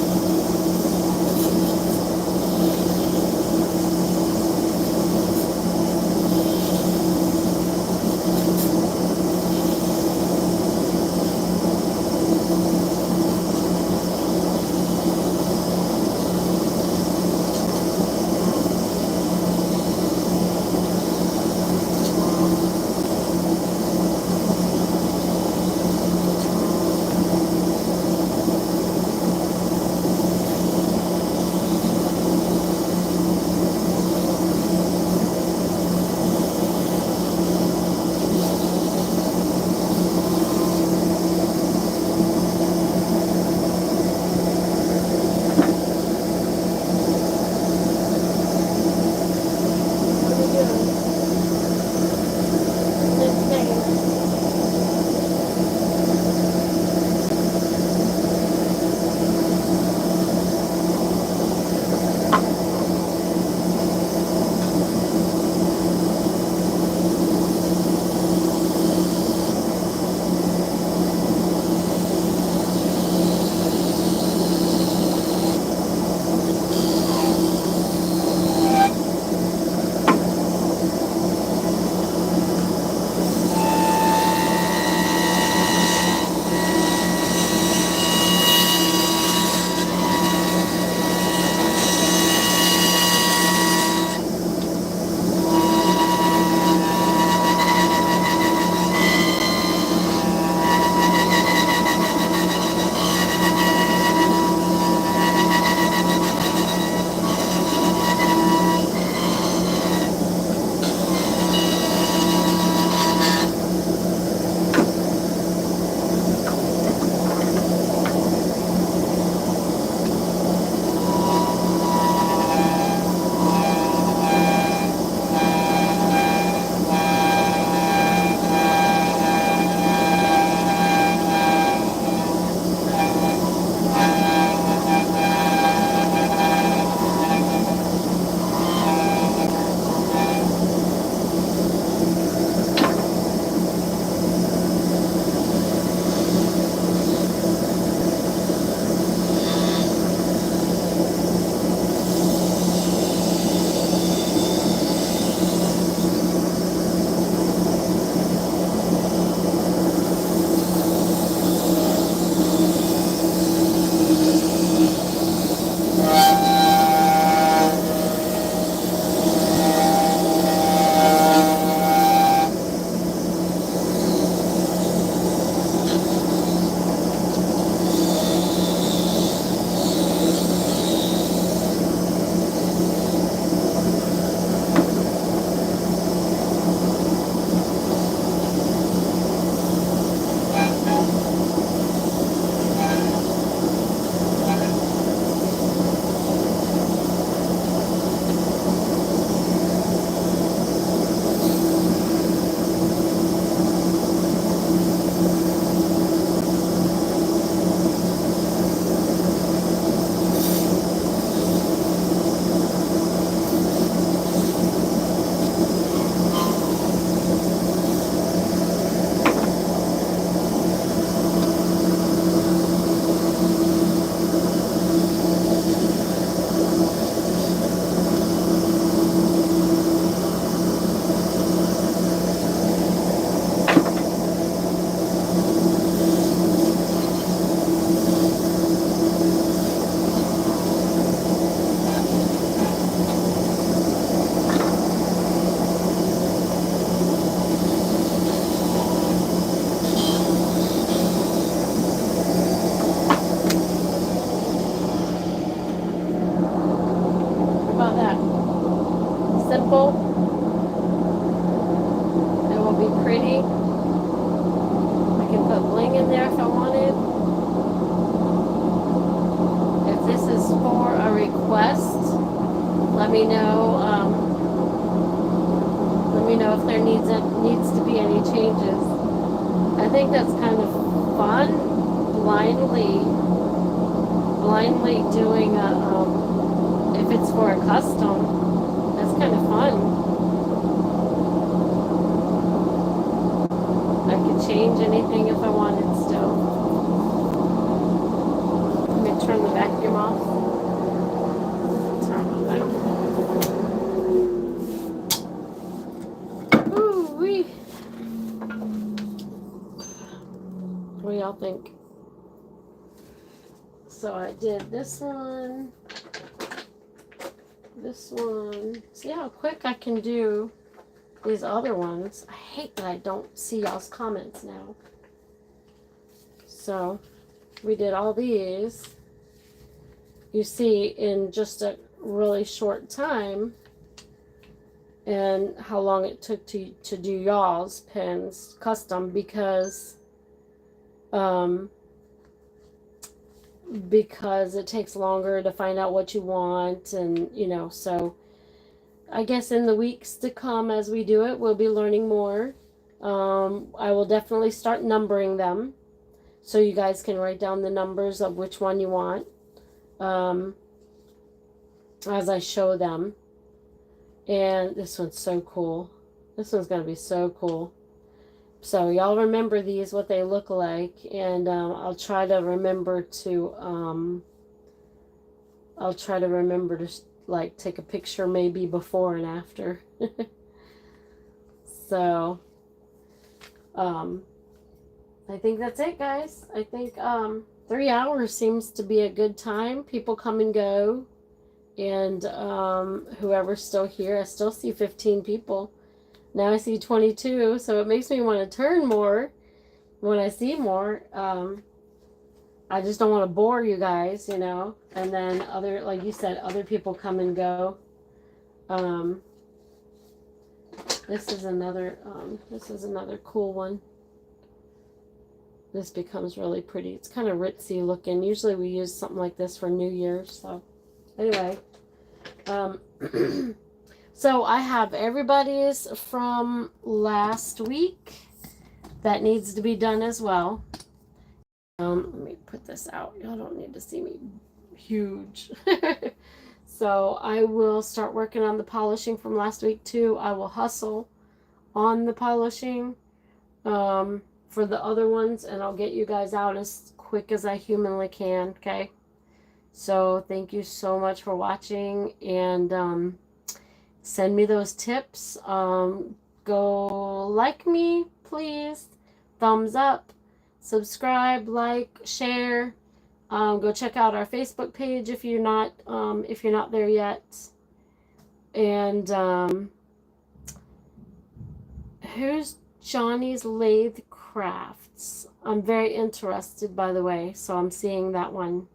What are we doing? Next thing. How about that? Simple. It will be pretty. I can put bling in there if I wanted. If this is for a request, let me know. Let me know if there needs to be any changes. I think that's kind of fun. Blindly doing if it's for a custom. That's kind of fun. change anything if I wanted still. Let me turn the vacuum off. Turn the vacuum. Ooh wee. What do y'all think? So I did this one. This one. See how quick I can do these other ones. I hate that I don't see y'all's comments now. So we did all these. You see in just a really short time, and how long it took to do y'all's pins custom because it takes longer to find out what you want, and you know, so I guess in the weeks to come as we do it, we'll be learning more. I will definitely start numbering them so you guys can write down the numbers of which one you want as I show them. And this one's so cool. This one's going to be so cool. So y'all remember these, what they look like, and I'll try to remember to like take a picture maybe before and after. So I think that's it, guys. I think 3 hours seems to be a good time. People come and go, and whoever's still here, I still see 15 people. Now I see 22, so it makes me want to turn more when I see more. I just don't want to bore you guys, you know. And then other, like you said, other people come and go. This is another cool one. This becomes really pretty. It's kind of ritzy looking. Usually we use something like this for New Year's. So anyway, so I have everybody's from last week that needs to be done as well. Let me put this out. Y'all don't need to see me huge. So I will start working on the polishing from last week too. I will hustle on the polishing for the other ones, and I'll get you guys out as quick as I humanly can, okay? So thank you so much for watching, and send me those tips. Go like me, please. Thumbs up. Subscribe, like, share. Go check out our Facebook page if you're not there yet. And who's Johnny's Lathe Crafts? I'm very interested, by the way, so I'm seeing that one.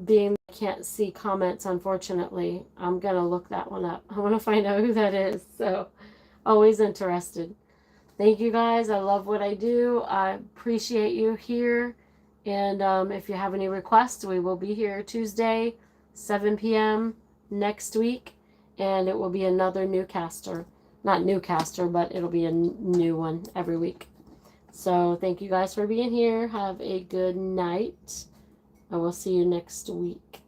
Being I can't see comments, unfortunately, I'm gonna look that one up. I want to find out who that is. So always interested. Thank you guys. I love what I do. I appreciate you here. And if you have any requests, we will be here Tuesday, 7 p.m. next week. And it will be another new caster. Not new caster, but it'll be a new one every week. So thank you guys for being here. Have a good night. I will see you next week.